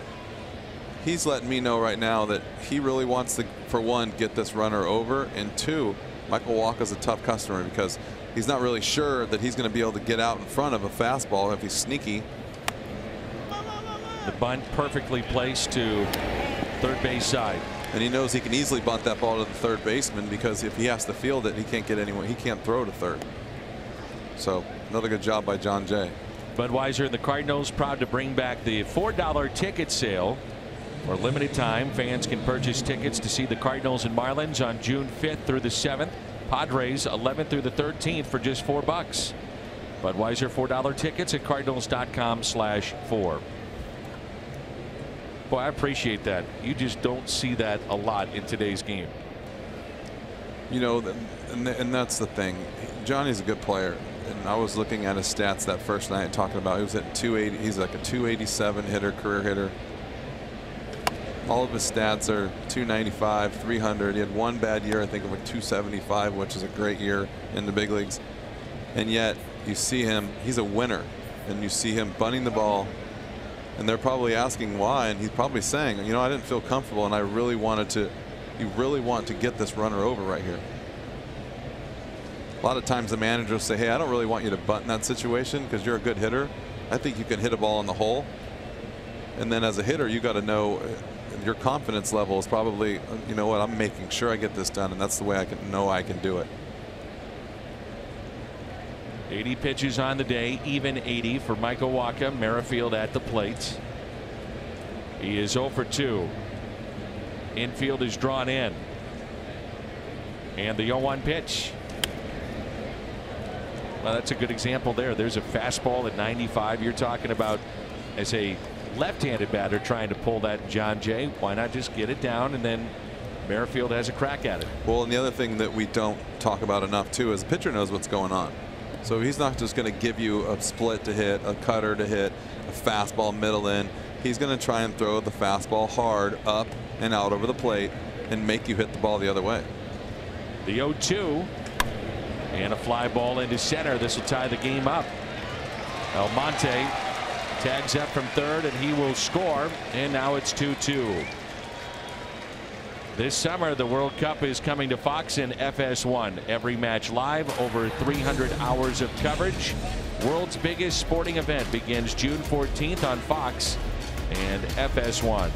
He's letting me know right now that he really wants to, for one, get this runner over, and 2, Michael Wacha's a tough customer because he's not really sure that he's going to be able to get out in front of a fastball if he's sneaky. The bunt perfectly placed to third base side. And he knows he can easily bunt that ball to the third baseman because if he has to field it, he can't get anywhere. He can't throw to third. So another good job by John Jay. Budweiser and the Cardinals proud to bring back the $4 ticket sale. For limited time, fans can purchase tickets to see the Cardinals and Marlins on June 5th through the 7th. Padres 11th through the 13th for just $4. Budweiser $4 tickets at cardinals.com/4. Boy, I appreciate that. You just don't see that a lot in today's game. You know, and that's the thing. Johnny's a good player. And I was looking at his stats that first night talking about he was at 280. He's like a 287 hitter, career hitter. All of his stats are 295, 300. He had 1 bad year, I think, of like 275, which is a great year in the big leagues. And yet you see him, he's a winner. And you see him bunting the ball. And they're probably asking why. And he's probably saying, you know, I didn't feel comfortable and I really wanted to. You really want to get this runner over right here. A lot of times the managers say, hey, I don't really want you to bunt in that situation because you're a good hitter. I think you can hit a ball in the hole. And then as a hitter, you got to know your confidence level is probably, you know what, I'm making sure I get this done, and that's the way I can know I can do it. 80 pitches on the day, even 80 for Michael Wacha. Merrifield at the plate. He is 0 for 2. Infield is drawn in. And the 0-1 pitch. Well, that's a good example there. There's a fastball at 95. You're talking about as a left-handed batter trying to pull that John Jay. Why not just get it down and then Merrifield has a crack at it. Well, and the other thing that we don't talk about enough too is the pitcher knows what's going on. So he's not just going to give you a split to hit, a cutter to hit, a fastball middle in. He's going to try and throw the fastball hard up and out over the plate and make you hit the ball the other way. The 0-2 and a fly ball into center. This will tie the game up. Almonte tags up from third and he will score, and now it's 2-2. This summer the World Cup is coming to Fox in FS1. Every match live, over 300 hours of coverage. World's biggest sporting event begins June 14th on Fox and FS1.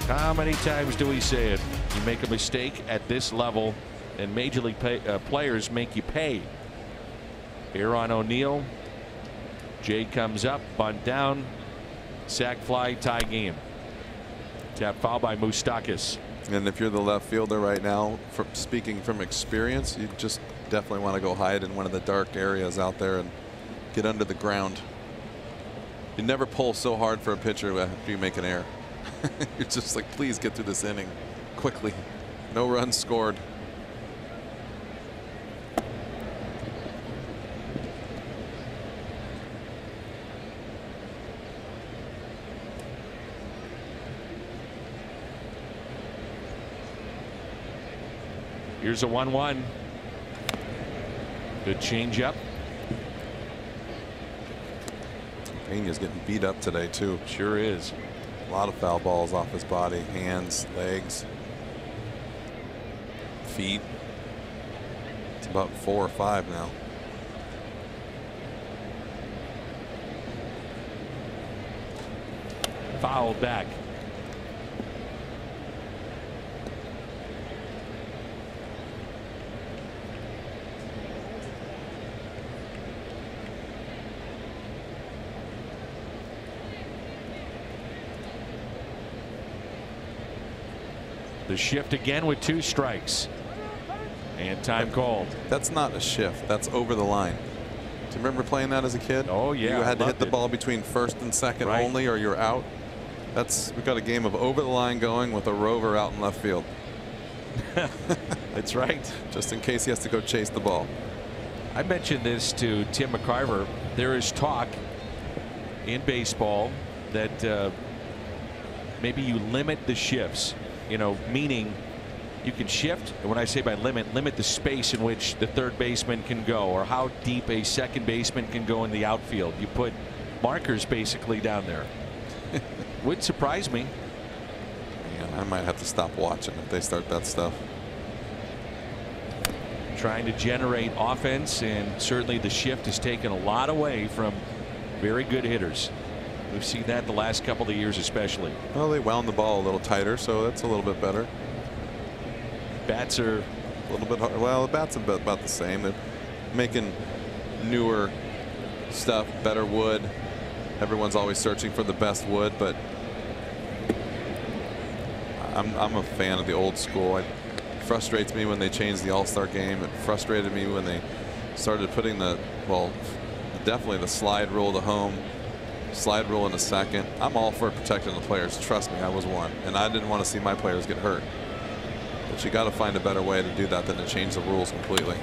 How many times do we say it? You make a mistake at this level and major league players make you pay. Here on O'Neill. Jay comes up, bunt down, sac fly, tie game. Tap foul by Moustakas. And if you're the left fielder right now, speaking from experience, you just definitely want to go hide in one of the dark areas out there and get under the ground. You never pull so hard for a pitcher after you make an error. You're just like, please get through this inning quickly. No runs scored. Here's a 1-1. Good changeup. Pena's getting beat up today too. Sure is. A lot of foul balls off his body, hands, legs, feet. It's about 4 or 5 now. Fouled back. The shift again with 2 strikes. And time called. That's not a shift. That's over the line. Do you remember playing that as a kid? Oh, yeah. You had to hit the it. ball between first and second Right. only, or you're out. We got a game of over the line going with a rover out in left field. That's right. Just in case he has to go chase the ball. I mentioned this to Tim McCarver. There is talk in baseball that maybe you limit the shifts, you know, meaning you can shift, and when I say by limit the space in which the third baseman can go, or how deep a second baseman can go in the outfield. You put markers basically down there. Would surprise me. Man, I might have to stop watching if they start that stuff. Trying to generate offense, and certainly the shift has taken a lot away from very good hitters. We've seen that the last couple of years especially. Well, they wound the ball a little tighter, so that's a little bit better. Bats are a little bit hard. Well, the bats are about the same. They're making newer stuff, better wood. Everyone's always searching for the best wood, but I'm a fan of the old school. It frustrates me when they changed the All-Star game. It frustrated me when they started putting definitely the slide rule to home, slide rule in a second. I'm all for protecting the players. Trust me, I was one, and I didn't want to see my players get hurt. But you got to find a better way to do that than to change the rules completely.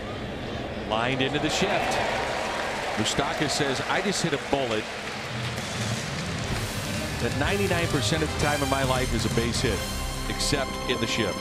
lined into the shift. Moustakas says, I just hit a bullet that 99% of the time in my life is a base hit, except in the shift.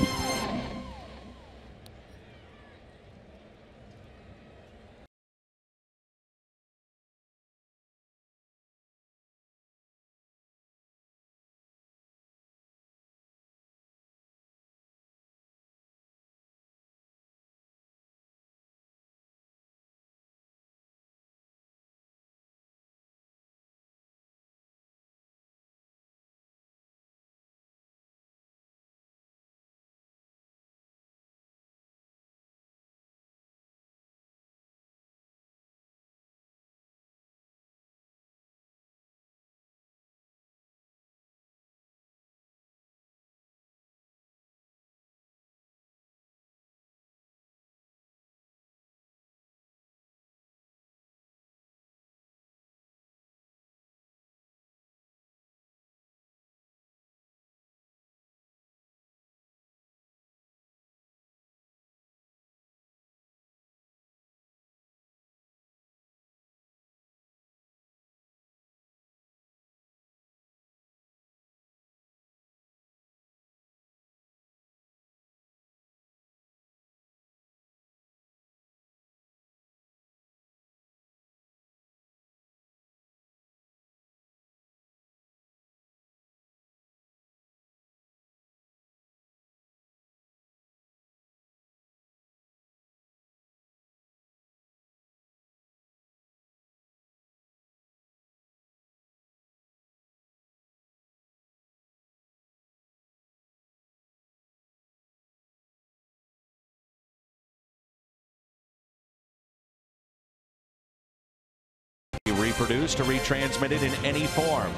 Reproduced or retransmitted in any form,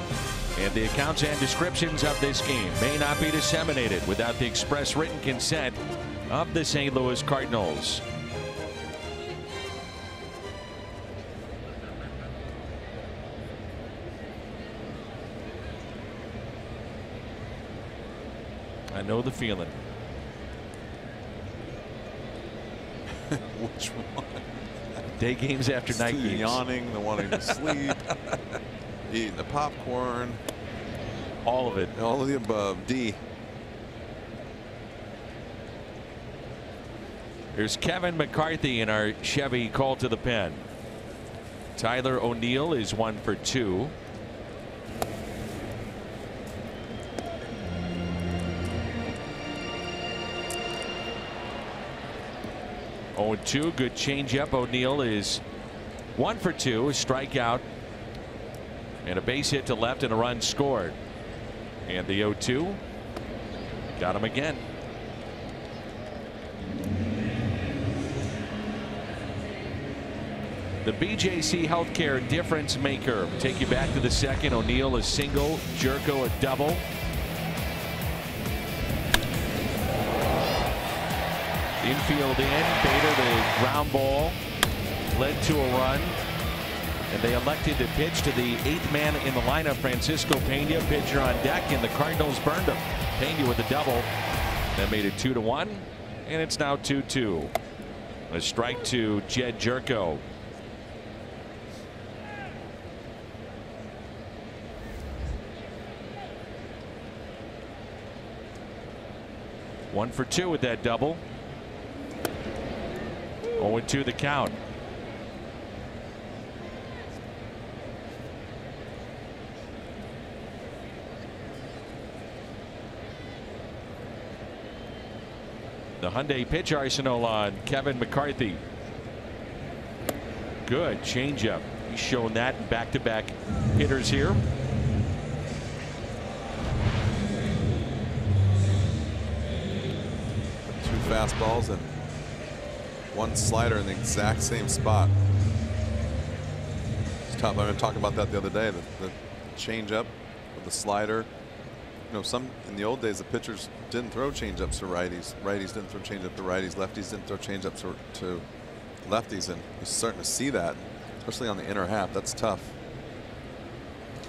and the accounts and descriptions of this game may not be disseminated without the express written consent of the St. Louis Cardinals. I know the feeling. Which one? Day games after night games. Yawning, the wanting to sleep, eating the popcorn. All of it. All of the above. D. Here's Kevin McCarthy in our Chevy call to the pen. Tyler O'Neill is 1 for 2. Oh, 2. Good changeup. O'Neill is 1 for 2. A strikeout and a base hit to left and a run scored. And the 0-2 got him again. The BJC Healthcare difference maker. Take you back to the second. O'Neill a single, Jerko a double. Infield in. Bader the ground ball led to a run. And they elected to pitch to the 8th man in the lineup, Francisco Pena, pitcher on deck, and the Cardinals burned him. Pena with a double. That made it 2-1, and it's now 2-2. A strike to Jed Jerko. One for 2 with that double. 0-2 the count. The Hyundai pitch arsenal on Kevin McCarthy. Good changeup. He's shown that in back-to-back hitters here. Two fastballs and one slider in the exact same spot. It's tough. I was talking about that the other day. The changeup with the slider. You know, some in the old days the pitchers didn't throw changeups to righties. Righties didn't throw changeup to righties. Lefties didn't throw changeups to lefties, and you're starting to see that, especially on the inner half. That's tough.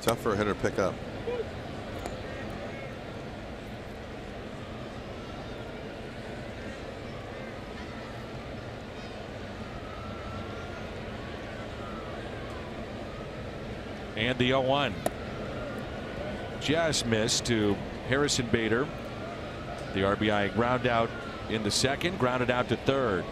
Tough for a hitter to pick up. And the 0-1. Just missed to Harrison Bader. The RBI ground out in the second, grounded out to third.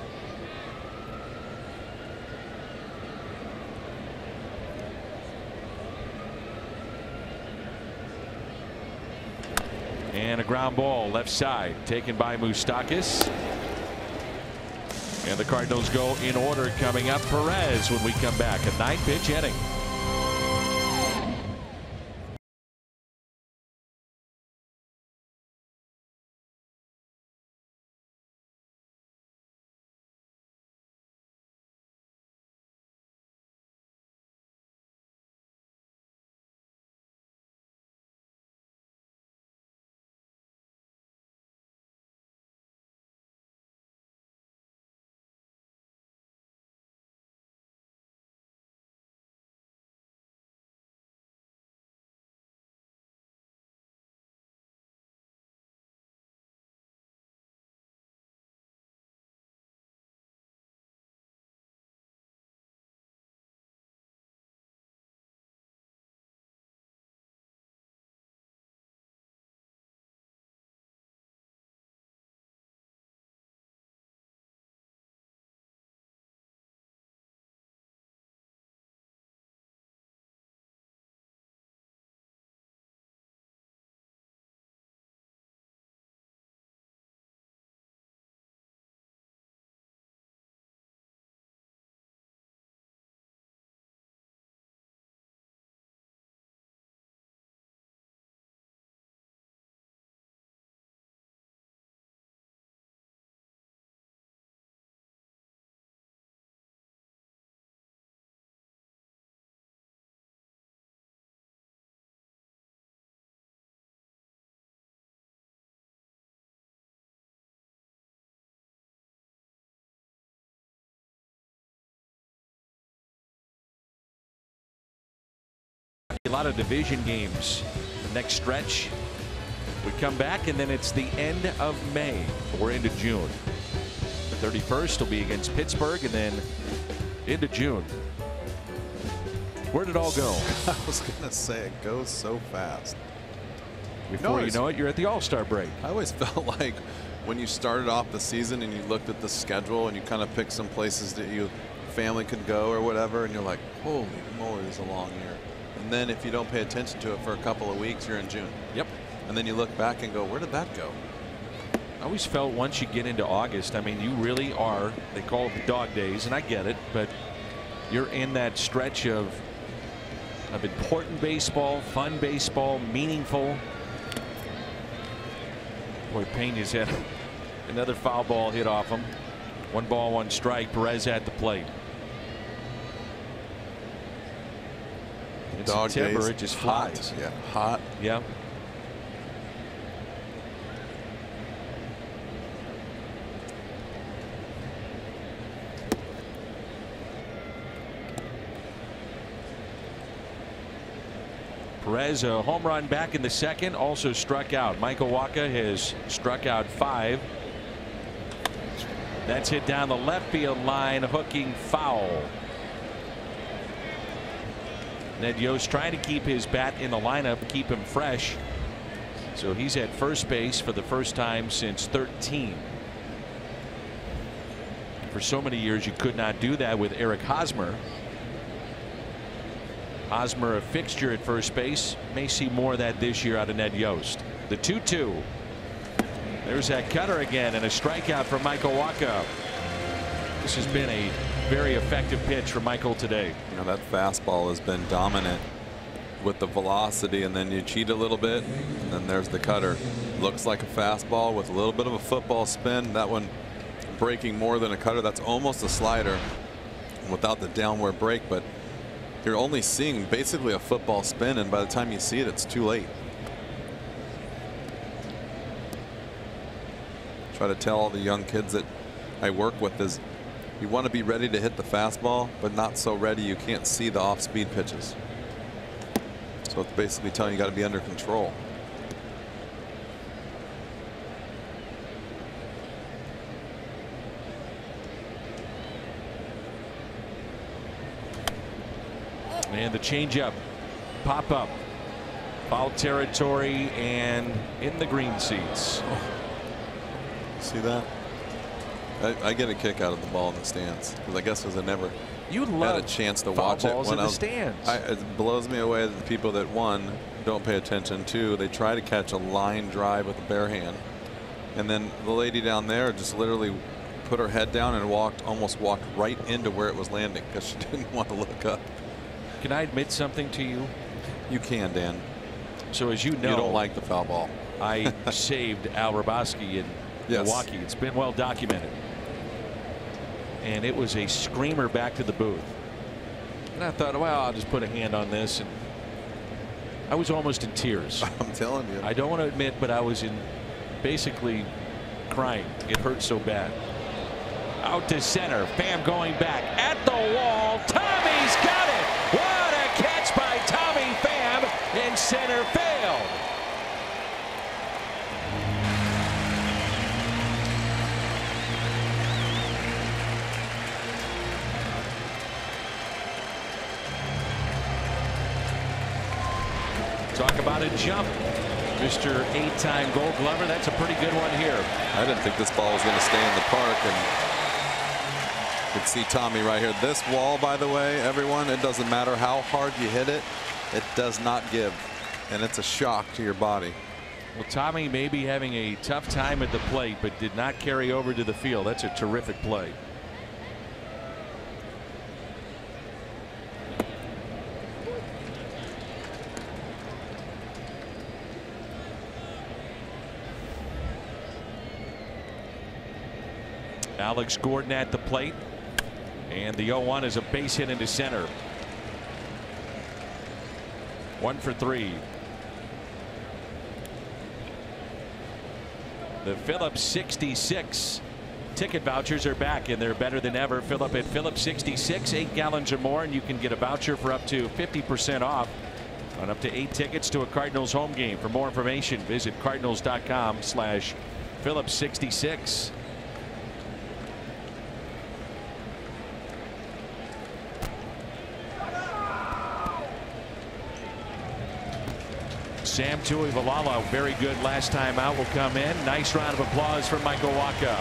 And a ground ball left side taken by Moustakas. And the Cardinals go in order coming up. Perez when we come back. A 9-pitch inning. A lot of division games. The next stretch, we come back, and then it's the end of May. We're into June. The 31st will be against Pittsburgh, and then into June. Where did it all go? I was going to say, it goes so fast. Before you know it, you're at the All-Star break. I always felt like when you started off the season and you looked at the schedule and you kind of picked some places that you family could go or whatever, and you're like, holy moly, this is a long year. And then if you don't pay attention to it for a couple of weeks, you're in June. Yep. And then you look back and go, where did that go? I always felt once you get into August, I mean, you really are, they call it the dog days, and I get it, but you're in that stretch of important baseball, fun baseball, meaningful. Boy, Pena's had another foul ball hit off him. 1 ball, 1 strike. Perez at the plate. In Dog September, days, it just hot. flies. Yeah, hot. Yeah. Perez, a home run back in the second, also struck out. Michael Wacha has struck out 5. That's hit down the left field line, hooking foul. Ned Yost trying to keep his bat in the lineup, keep him fresh. So he's at first base for the first time since 13. For so many years, you could not do that with Eric Hosmer. Hosmer a fixture at first base. May see more of that this year out of Ned Yost. The 2-2. There's that cutter again and a strikeout from Michael Wacha. This has been a very effective pitch for Michael today. You know, that fastball has been dominant with the velocity, and then you cheat a little bit, and then there's the cutter. Looks like a fastball with a little bit of a football spin. That one breaking more than a cutter. That's almost a slider without the downward break, but you're only seeing basically a football spin, and by the time you see it, it's too late. Try to tell all the young kids that I work with is you want to be ready to hit the fastball, but not so ready you can't see the off-speed pitches. So it's basically telling you got to be under control. And the changeup, pop up, foul territory, and in the green seats. See that? I get a kick out of the ball in the stands because I guess because I never had a chance to watch it when the stands. It blows me away that the people that won don't pay attention. Two, they try to catch a line drive with a bare hand, and then the lady down there just literally put her head down and almost walked right into where it was landing because she didn't want to look up. Can I admit something to you? You can, Dan. So as you know, you don't like the foul ball. I saved Al Raboski in Milwaukee. It's been well documented. And it was a screamer back to the booth. And I thought, well, I'll just put a hand on this. And I was almost in tears. I'm telling you. I don't want to admit, but I was in basically crying. It hurt so bad. Out to center. Pham going back at the wall. Tommy's got it. What a catch by Tommy Pham in center field. Talk about a jump. Mr. 8-time Gold Glover. That's a pretty good one here. I didn't think this ball was going to stay in the park, and you can see Tommy right here. This wall, by the way, everyone, it doesn't matter how hard you hit it, it does not give, and it's a shock to your body. Well, Tommy may be having a tough time at the plate, but did not carry over to the field. That's a terrific play. Alex Gordon at the plate, and the 0-1 is a base hit into center. 1 for 3. The Phillips 66 ticket vouchers are back, and they're better than ever. Fill up at Phillips 66, 8 gallons or more, and you can get a voucher for up to 50% off on up to 8 tickets to a Cardinals home game. For more information, visit cardinals.com/Phillips 66. Sam Tuivalala, very good last time out, will come in. Nice round of applause for Michael Wacha.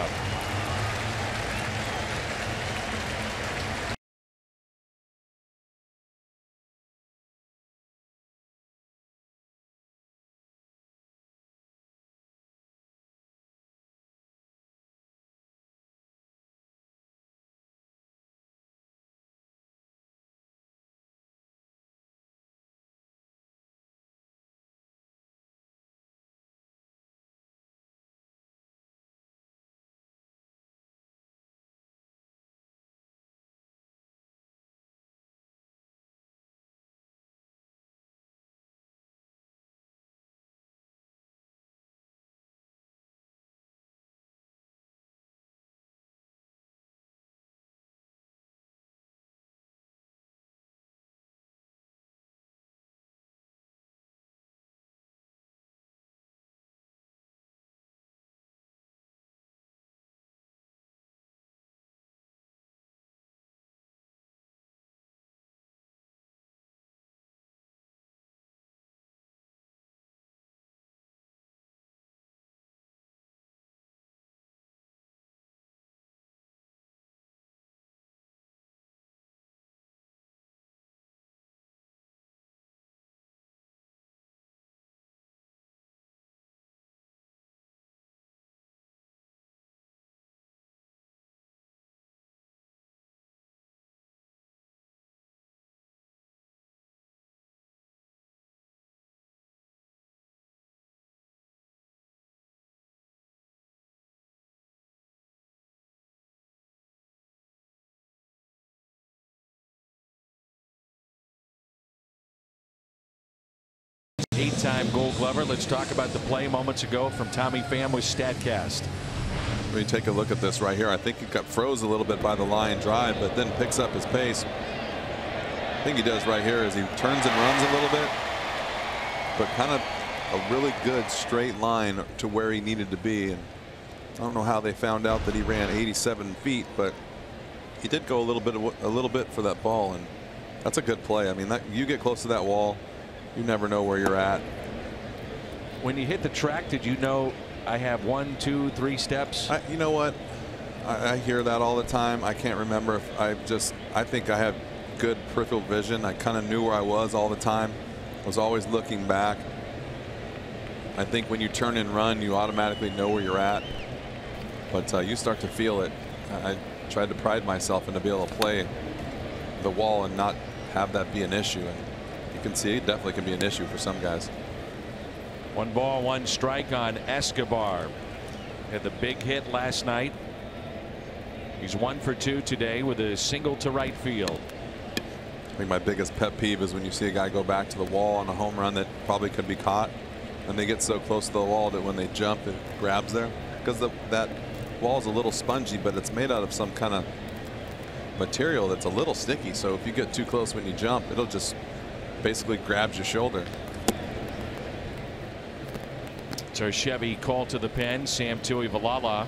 Eight-time Gold Glover. Let's talk about the play moments ago from Tommy Pham with StatCast. When you take a look at this right here, I think he got froze a little bit by the line drive, but then picks up his pace. I think he does right here is he turns and runs a little bit, but kind of a really good straight line to where he needed to be. And I don't know how they found out that he ran 87 feet, but he did go a little bit for that ball, and that's a good play. I mean, that you get close to that wall, you never know where you're at. When you hit the track, did you know I have 1, 2, 3 steps? You know what? I hear that all the time. I can't remember if I think I had good peripheral vision. I kind of knew where I was all the time. I was always looking back. I think when you turn and run, you automatically know where you're at. But you start to feel it. I tried to pride myself in to be able to play the wall and not have that be an issue. And you can see it definitely can be an issue for some guys. 1 ball, 1 strike on Escobar. Had the big hit last night. He's 1 for 2 today with a single to right field. I think my biggest pet peeve is when you see a guy go back to the wall on a home run that probably could be caught, and they get so close to the wall that when they jump, it grabs there. Because that wall is a little spongy, but it's made out of some kind of material that's a little sticky. So if you get too close when you jump, it'll just basically grabs your shoulder. It's our Chevy call to the pen. Sam Tuivalala.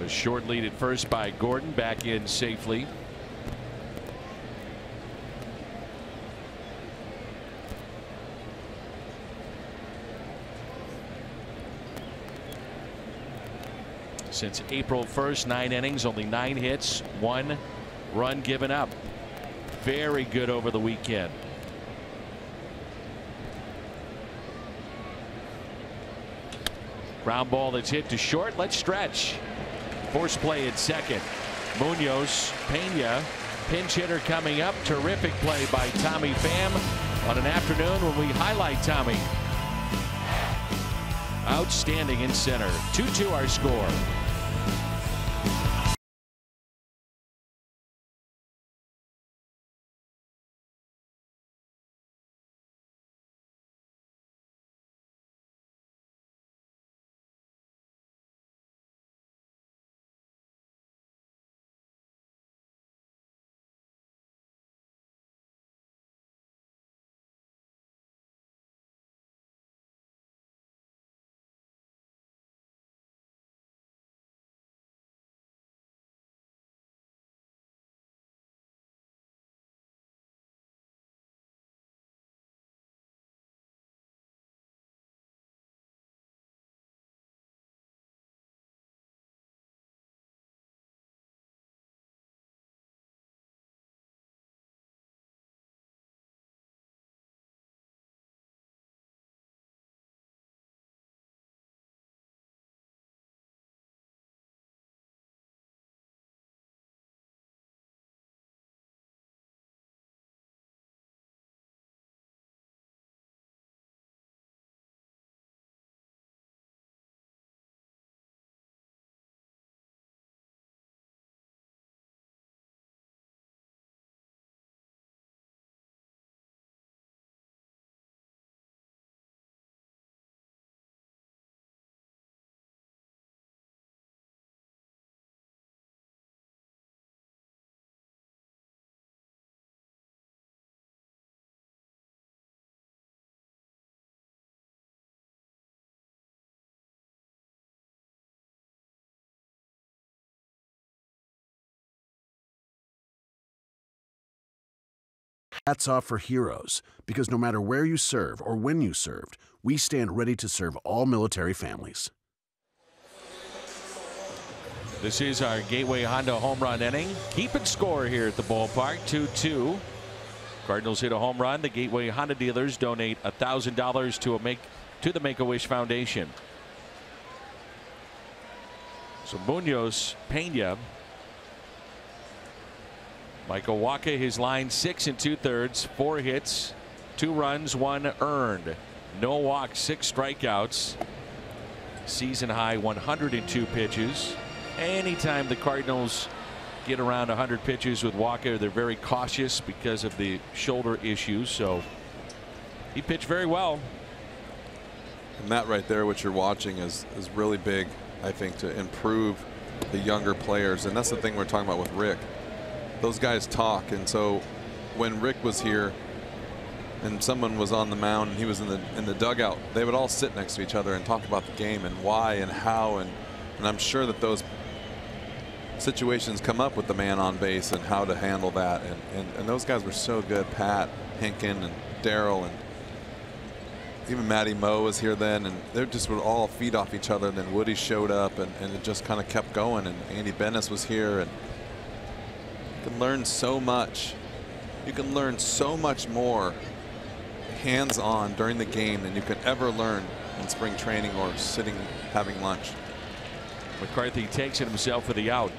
Was short lead at first by Gordon, back in safely. Since April 1st, 9 innings, only 9 hits, 1 run given up. Very good over the weekend. Ground ball that's hit to short. Let's stretch. Force play at second. Munoz, Pena, pinch hitter coming up. Terrific play by Tommy Pham on an afternoon when we highlight Tommy. Outstanding in center. 2-2 our score. Hats off for heroes, because no matter where you serve or when you served, we stand ready to serve all military families. This is our Gateway Honda home run inning. Keeping score here at the ballpark, 2-2. Cardinals hit a home run. The Gateway Honda dealers donate $1,000 to the Make-A-Wish Foundation. So Munoz, Pena, Michael Wacha, his line 6 2/3, 4 hits, 2 runs, 1 earned, no walks, 6 strikeouts, season high 102 pitches. Anytime the Cardinals get around 100 pitches with Wacha, they're very cautious because of the shoulder issues. So he pitched very well. And that right there, what you're watching, is really big, I think, to improve the younger players. And that's the thing we're talking about with Rick. Those guys talk, and so when Rick was here and someone was on the mound and he was in the dugout, they would all sit next to each other and talk about the game and why and how, and I'm sure that those situations come up with the man on base and how to handle that, and those guys were so good. Pat, Hinkin, and Darryl, and even Matty Moe was here then, and they just would all feed off each other. And then Woody showed up, and it just kind of kept going, and Andy Bennis was here, and you can learn so much. You can learn so much more hands-on during the game than you could ever learn in spring training or sitting having lunch. McCarthy takes it himself for the out.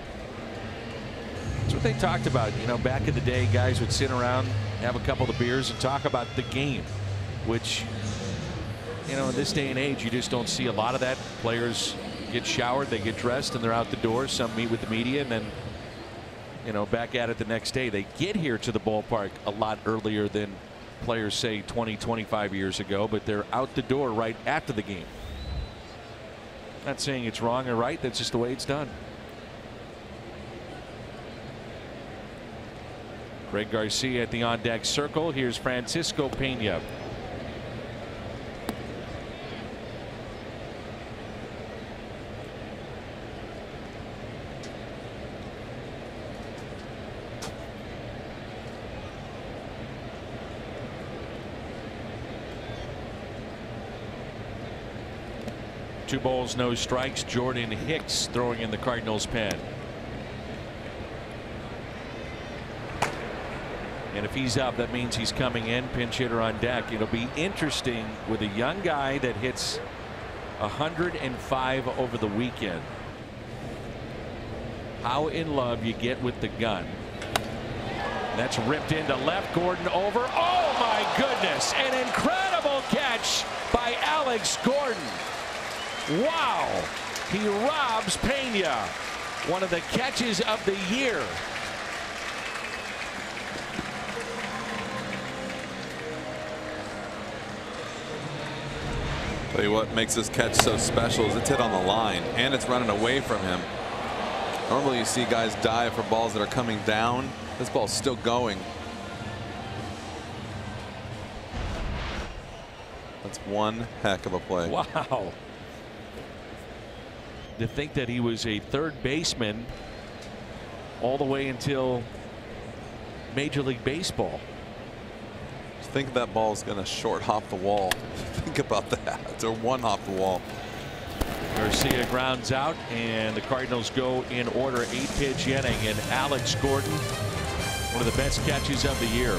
That's what they talked about. You know, back in the day, guys would sit around, have a couple of beers, and talk about the game, which, you know, in this day and age, you just don't see a lot of that. Players get showered, they get dressed, and they're out the door. Some meet with the media, and then, you know, back at it the next day. They get here to the ballpark a lot earlier than players, say, 20, 25 years ago, but they're out the door right after the game. Not saying it's wrong or right, that's just the way it's done. Greg Garcia at the on-deck circle. Here's Francisco Pena. Two balls, no strikes. Jordan Hicks throwing in the Cardinals pen. And if he's up, that means he's coming in. Pinch hitter on deck. It'll be interesting with a young guy that hits 105 over the weekend. How in love you get with the gun. That's ripped into left. Gordon over. Oh my goodness. An incredible catch by Alex Gordon. Wow. He robs Pena. One of the catches of the year. Tell you what makes this catch so special is it's hit on the line and it's running away from him. Normally you see guys dive for balls that are coming down. This ball's still going. That's one heck of a play. Wow. To think that he was a third baseman all the way until Major League Baseball. Think that ball is going to short hop the wall. Think about that. Or one hop the wall. Garcia grounds out, and the Cardinals go in order. 8-pitch inning, and Alex Gordon, one of the best catches of the year.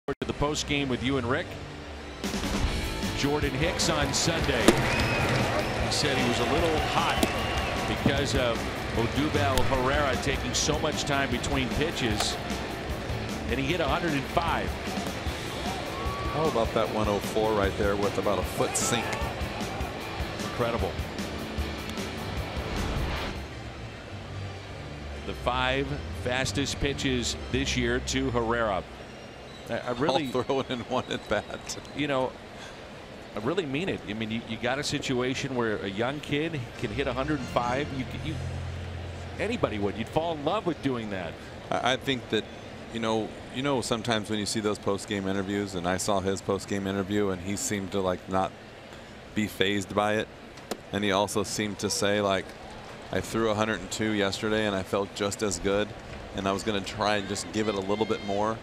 To the post game with you and Rick. Jordan Hicks on Sunday. He said he was a little hot because of Odubel Herrera taking so much time between pitches, and he hit 105. How about that 104 right there with about a foot sink? Incredible. The 5 fastest pitches this year to Herrera. I really I'll throw it in one at bat. You know, I really mean it. I mean, you got a situation where a young kid can hit 105. Anybody would. You'd fall in love with doing that. I think that, you know, sometimes when you see those post-game interviews, and I saw his post-game interview, and he seemed to like not be fazed by it, and he also seemed to say like, I threw 102 yesterday, and I felt just as good, and I was going to try and just give it a little bit more.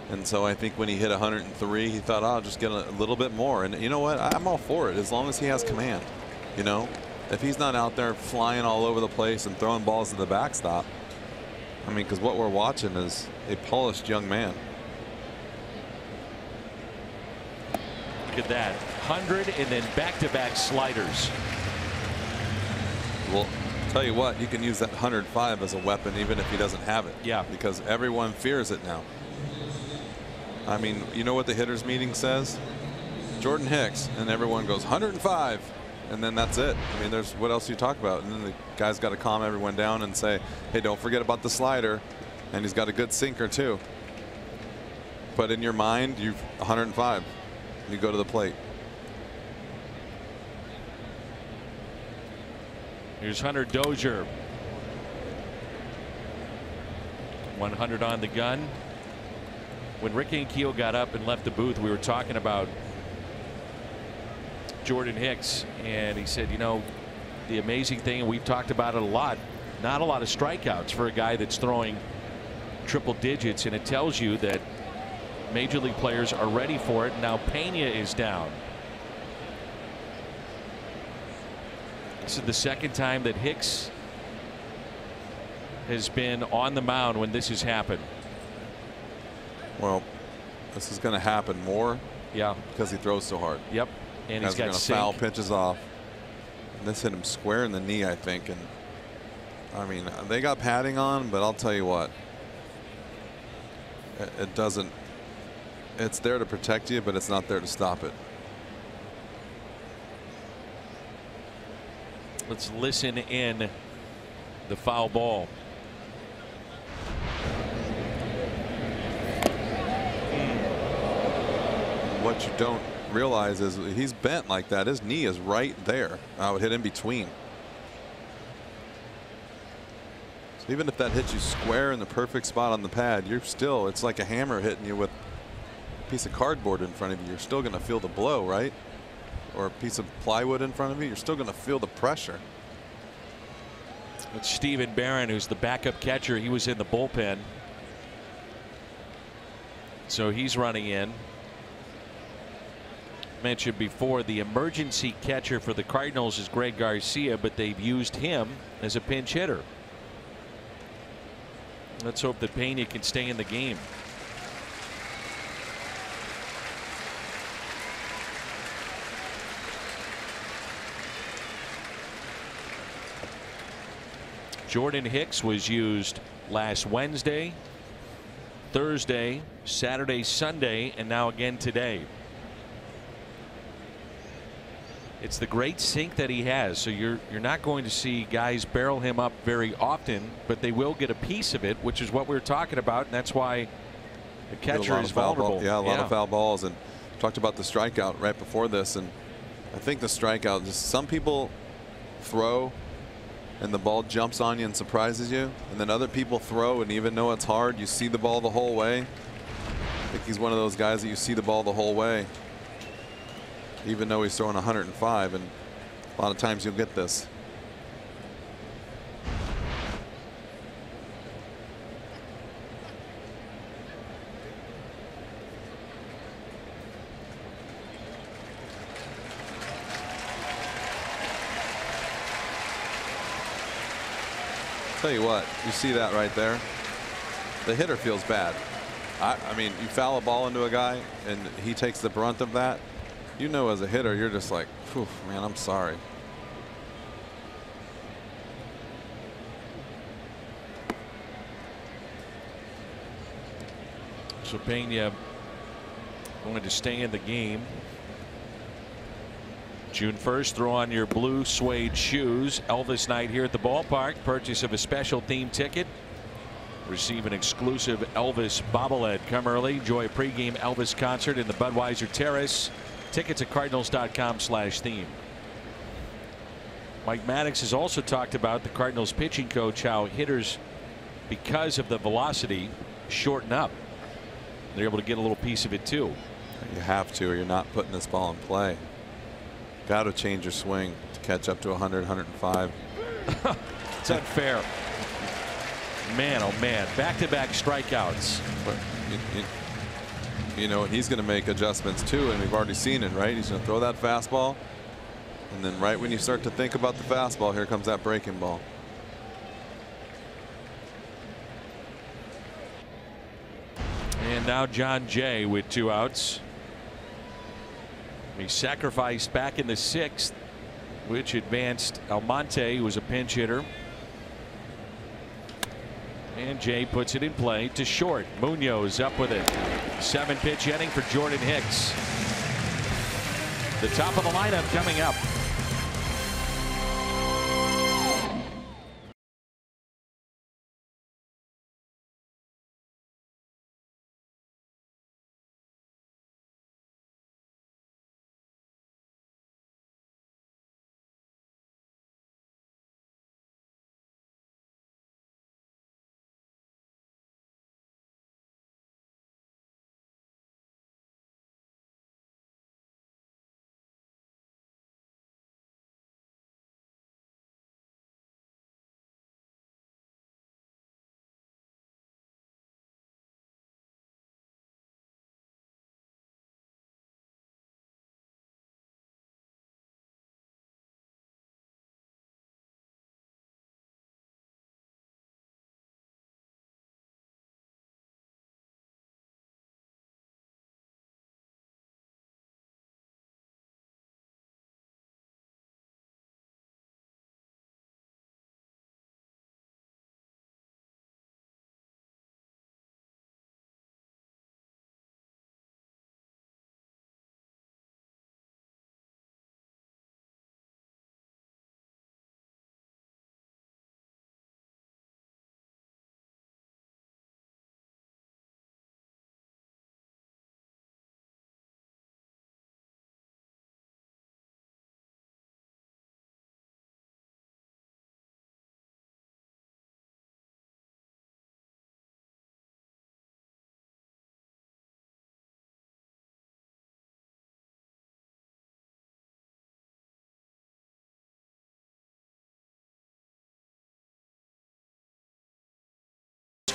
And so I think when he hit 103, he thought, oh, I'll just get a little bit more. And you know what? I'm all for it as long as he has command. You know, if he's not out there flying all over the place and throwing balls to the backstop. I mean, because what we're watching is a polished young man. Look at that. 100 and then back-to-back sliders. Well, tell you what, you can use that 105 as a weapon even if he doesn't have it. Yeah. Because everyone fears it now. I mean, you know what the hitters meeting says? Jordan Hicks, and everyone goes 105, and then that's it. I mean, there's what else do you talk about? And then the guy's got to calm everyone down and say, hey, don't forget about the slider, and he's got a good sinker too. But in your mind, you've 105. You go to the plate. Here's Hunter Dozier. 100 on the gun. When Rick Ankiel got up and left the booth, we were talking about Jordan Hicks, and he said, you know, the amazing thing, and we've talked about it a lot, not a lot of strikeouts for a guy that's throwing triple digits, and it tells you that major league players are ready for it. Now Pena is down. This is the second time that Hicks has been on the mound when this has happened. Well, this is going to happen more. Yeah. Because he throws so hard. Yep. And he's got foul pitches off. And this hit him square in the knee, I think. And I mean, they got padding on, but I'll tell you what, it doesn't. It's there to protect you, but it's not there to stop it. Let's listen in the foul ball. What you don't realize is he's bent like that. His knee is right there. I would hit in between. So even if that hits you square in the perfect spot on the pad, you're still, it's like a hammer hitting you with a piece of cardboard in front of you. You're still going to feel the blow, right? Or a piece of plywood in front of you. You're still going to feel the pressure. It's Stephen Barron, who's the backup catcher. He was in the bullpen, so he's running in. Mentioned before, the emergency catcher for the Cardinals is Greg Garcia, but they've used him as a pinch hitter. Let's hope that Pena can stay in the game. Jordan Hicks was used last Wednesday, Thursday, Saturday, Sunday, and now again today. It's the great sink that he has, so you're not going to see guys barrel him up very often, but they will get a piece of it, which is what we're talking about, and that's why the catcher is vulnerable. Yeah, a lot of foul balls, and talked about the strikeout right before this, and I think the strikeout, just some people throw and the ball jumps on you and surprises you, and then other people throw and even though it's hard, you see the ball the whole way. I think he's one of those guys that you see the ball the whole way, even though he's throwing 105, and a lot of times you'll get this. Tell you what, you see that right there? The hitter feels bad. I mean, you foul a ball into a guy and he takes the brunt of that. You know, as a hitter, you're just like, phew, man, I'm sorry. So Pena going to stay in the game. June 1st, throw on your blue suede shoes. Elvis night here at the ballpark. Purchase of a special theme ticket. Receive an exclusive Elvis bobblehead. Come early. Enjoy a pregame Elvis concert in the Budweiser Terrace. Tickets at cardinals.com/theme. Mike Maddox has also talked about, the Cardinals pitching coach, how hitters, because of the velocity, shorten up. They're able to get a little piece of it too. You have to, or you're not putting this ball in play. Got to change your swing to catch up to 100, 105. It's unfair. Man, oh man, back-to-back strikeouts. But you know, he's going to make adjustments too, and we've already seen it, right? He's going to throw that fastball, and then right when you start to think about the fastball, here comes that breaking ball. And now John Jay with 2 outs. He sacrificed back in the 6th, which advanced Almonte, who was a pinch hitter. And Jay puts it in play to short. Munoz up with it. 7-pitch inning for Jordan Hicks. The top of the lineup coming up.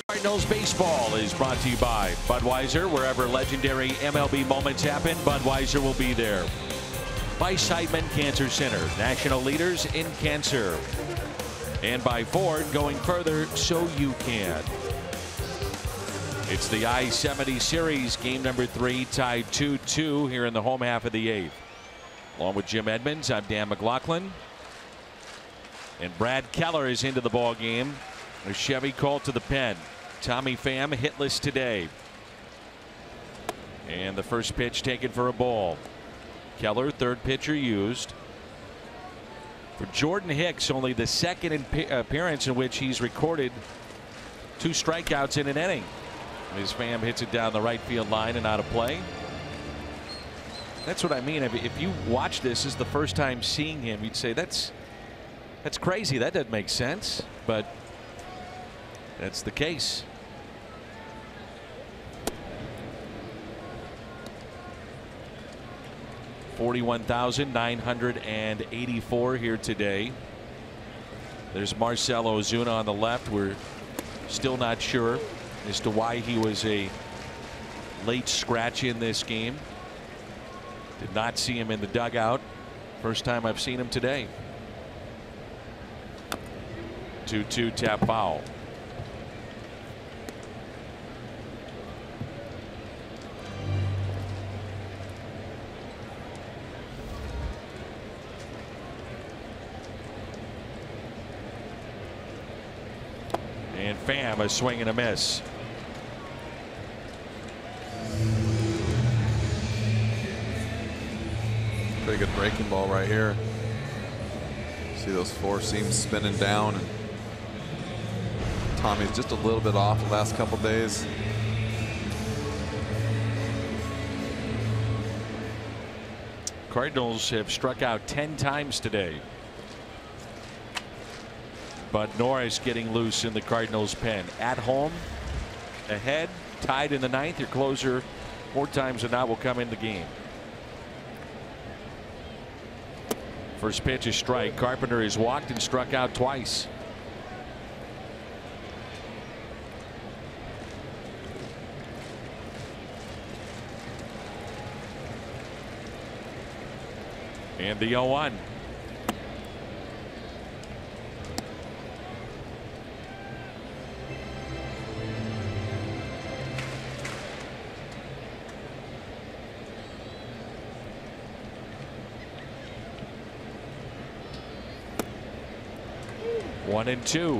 Cardinals baseball is brought to you by Budweiser. Wherever legendary MLB moments happen, Budweiser will be there. By Seidman Cancer Center, national leaders in cancer. And by Ford, going further so you can. It's the I-70 Series, game number 3, tied 2-2 here in the home half of the 8th. Along with Jim Edmonds, I'm Dan McLaughlin. And Brad Keller is into the ball game. A Chevy called to the pen. Tommy Pham hitless today. And the first pitch taken for a ball. Keller, third pitcher used. For Jordan Hicks, only the second appearance in which he's recorded 2 strikeouts in an inning. As Pham hits it down the right field line and out of play. That's what I mean. If you watch this is the first time seeing him, you'd say that's crazy. That doesn't make sense. But that's the case. $41,984 here today. There's Marcell Ozuna on the left. We're still not sure as to why he was a late scratch in this game. Did not see him in the dugout. First time I've seen him today. 2-2 tap foul. And Pham a swing and a miss. Pretty good breaking ball right here. See those four seams spinning down, and Tommy's just a little bit off the last couple days. Cardinals have struck out 10 times today. But Norris getting loose in the Cardinals pen. At home, ahead, tied in the ninth. Your closer more times than not will come in the game. First pitch is strike. Carpenter has walked and struck out twice. And the 0-1. One and two.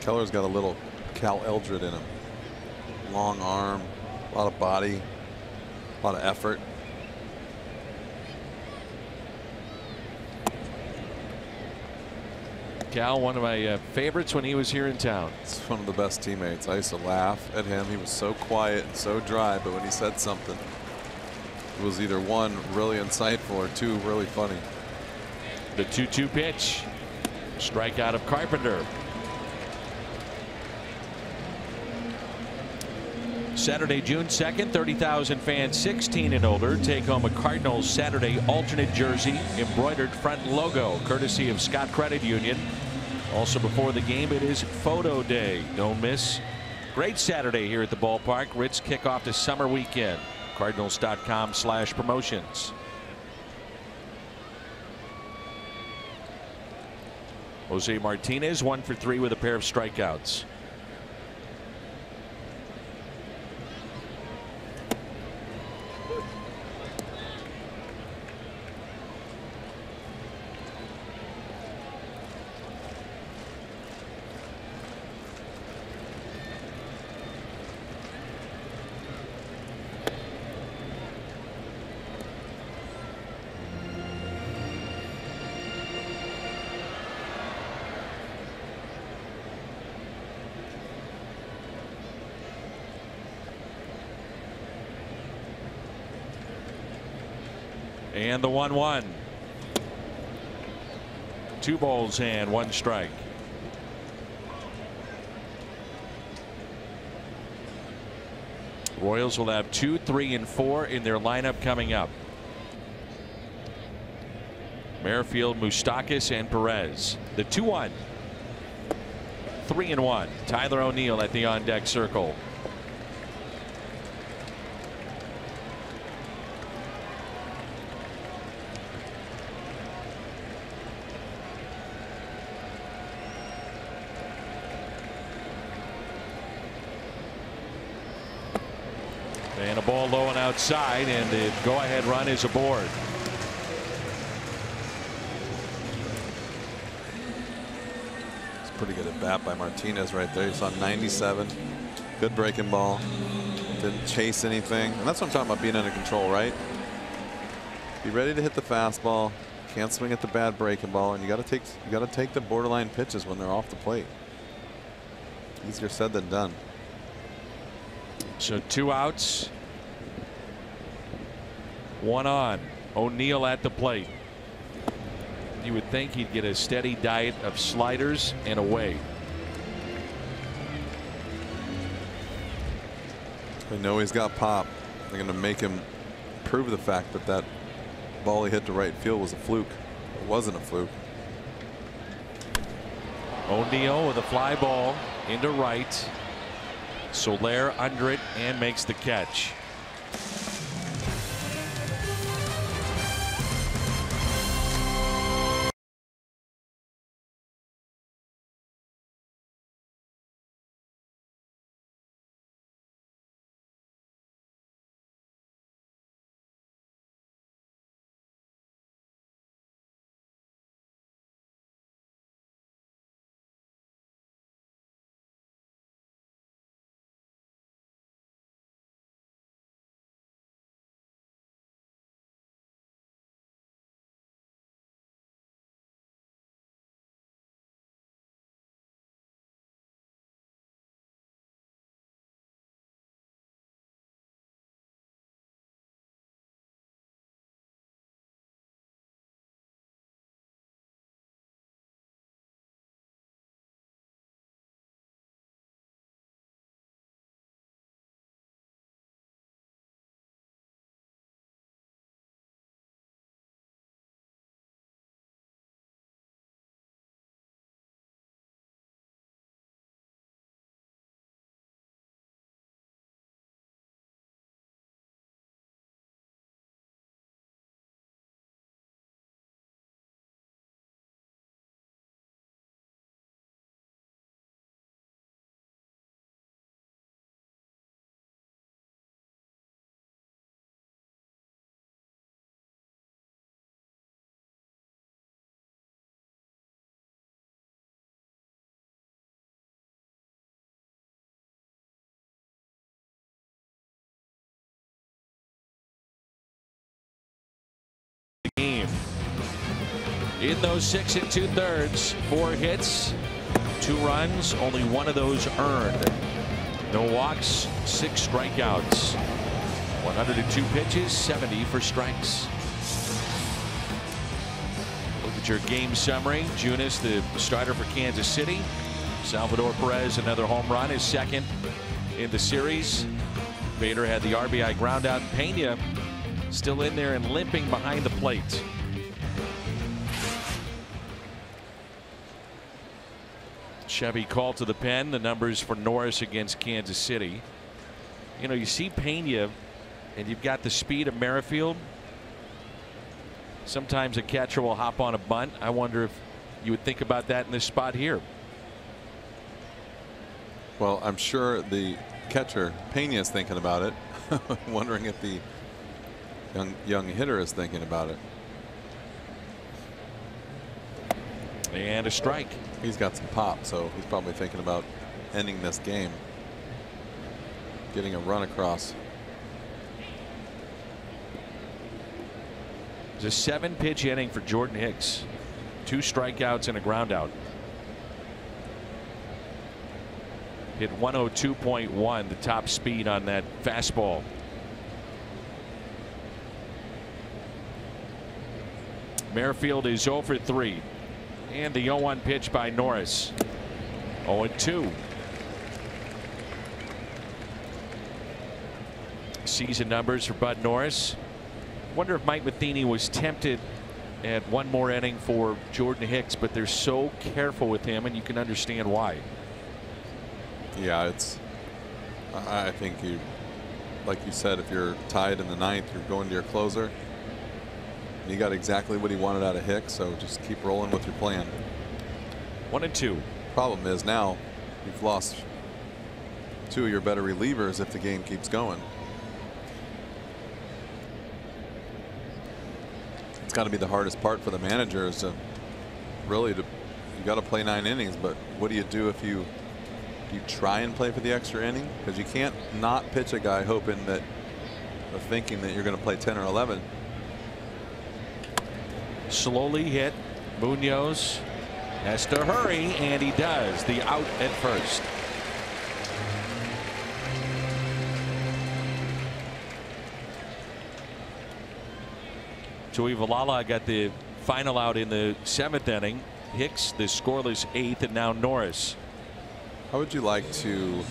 Keller's got a little Cal Eldred in him. Long arm, a lot of body, a lot of effort. Cal, one of my favorites when he was here in town. It's one of the best teammates. I used to laugh at him. He was so quiet and so dry, but when he said something, it was either one, really insightful, or two, really funny. The 2-2 pitch. Strikeout of Carpenter. Saturday, June 2nd, 30,000 fans 16 and older take home a Cardinals Saturday alternate jersey, embroidered front logo, courtesy of Scott Credit Union. Also before the game, it is photo day. Don't miss. Great Saturday here at the ballpark. Ritz kick off the summer weekend. Cardinals.com/promotions. Jose Martinez 1 for 3 with a pair of strikeouts. And the 1-1. 2 balls and 1 strike. Royals will have 2, 3, and 4 in their lineup coming up. Merrifield, Moustakas, and Perez. The 2-1. 3-1. Tyler O'Neill at the on deck circle. And a ball low and outside, and the go-ahead run is aboard. It's pretty good at bat by Martinez right there. You saw 97. Good breaking ball. Didn't chase anything. And that's what I'm talking about, being under control, right? Be ready to hit the fastball. Can't swing at the bad breaking ball, and you got to take the borderline pitches when they're off the plate. Easier said than done. So 2 outs. 1 on. O'Neill at the plate. You would think he'd get a steady diet of sliders and away. They know he's got pop. They're going to make him prove the fact that that ball he hit to right field was a fluke. It wasn't a fluke. O'Neill with a fly ball into right. Soler under it and makes the catch. In those 6 2/3, 4 hits, 2 runs, only 1 of those earned. No walks, 6 strikeouts. 102 pitches, 70 for strikes. Look at your game summary. Junis, the starter for Kansas City. Salvador Perez, another home run, his second in the series. Bader had the RBI ground out. Pena still in there and limping behind the plate. Chevy called to the pen. The numbers for Norris against Kansas City. You know, you see Pena and you've got the speed of Merrifield. Sometimes a catcher will hop on a bunt. I wonder if you would think about that in this spot here. Well, I'm sure the catcher Pena is thinking about it. Wondering if the young hitter is thinking about it. And a strike. He's got some pop, so he's probably thinking about ending this game. Getting a run across. It's a 7-pitch inning for Jordan Hicks. 2 strikeouts and a ground out. Hit 102.1, the top speed on that fastball. Merrifield is 0 for 3. And the 0-1 pitch by Norris. 0-2. Season numbers for Bud Norris. Wonder if Mike Matheny was tempted at one more inning for Jordan Hicks, but they're so careful with him, and you can understand why. Yeah, I think like you said, if you're tied in the 9th, you're going to your closer. You got exactly what he wanted out of Hicks, so just keep rolling with your plan. 1-2. Problem is now you've lost 2 of your better relievers if the game keeps going. It's got to be the hardest part for the manager is to really you got to play 9 innings, but what do you do if you try and play for the extra inning? Because you can't not pitch a guy hoping that or thinking that you're going to play 10 or 11. Slowly hit. Munoz has to hurry, and he does. The out at first. Joey Valala got the final out in the 7th inning. Hicks the scoreless 8th, and now Norris. How would you like to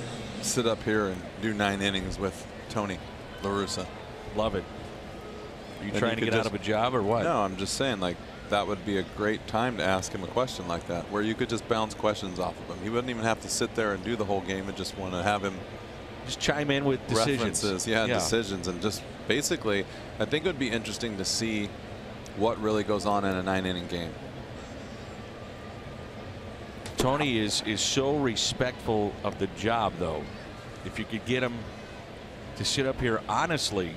sit up here and do 9 innings with Tony La Russa? Love it. Are you trying to get out of a job or what? No, I'm just saying, like, that would be a great time to ask him a question like that, where you could just bounce questions off of him. He wouldn't even have to sit there and do the whole game and just want to have him just chime in with decisions. References, yeah, decisions, and just basically, I think it would be interesting to see what really goes on in a 9-inning game. Tony is so respectful of the job, though. If you could get him to sit up here honestly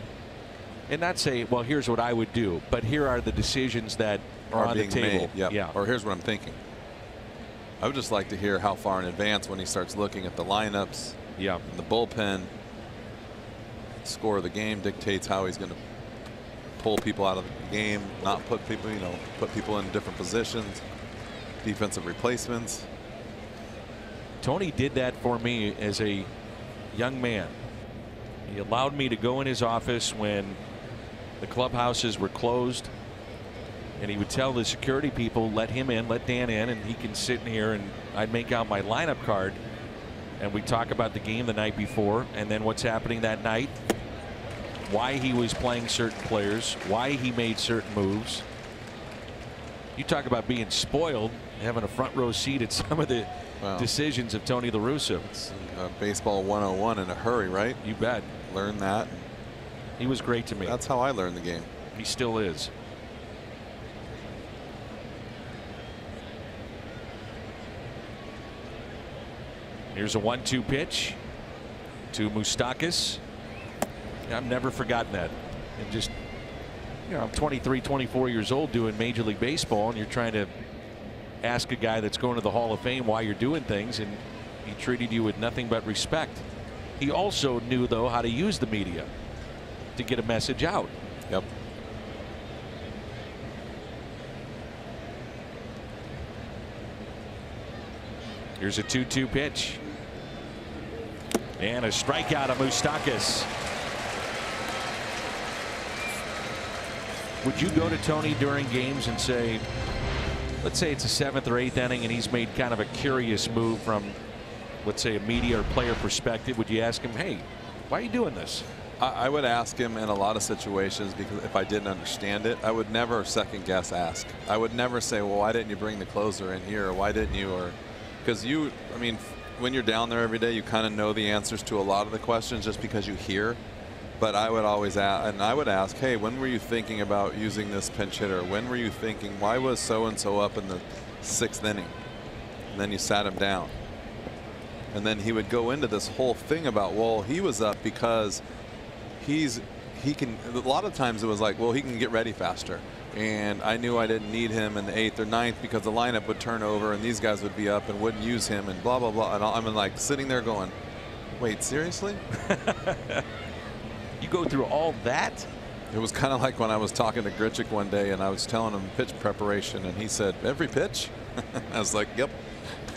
and not say, well, here's what I would do, but here are the decisions that are on the table. Yep. Yeah. Or here's what I'm thinking. I would just like to hear how far in advance when he starts looking at the lineups. Yeah. And the bullpen. Score of the game dictates how he's going to pull people out of the game, not put people, put people in different positions, defensive replacements. Tony did that for me as a young man. He allowed me to go in his office when the clubhouses were closed, and he would tell the security people, let him in, let Dan in, and he can sit in here, and I'd make out my lineup card, and we'd talk about the game the night before and then what's happening that night, why he was playing certain players, why he made certain moves. You talk about being spoiled, having a front row seat at some of the decisions of Tony La Russa. It's baseball 101 in a hurry, right? You bet. Learn that. He was great to me. That's how I learned the game. He still is. Here's a 1-2 pitch to Moustakas. I've never forgotten that. And just, I'm 23, 24 years old doing Major League Baseball, and you're trying to ask a guy that's going to the Hall of Fame why you're doing things, and he treated you with nothing but respect. He also knew, though, how to use the media to get a message out. Yep. Here's a 2-2 pitch. And a strikeout of Moustakas. Would you go to Tony during games and say, let's say it's a 7th or 8th inning and he's made kind of a curious move from, let's say, a media or player perspective? Would you ask him, hey, why are you doing this? I would ask him in a lot of situations, because if I didn't understand it, I would never second guess ask. I would never say, well, why didn't you bring the closer in here? Or why didn't you? Or because I mean, when you're down there every day, you kind of know the answers to a lot of the questions just because you hear. But I would always ask, hey, when were you thinking about using this pinch hitter? When were you thinking, why was so-and-so up in the 6th inning? And then you sat him down. And then he would go into this whole thing about, well, he was up because he can, a lot of times it was like, well, he can get ready faster. And I knew I didn't need him in the 8th or 9th because the lineup would turn over and these guys would be up and wouldn't use him and blah, blah, blah. And I'm like sitting there going, wait, seriously? You go through all that? It was kind of like when I was talking to Grichuk one day and I was telling him pitch preparation and he said, every pitch? I was like, yep,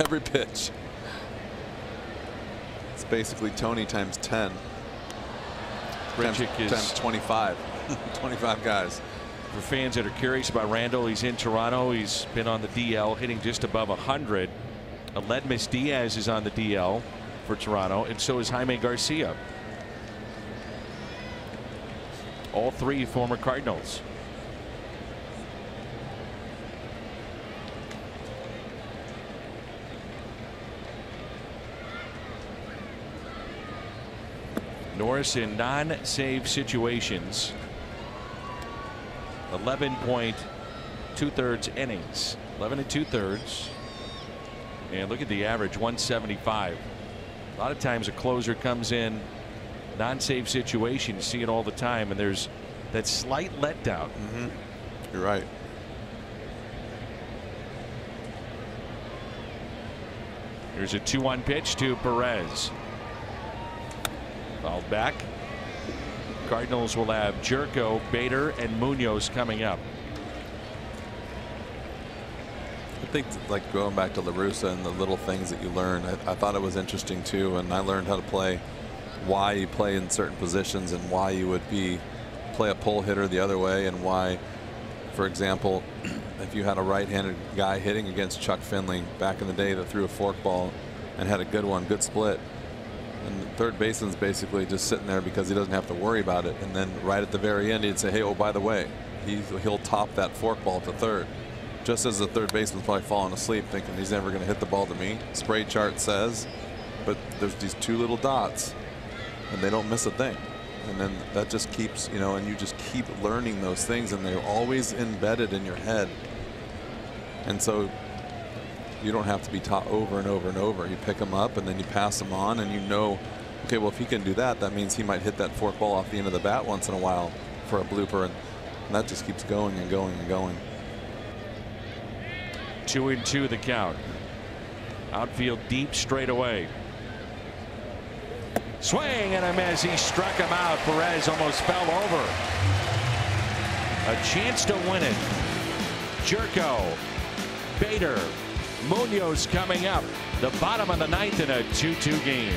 every pitch. It's basically Tony times 10. Grichuk is times 25. 25 guys. For fans that are curious about Randall, he's in Toronto. He's been on the DL, hitting just above 100. Aledmus Diaz is on the DL for Toronto, and so is Jaime Garcia. All three former Cardinals. Norris in non-save situations. 11.2 innings. 11 2/3. And look at the average, 175. A lot of times a closer comes in non-save situation. You see it all the time, and there's that slight letdown. You're right. Here's a 2-1 pitch to Perez. Fouled back. Cardinals will have Jerko, Bader, and Munoz coming up. I think, like, going back to La Russa and the little things that you learn, I thought it was interesting too, and I learned how to play, why you play in certain positions and why you would play a pull hitter the other way, and why, for example, if you had a right-handed guy hitting against Chuck Finley back in the day that threw a forkball and had a good split, and the third baseman's basically just sitting there because he doesn't have to worry about it, and then right at the very end he'd say, hey, oh, by the way, he'll top that forkball to third, just as the third baseman's probably falling asleep thinking he's never going to hit the ball to me. Spray chart says, but there's these two little dots and they don't miss a thing, and then that just keeps, you know, and you just keep learning those things, and they're always embedded in your head, and so you don't have to be taught over and over and over. You pick them up and then you pass them on, and you know, okay, well, if he can do that, that means he might hit that forkball off the end of the bat once in a while for a blooper, and that just keeps going and going and going. 2-2 the count. Outfield deep straight away. Swing and a miss. He struck him out. Perez almost fell over. A chance to win it. Jerko, Bader, Munoz coming up. The bottom of the 9th in a 2-2 game.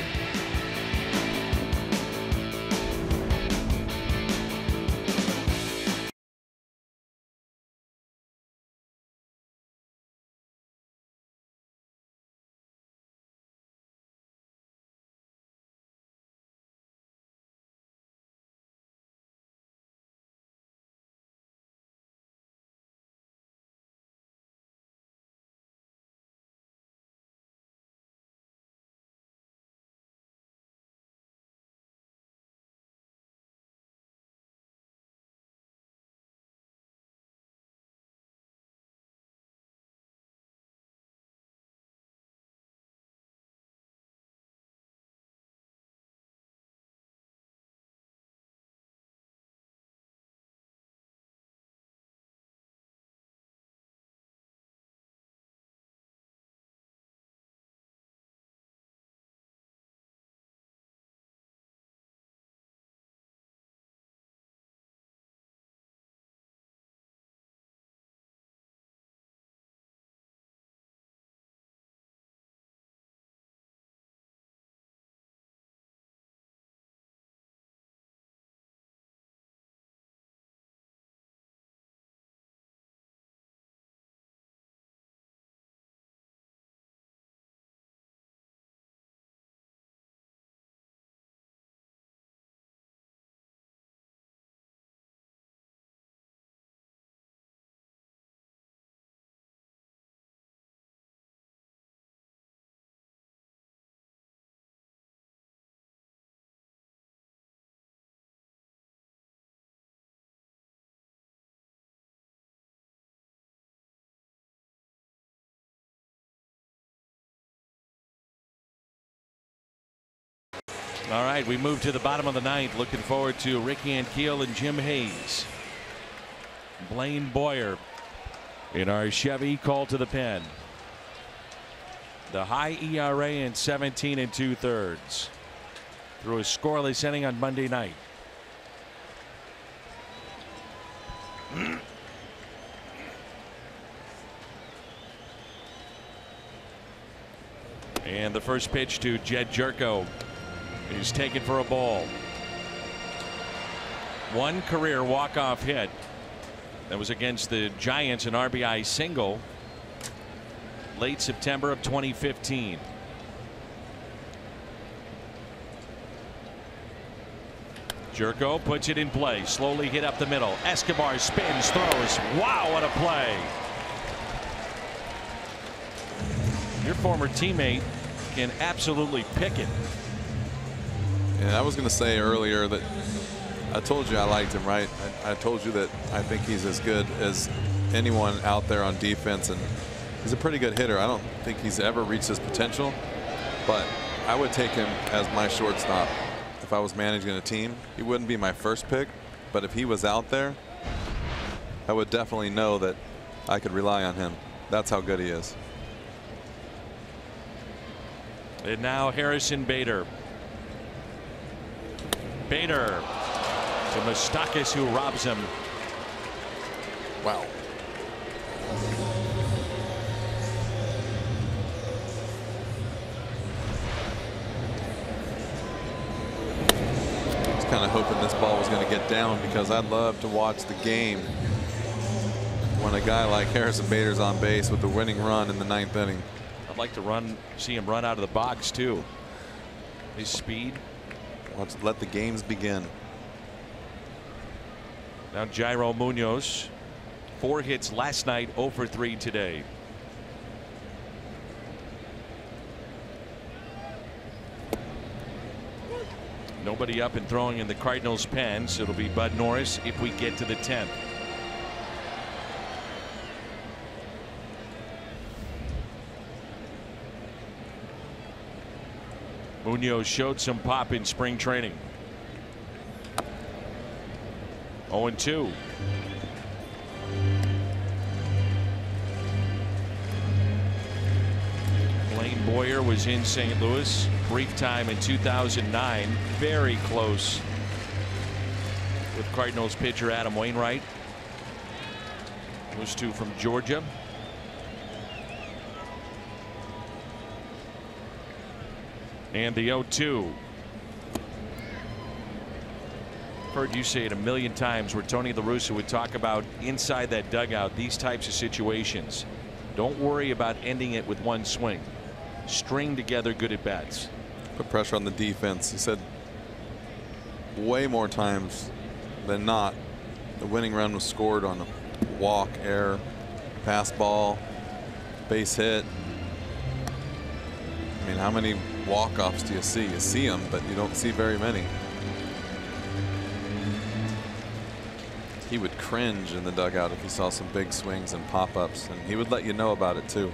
All right, we move to the bottom of the ninth. Looking forward to Ricky Ankiel and Jim Hayes. Blaine Boyer in our Chevy called to the pen. The high ERA in 17 2/3 through a scoreless inning on Monday night. And the first pitch to Jed Jerko is taken for a ball. One career walk-off hit. That was against the Giants, an RBI single late September of 2015. Jerko puts it in play, slowly hit up the middle. Escobar spins, throws. Wow, what a play. Your former teammate can absolutely pick it. And I was going to say earlier that I told you I liked him, right? I told you that I think he's as good as anyone out there on defense, and he's a pretty good hitter. I don't think he's ever reached his potential, but I would take him as my shortstop if I was managing a team. He wouldn't be my first pick, but if he was out there, I would definitely know that I could rely on him. That's how good he is. And now Harrison Bader. Bader to Moustakas, who robs him. Wow. I was kind of hoping this ball was going to get down, because I'd love to watch the game when a guy like Harrison Bader's on base with the winning run in the 9th inning. I'd like to see him run out of the box too. His speed. Let's let the games begin. Now Jairo Munoz, 4 hits last night, 0 for 3 today. Nobody up and throwing in the Cardinals' pen, so it'll be Bud Norris if we get to the 10th. Munoz showed some pop in spring training. 0-2. Blaine Boyer was in St. Louis, brief time in 2009, very close with Cardinals pitcher Adam Wainwright. Those two from Georgia. And the 0-2. Heard you say it a million times, where Tony La Russa would talk about inside that dugout, these types of situations. Don't worry about ending it with one swing. String together good at bats. Put pressure on the defense. He said way more times than not the winning run was scored on a walk, error, pass ball, base hit. I mean, how many walk-offs do you see? You see them, but you don't see very many. He would cringe in the dugout if he saw some big swings and pop-ups, and he would let you know about it too.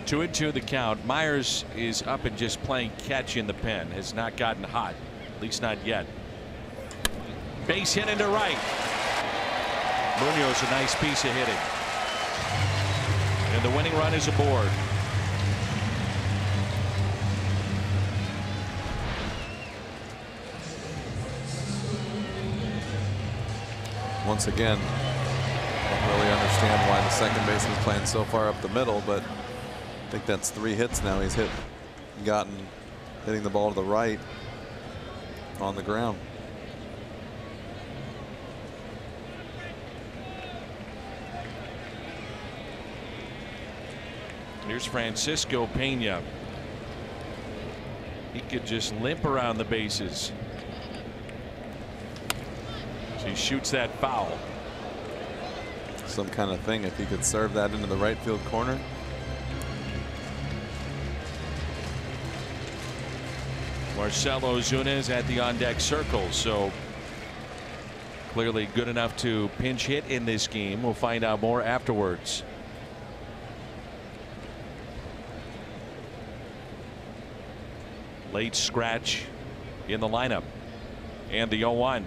2-2 the count. Myers is up and just playing catch in the pen. Has not gotten hot, at least not yet. Base hit into right. Munoz, a nice piece of hitting. And the winning run is aboard. Once again, don't really understand why the second baseman is playing so far up the middle, but I think that's 3 hits now he's hitting the ball to the right on the ground. Here's Francisco Pena. He could just limp around the bases. So he shoots that foul. Some kind of thing if he could serve that into the right field corner. Marcell Ozuna is at the on-deck circle, so clearly good enough to pinch hit in this game. We'll find out more afterwards. late scratch in the lineup. And the 0-1.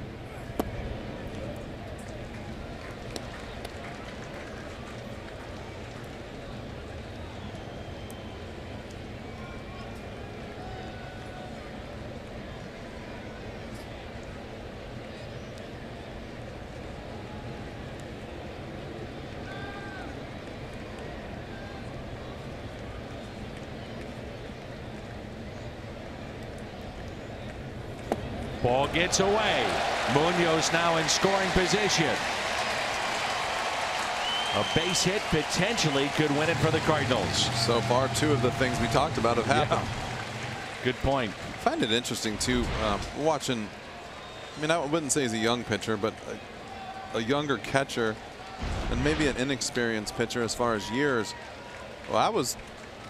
Ball gets away. Munoz now in scoring position. A base hit potentially could win it for the Cardinals. So far, two of the things we talked about have happened. Yeah. Good point. I find it interesting too, watching. I mean, I wouldn't say he's a young pitcher, but a younger catcher and maybe an inexperienced pitcher as far as years. Well, I was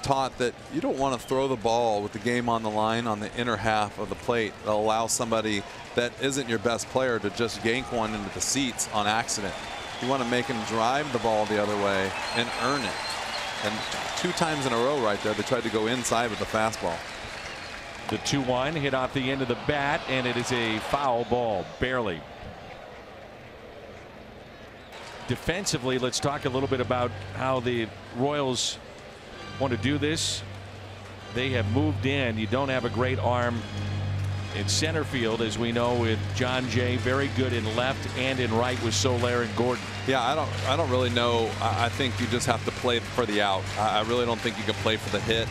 taught that you don't want to throw the ball with the game on the line on the inner half of the plate. That'll allow somebody that isn't your best player to just yank one into the seats on accident. You want to make him drive the ball the other way and earn it. And 2 times in a row right there, they tried to go inside with the fastball. The 2-1 hit off the end of the bat, and it is a foul ball, barely. Defensively, let's talk a little bit about how the Royals want to do this. They have moved in. You don't have a great arm in center field, as we know, with John Jay, very good in left and in right with Soler and Gordon. Yeah, I don't really know. I think you just have to play for the out. I really don't think you can play for the hit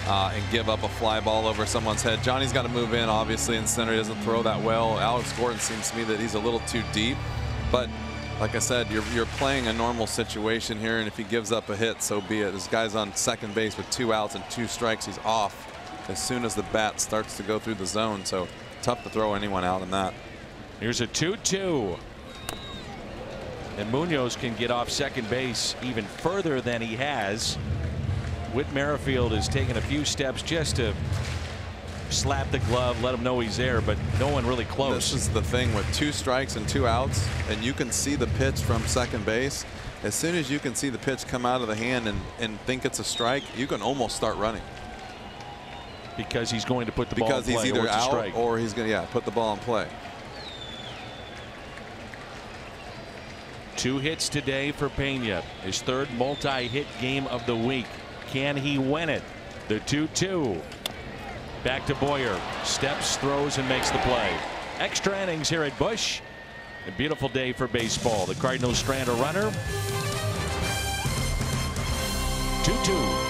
and give up a fly ball over someone's head. Johnny's got to move in, obviously, in center. He doesn't throw that well. Alex Gordon seems to me that he's a little too deep, but like I said, you're playing a normal situation here, and if he gives up a hit, so be it. This guy's on second base with 2 outs and 2 strikes. He's off as soon as the bat starts to go through the zone, so tough to throw anyone out in that. Here's a 2-2. And Munoz can get off second base even further than he has. Whit Merrifield has taken a few steps just to slap the glove, let him know he's there, but no one really close. This is the thing with 2 strikes and 2 outs, and you can see the pitch from second base. As soon as you can see the pitch come out of the hand and think it's a strike, you can almost start running. Because he's going to put the ball in play. Because he's either out strike. or he's going to put the ball in play. 2 hits today for Pena. His 3rd multi-hit game of the week. Can he win it? The 2-2. Back to Boyer. Steps, throws, and makes the play. Extra innings here at Busch. A beautiful day for baseball. The Cardinals strand a runner. 2-2.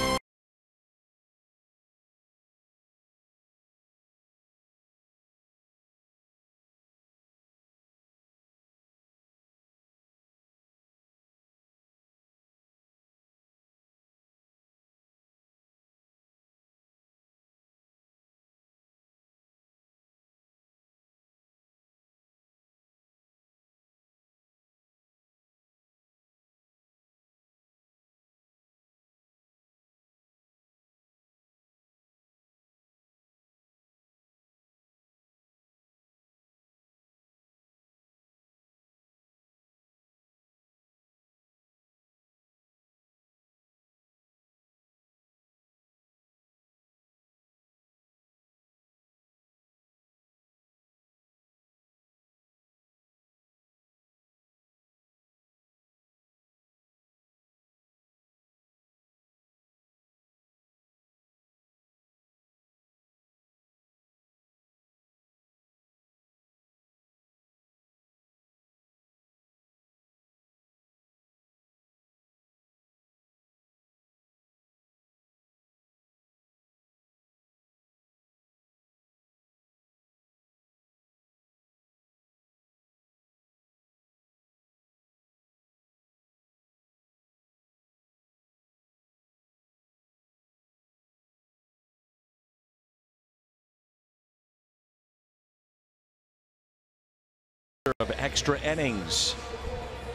Of extra innings.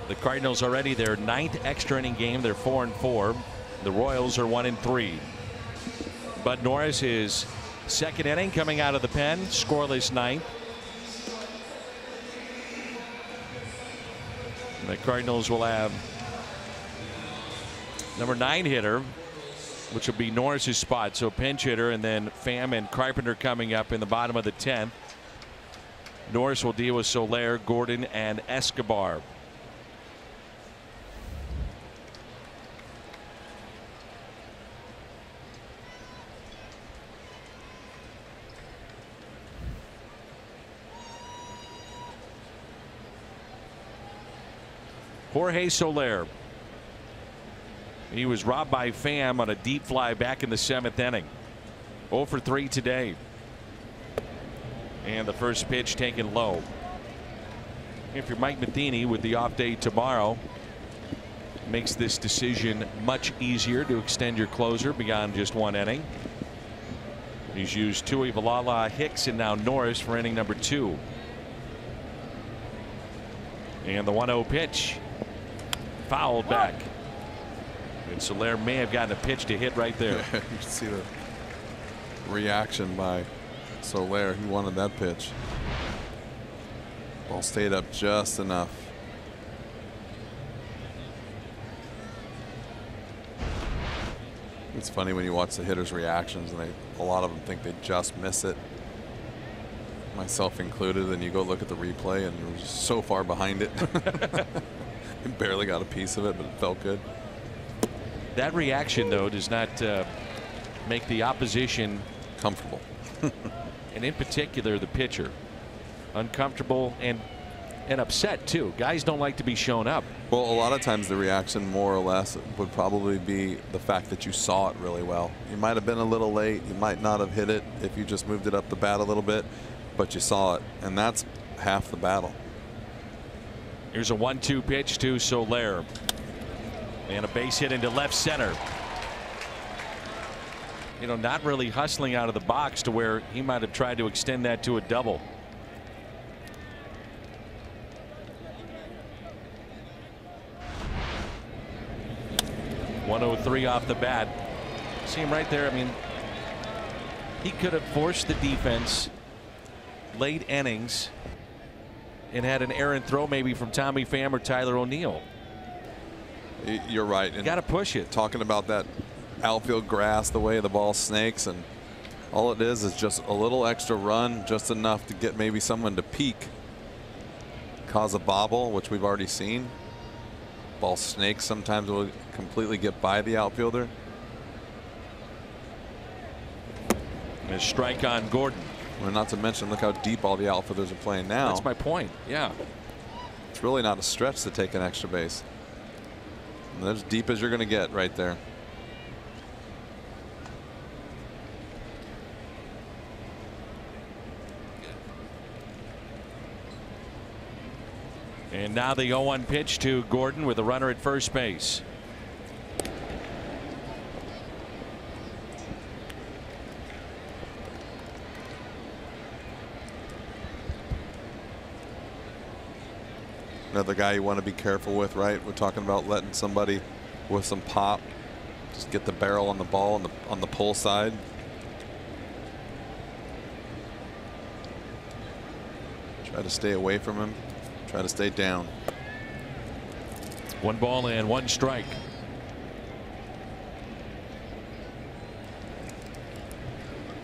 The Cardinals already their 9th extra inning game. They're 4-4. The Royals are 1-3. Bud Norris, his 2nd inning coming out of the pen, scoreless 9th. The Cardinals will have number 9 hitter which will be Norris's spot. So pinch hitter, and then Pham and Carpenter coming up in the bottom of the 10th. Norris will deal with Soler, Gordon, and Escobar. Jorge Soler. He was robbed by Pham on a deep fly back in the 7th inning. 0 for 3 today. And the first pitch taken low. If you're Mike Matheny with the off day tomorrow, makes this decision much easier to extend your closer beyond just 1 inning. He's used Tui, Valala, Hicks, and now Norris for inning number 2. And the 1-0 pitch. Fouled back. And Soler may have gotten a pitch to hit right there. You see the reaction by Soler. He wanted that pitch. Ball stayed up just enough. It's funny when you watch the hitters' reactions, and a lot of them think they just miss it, myself included, and you go look at the replay and you're just so far behind it. You barely got a piece of it, but it felt good. That reaction, though, does not make the opposition comfortable. And in particular, the pitcher uncomfortable and upset, too. Guys don't like to be shown up. Well, a lot of times the reaction, more or less, would probably be the fact that you saw it really well. You might have been a little late. You might not have hit it if you just moved it up the bat a little bit, but you saw it, and that's half the battle. Here's a 1-2 pitch to Soler. And a base hit into left center. You know, not really hustling out of the box to where he might have tried to extend that to a double. .103 off the bat. See him right there. I mean, he could have forced the defense late innings and had an errant throw maybe from Tommy Pham or Tyler O'Neill. You're right. Got to push it. Talking about that outfield grass, the way the ball snakes, and all it is just a little extra run, just enough to get maybe someone to peek, cause a bobble, which we've already seen. Ball snakes sometimes will completely get by the outfielder. And a strike on Gordon. Well, not to mention, look how deep all the outfielders are playing now. That's my point. Yeah. It's really not a stretch to take an extra base. And that's as deep as you're going to get right there. And now the 0-1 pitch to Gordon with a runner at first base. Another guy you want to be careful with, right? We're talking about letting somebody with some pop just get the barrel on the ball on the pull side. Try to stay away from him. Try to stay down. 1 ball and 1 strike.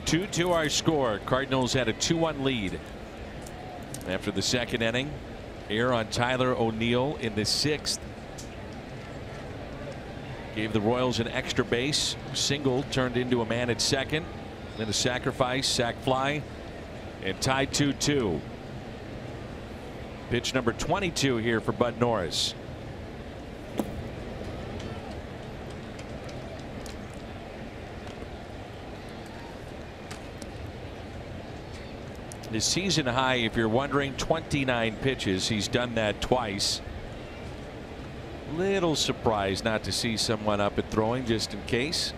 Two to our score. Cardinals had a 2-1 lead after the 2nd inning. Error on Tyler O'Neill in the 6th. Gave the Royals an extra base. Single turned into a man at second. Then a sacrifice, sac fly, and tied 2-2. Pitch number 22 here for Bud Norris. His season high, if you're wondering, 29 pitches. He's done that twice. Little surprised not to see someone up and throwing just in case.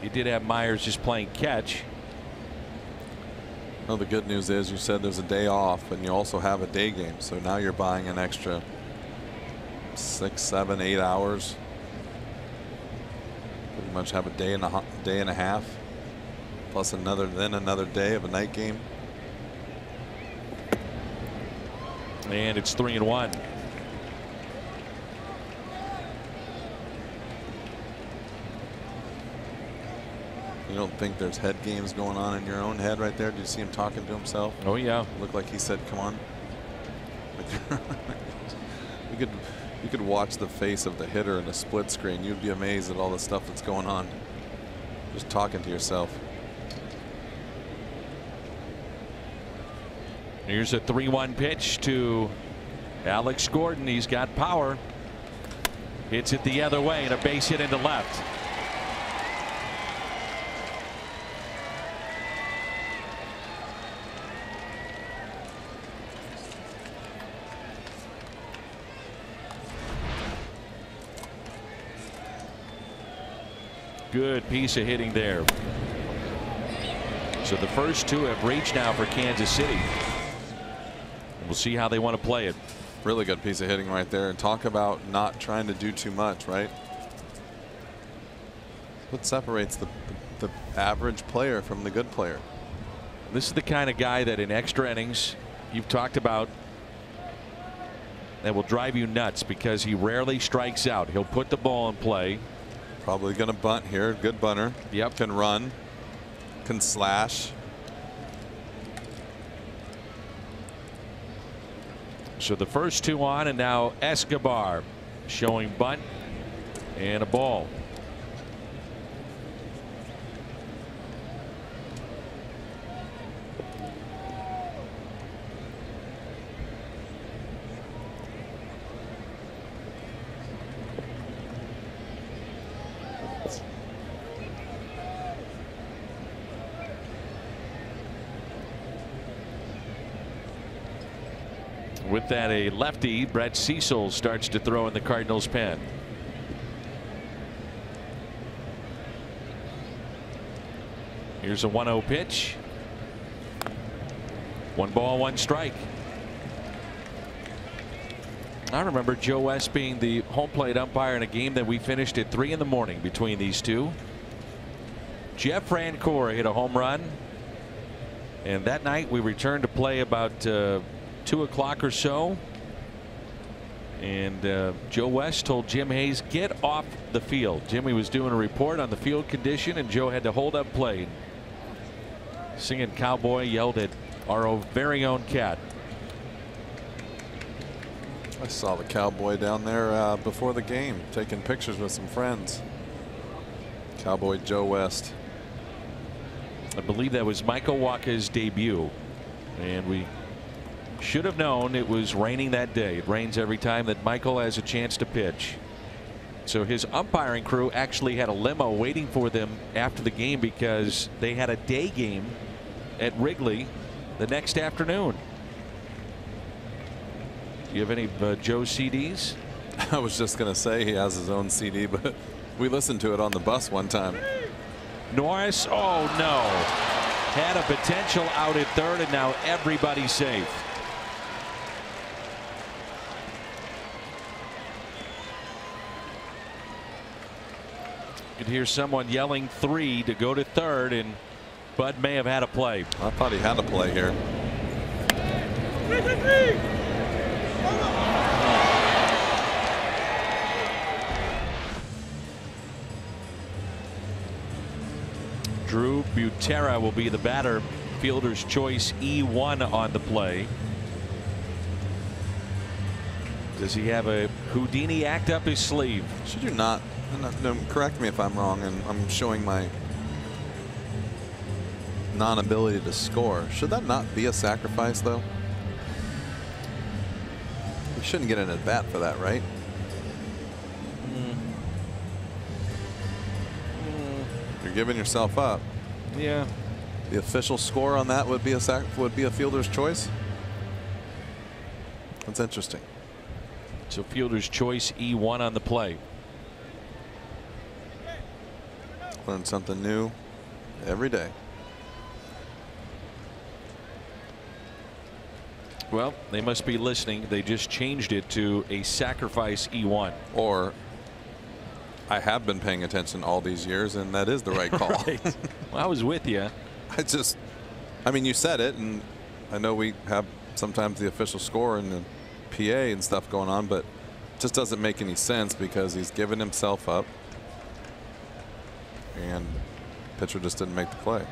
You did have Myers just playing catch. Well, the good news is you said there's a day off, and you also have a day game. So now you're buying an extra 6, 7, 8 hours. Pretty much have a day and a half, plus another day of a night game. And it's 3-1. You don't think there's head games going on in your own head right there? Did you see him talking to himself? Oh yeah. Looked like he said, "Come on." You could watch the face of the hitter in a split screen. You'd be amazed at all the stuff that's going on. Just talking to yourself. Here's a 3-1 pitch to Alex Gordon. He's got power. Hits it the other way and a base hit into left. Good piece of hitting there. So the first two have reached now for Kansas City. We'll see how they want to play it. Really good piece of hitting right there. And talk about not trying to do too much, right? What separates the average player from the good player? This is the kind of guy that in extra innings you've talked about that will drive you nuts because he rarely strikes out. He'll put the ball in play. Probably going to bunt here. Good bunter. Yep. Can run. Can slash. So the first two on, and now Escobar showing bunt and a ball. With that, a lefty, Brett Cecil starts to throw in the Cardinals' pen. Here's a 1-0 pitch. 1 ball, 1 strike. I remember Joe West being the home plate umpire in a game that we finished at 3 in the morning between these two. Jeff Francoeur hit a home run. And that night we returned to play about 2 o'clock or so. And Joe West told Jim Hayes, get off the field. Jimmy was doing a report on the field condition and Joe had to hold up play. Singing Cowboy yelled at our very own cat. I saw the Cowboy down there before the game taking pictures with some friends. Cowboy Joe West. I believe that was Michael Walker's debut. And we should have known it was raining that day. It rains every time that Michael has a chance to pitch. So his umpiring crew actually had a limo waiting for them after the game because they had a day game at Wrigley the next afternoon. Do you have any Joe's CDs? I was just going to say he has his own CD, but we listened to it on the bus one time. Norris, oh no. Had a potential out at third, and now everybody's safe. You could hear someone yelling 3 to go to third, and Bud may have had a play. I thought he had a play here. Drew Butera will be the batter. Fielder's choice E1 on the play. Does he have a Houdini act up his sleeve? Should you not? No, correct me if I'm wrong, and I'm showing my non-ability to score. Should that not be a sacrifice, though? You shouldn't get an at-bat for that, right? You're giving yourself up. Yeah. The official score on that would be a fielder's choice. That's interesting. So fielder's choice E1 on the play. Learn something new every day. Well, they must be listening. They just changed it to a sacrifice E1. Or I have been paying attention all these years, and that is the right call. Right. Well, I was with you. I mean, you said it, and I know we have sometimes the official score and the PA and stuff going on, but it just doesn't make any sense because he's given himself up. And Pitcher just didn't make the play.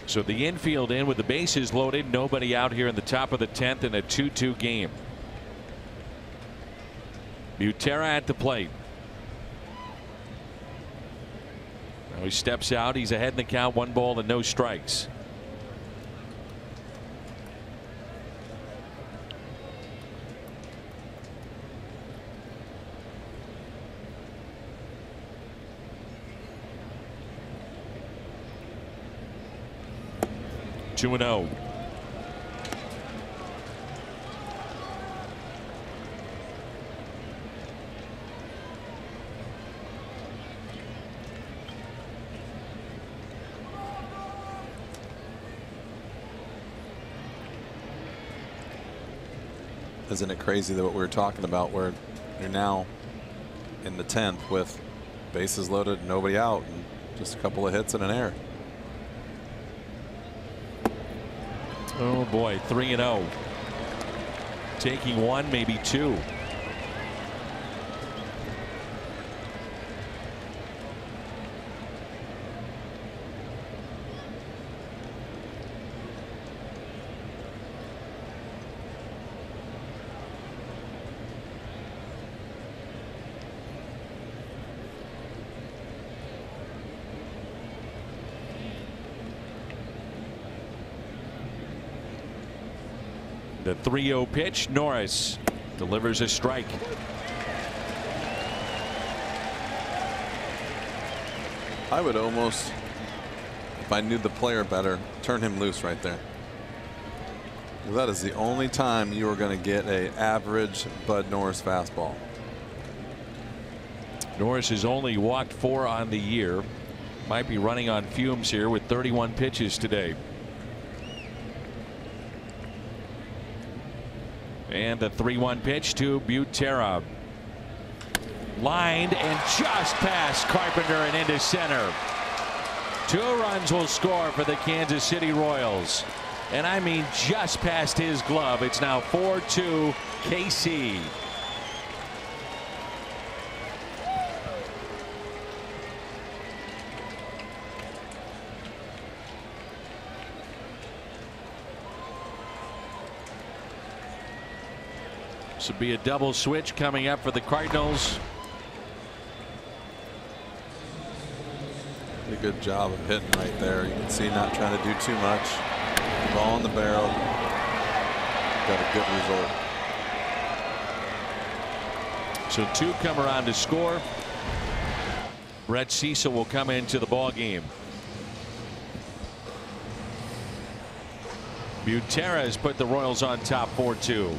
So the infield in with the bases loaded. Nobody out here in the top of the 10th in a 2-2 game. Butera at the plate. Now he steps out. He's ahead in the count. 1 ball and no strikes. Two and 0. Isn't it crazy that what we were talking about, where you're now in the 10th with bases loaded, nobody out, and just a couple of hits and an error. Oh boy, 3-0. Taking 1, maybe 2. The 3-0 pitch. Norris delivers a strike. I would almost, if I knew the player better, turn him loose right there. That is the only time you are going to get an average Bud Norris fastball. Norris has only walked 4 on the year. Might be running on fumes here with 31 pitches today. And the 3-1 pitch to Butera. Lined and just past Carpenter and into center. 2 runs will score for the Kansas City Royals. And I mean just past his glove. It's now 4-2 KC. This would be a double switch coming up for the Cardinals. A good job of hitting right there. You can see not trying to do too much. Ball in the barrel. Got a good result. So 2 come around to score. Brett Cecil will come into the ball game. Butera has put the Royals on top 4-2.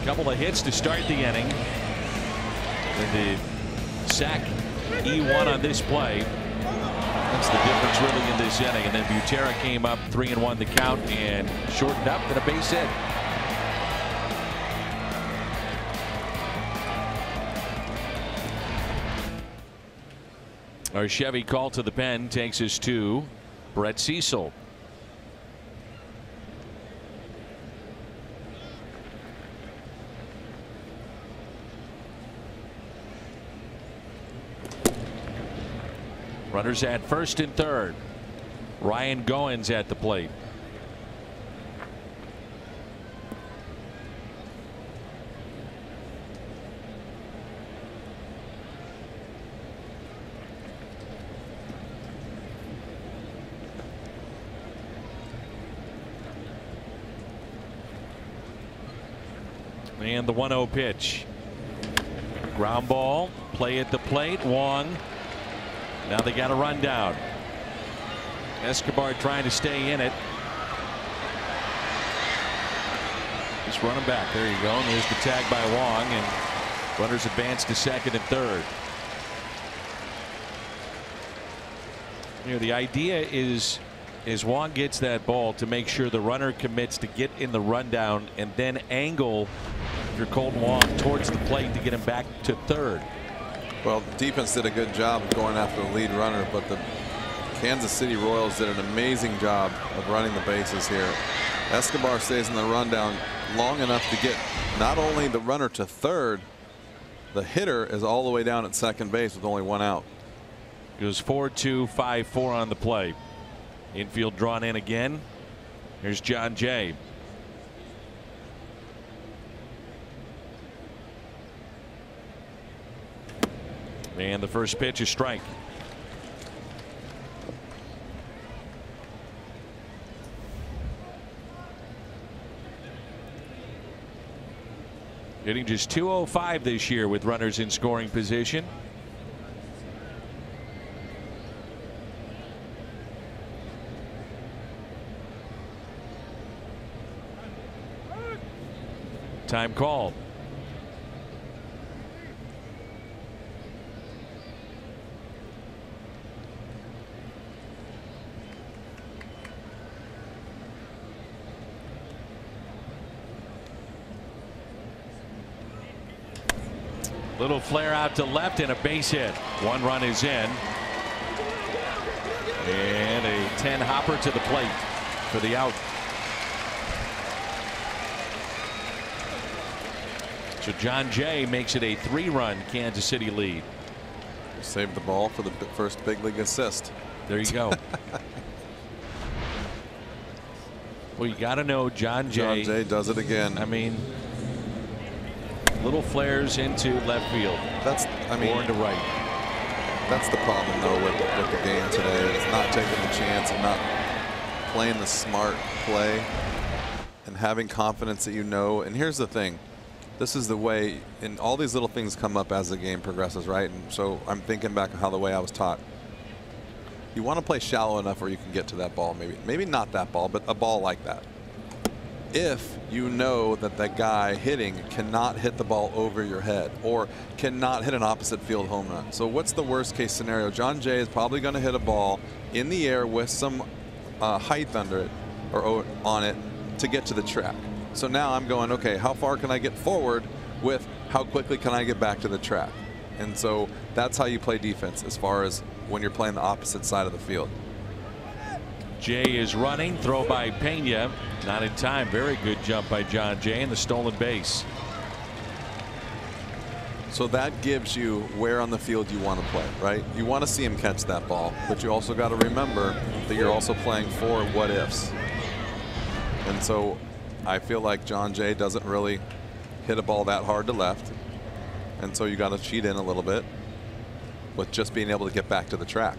Couple of hits to start the inning. And the sack E1 on this play. That's the difference really in this inning. And then Butera came up 3-1 the count and shortened up and a base hit. Our Chevy call to the pen takes us to Brett Cecil. Runners at first and third. Ryan Goins at the plate. And the 1-0 pitch. Ground ball. Play at the plate. Wong. Now they got a run down. Escobar trying to stay in it. Just run him back. There you go. And there's the tag by Wong. And runners advance to second and third. You know, the idea is as Wong gets that ball to make sure the runner commits to get in the rundown and then angle your Colton Wong towards the plate to get him back to third. Well, the defense did a good job of going after the lead runner, but the Kansas City Royals did an amazing job of running the bases here. Escobar stays in the rundown long enough to get not only the runner to third, the hitter is all the way down at second base with only one out. Goes 4-2, 5-4 on the play. Infield drawn in again. Here's John Jay. And the first pitch is strike. Hitting just .205 this year with runners in scoring position. Time called. Little flare out to left and a base hit. One run is in. And a 10 hopper to the plate for the out. So John Jay makes it a 3-run Kansas City lead. Saved the ball for the first big league assist. There you go. Well, you got to know John Jay. John Jay does it again. I mean, little flares into left field. That's, I mean, or into right. That's the problem though with the game today. It's not taking the chance and not playing the smart play and having confidence that you know. And here's the thing. This is the way, and all these little things come up as the game progresses, right? And so I'm thinking back on how the way I was taught. You want to play shallow enough where you can get to that ball, maybe not that ball, but a ball like that. If you know that the guy hitting cannot hit the ball over your head or cannot hit an opposite field home run. So what's the worst case scenario? John Jay is probably going to hit a ball in the air with some height under it or on it to get to the track. So now I'm going, okay, how far can I get forward with how quickly can I get back to the track? And so that's how you play defense as far as when you're playing the opposite side of the field. Jay is running. Throw by Pena. Not in time. Very good jump by John Jay and the stolen base. So that gives you where on the field you want to play, right? You want to see him catch that ball, but you also got to remember that you're also playing for what ifs. And so I feel like John Jay doesn't really hit a ball that hard to left. And so you got to cheat in a little bit with just being able to get back to the track.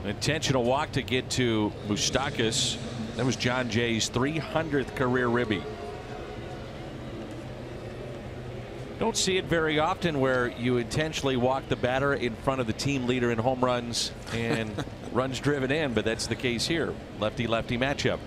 Intentional walk to get to Moustakas. That was John Jay's 300th career ribby. Don't see it very often where you intentionally walk the batter in front of the team leader in home runs and runs driven in, but that's the case here. Lefty-lefty matchup.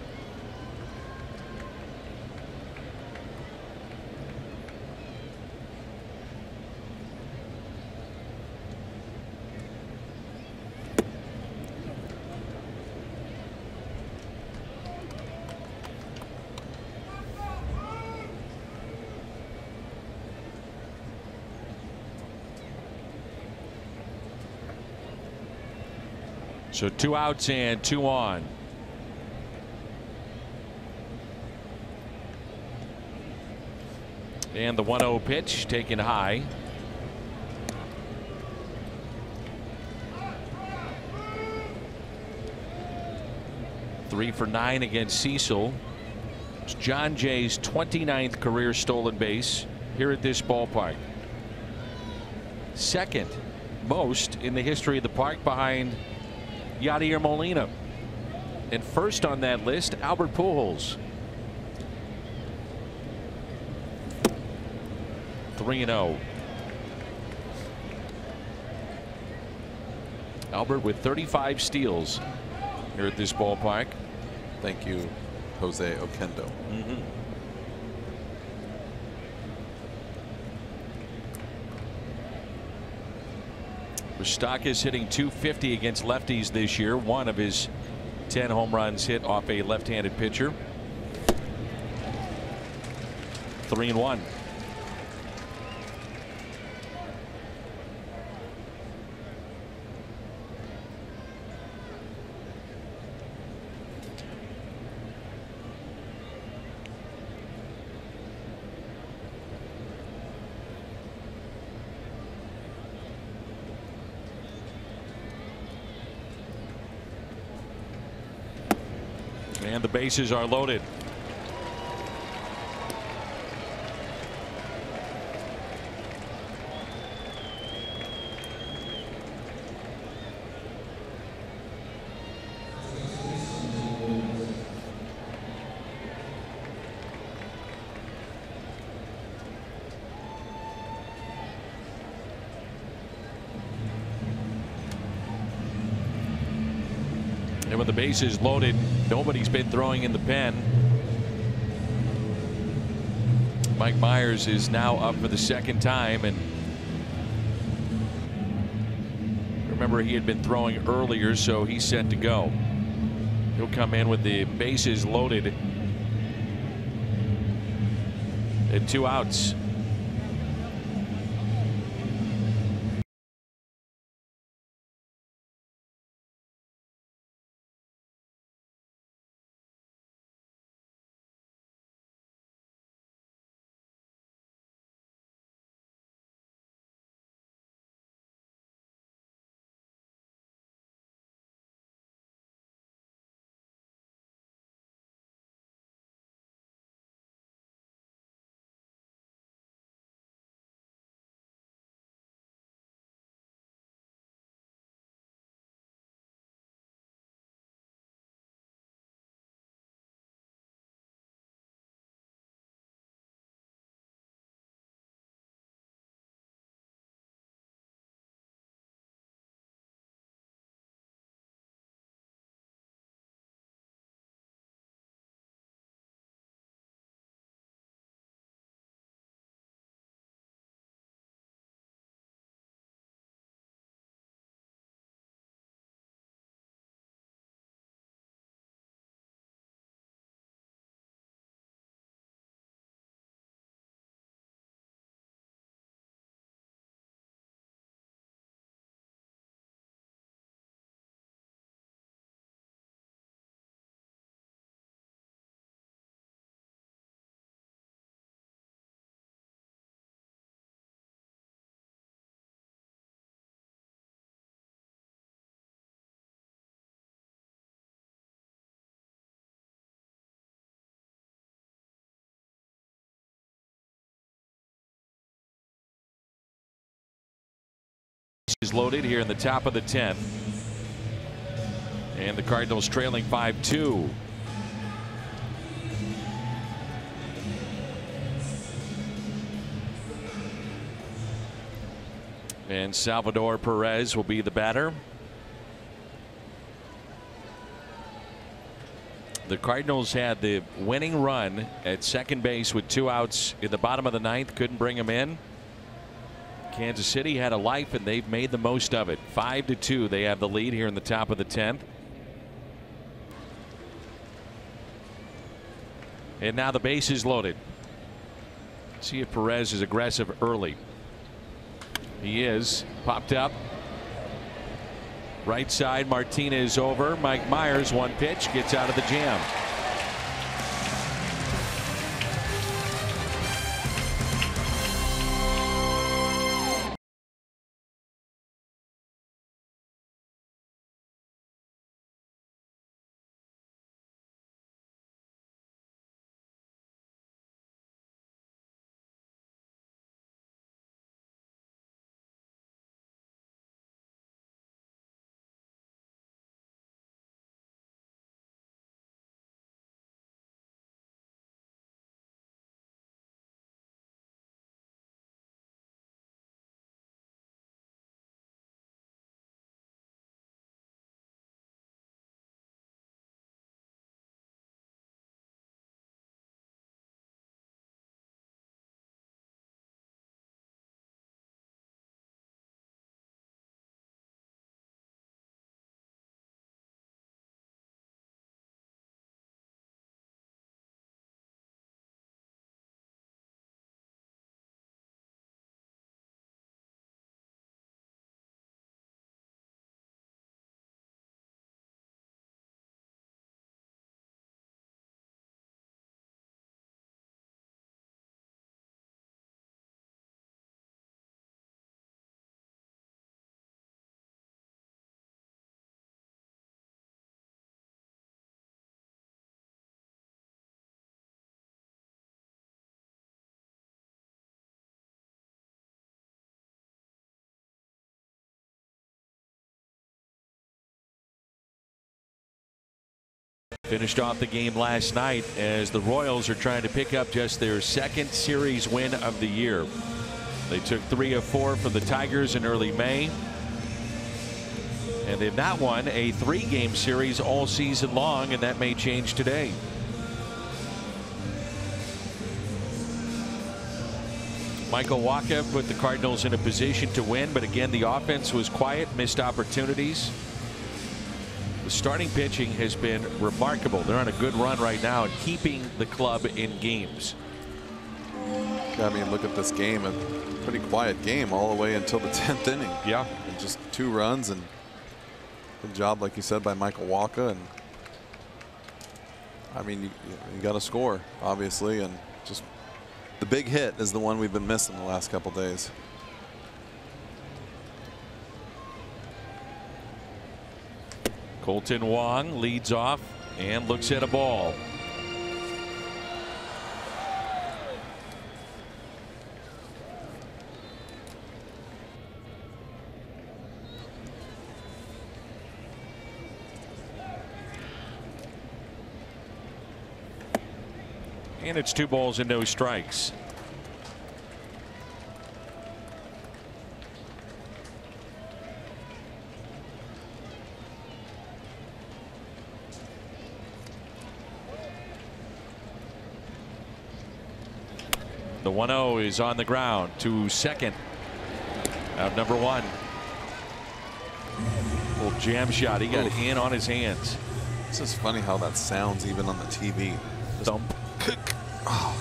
So 2 outs and 2 on. And the 1-0 pitch taken high. Three for 9 against Cecil. It's John Jay's 29th career stolen base here at this ballpark. Second most in the history of the park behind Yadier Molina. And first on that list, Albert Pujols. 3-0. Albert with 35 steals here at this ballpark. Thank you, Jose Oquendo. Moustakas hitting .250 against lefties this year. One of his 10 home runs hit off a left-handed pitcher. 3-1. And the bases are loaded. And with the bases loaded, nobody's been throwing in the pen. Mike Myers is now up for the second time, and remember, he had been throwing earlier, so he's set to go. He'll come in with the bases loaded and 2 outs. Is loaded here in the top of the 10th, and the Cardinals trailing 5-2. And Salvador Perez will be the batter. The Cardinals had the winning run at second base with 2 outs in the bottom of the 9th. Couldn't bring him in. Kansas City had a life, and they've made the most of it. 5-2. They have the lead here in the top of the 10th. And now the base is loaded. See if Perez is aggressive early. He is. Popped up. Right side, Martinez over. Mike Myers, one pitch, gets out of the jam. Finished off the game last night as the Royals are trying to pick up just their second series win of the year. They took 3 of 4 from the Tigers in early May. And they've not won a 3-game series all season long, and that may change today. Michael Wacha put the Cardinals in a position to win, but again the offense was quiet, missed opportunities. The starting pitching has been remarkable. They're on a good run right now and keeping the club in games. I mean, look at this game, a pretty quiet game all the way until the 10th inning. Yeah. And just 2 runs, and good job, like you said, by Michael Wacha. And I mean, you got to score, obviously, and just the big hit is the one we've been missing the last couple days. Colton Wong leads off and looks at a ball. And it's 2 balls and no strikes. The 1-0 is on the ground to second. Out number 1. Little jam shot. He got in on his hands. It's just funny how that sounds even on the TV. Thump. Oh.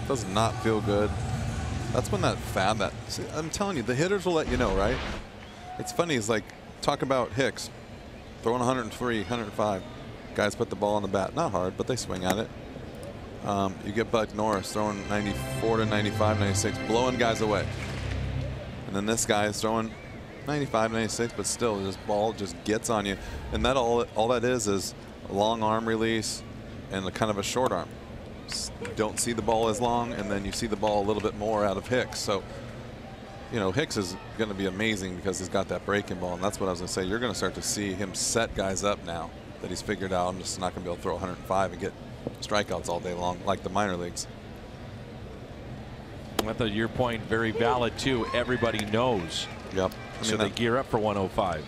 Does not feel good. That's when that see, I'm telling you, the hitters will let you know, right? It's funny. It's like, talk about Hicks throwing 103, 105. Guys put the ball on the bat. Not hard, but they swing at it. You get Buck Norris throwing 94 to 95, 96, blowing guys away. And then this guy is throwing 95, 96, but still, this ball just gets on you. And that all that is a long arm release and a kind of a short arm. Don't see the ball as long, and then you see the ball a little bit more out of Hicks. So, you know, Hicks is going to be amazing because he's got that breaking ball, and that's what I was going to say. You're going to start to see him set guys up now that he's figured out. I'm just not going to be able to throw 105 and get strikeouts all day long like the minor leagues. I thought your point very valid too. Everybody knows. Yep. So they gear up for 105.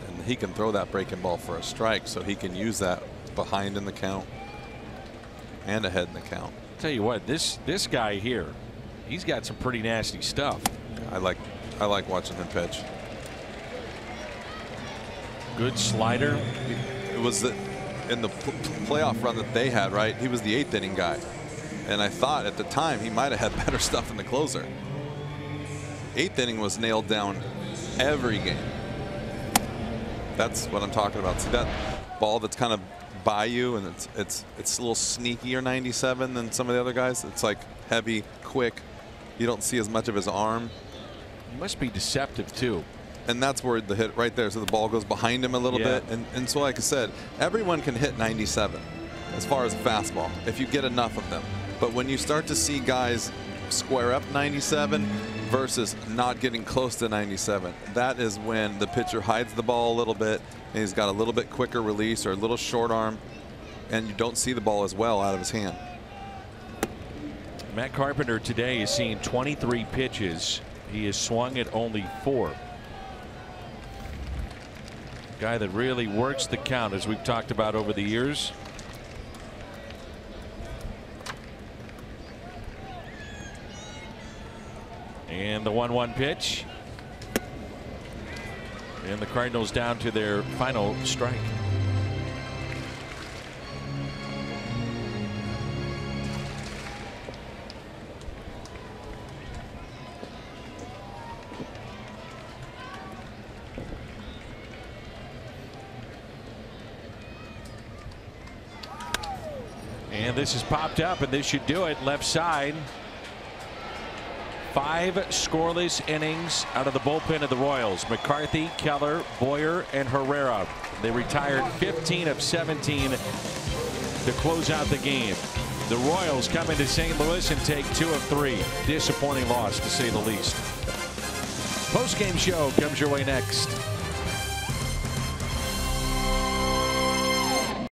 And he can throw that breaking ball for a strike, so he can use that behind in the count and ahead in the count. Tell you what, this guy here, he's got some pretty nasty stuff. I like watching him pitch. Good slider. It was in the playoff run that they had, right? He was the 8th inning guy, and I thought at the time he might have had better stuff in the closer. 8th inning was nailed down every game. That's what I'm talking about. See that ball that's kind of by you, and it's a little sneakier 97 than some of the other guys. It's like heavy, quick. You don't see as much of his arm. It must be deceptive too. And that's where the hit right there. So the ball goes behind him a little bit. And so like I said, everyone can hit 97 as far as fastball if you get enough of them. But when you start to see guys square up 97 versus not getting close to 97, that is when the pitcher hides the ball a little bit and he's got a little bit quicker release or a little short arm, and you don't see the ball as well out of his hand. Matt Carpenter today has seen 23 pitches. He has swung at only 4. Guy that really works the count, as we've talked about over the years. And the 1-1 pitch. And the Cardinals down to their final strike. And this is popped up, and this should do it. Left side. 5 scoreless innings out of the bullpen of the Royals. McCarthy, Keller, Boyer, and Herrera. They retired 15 of 17 to close out the game. The Royals come into St. Louis and take 2 of 3. Disappointing loss, to say the least. Post-game show comes your way next.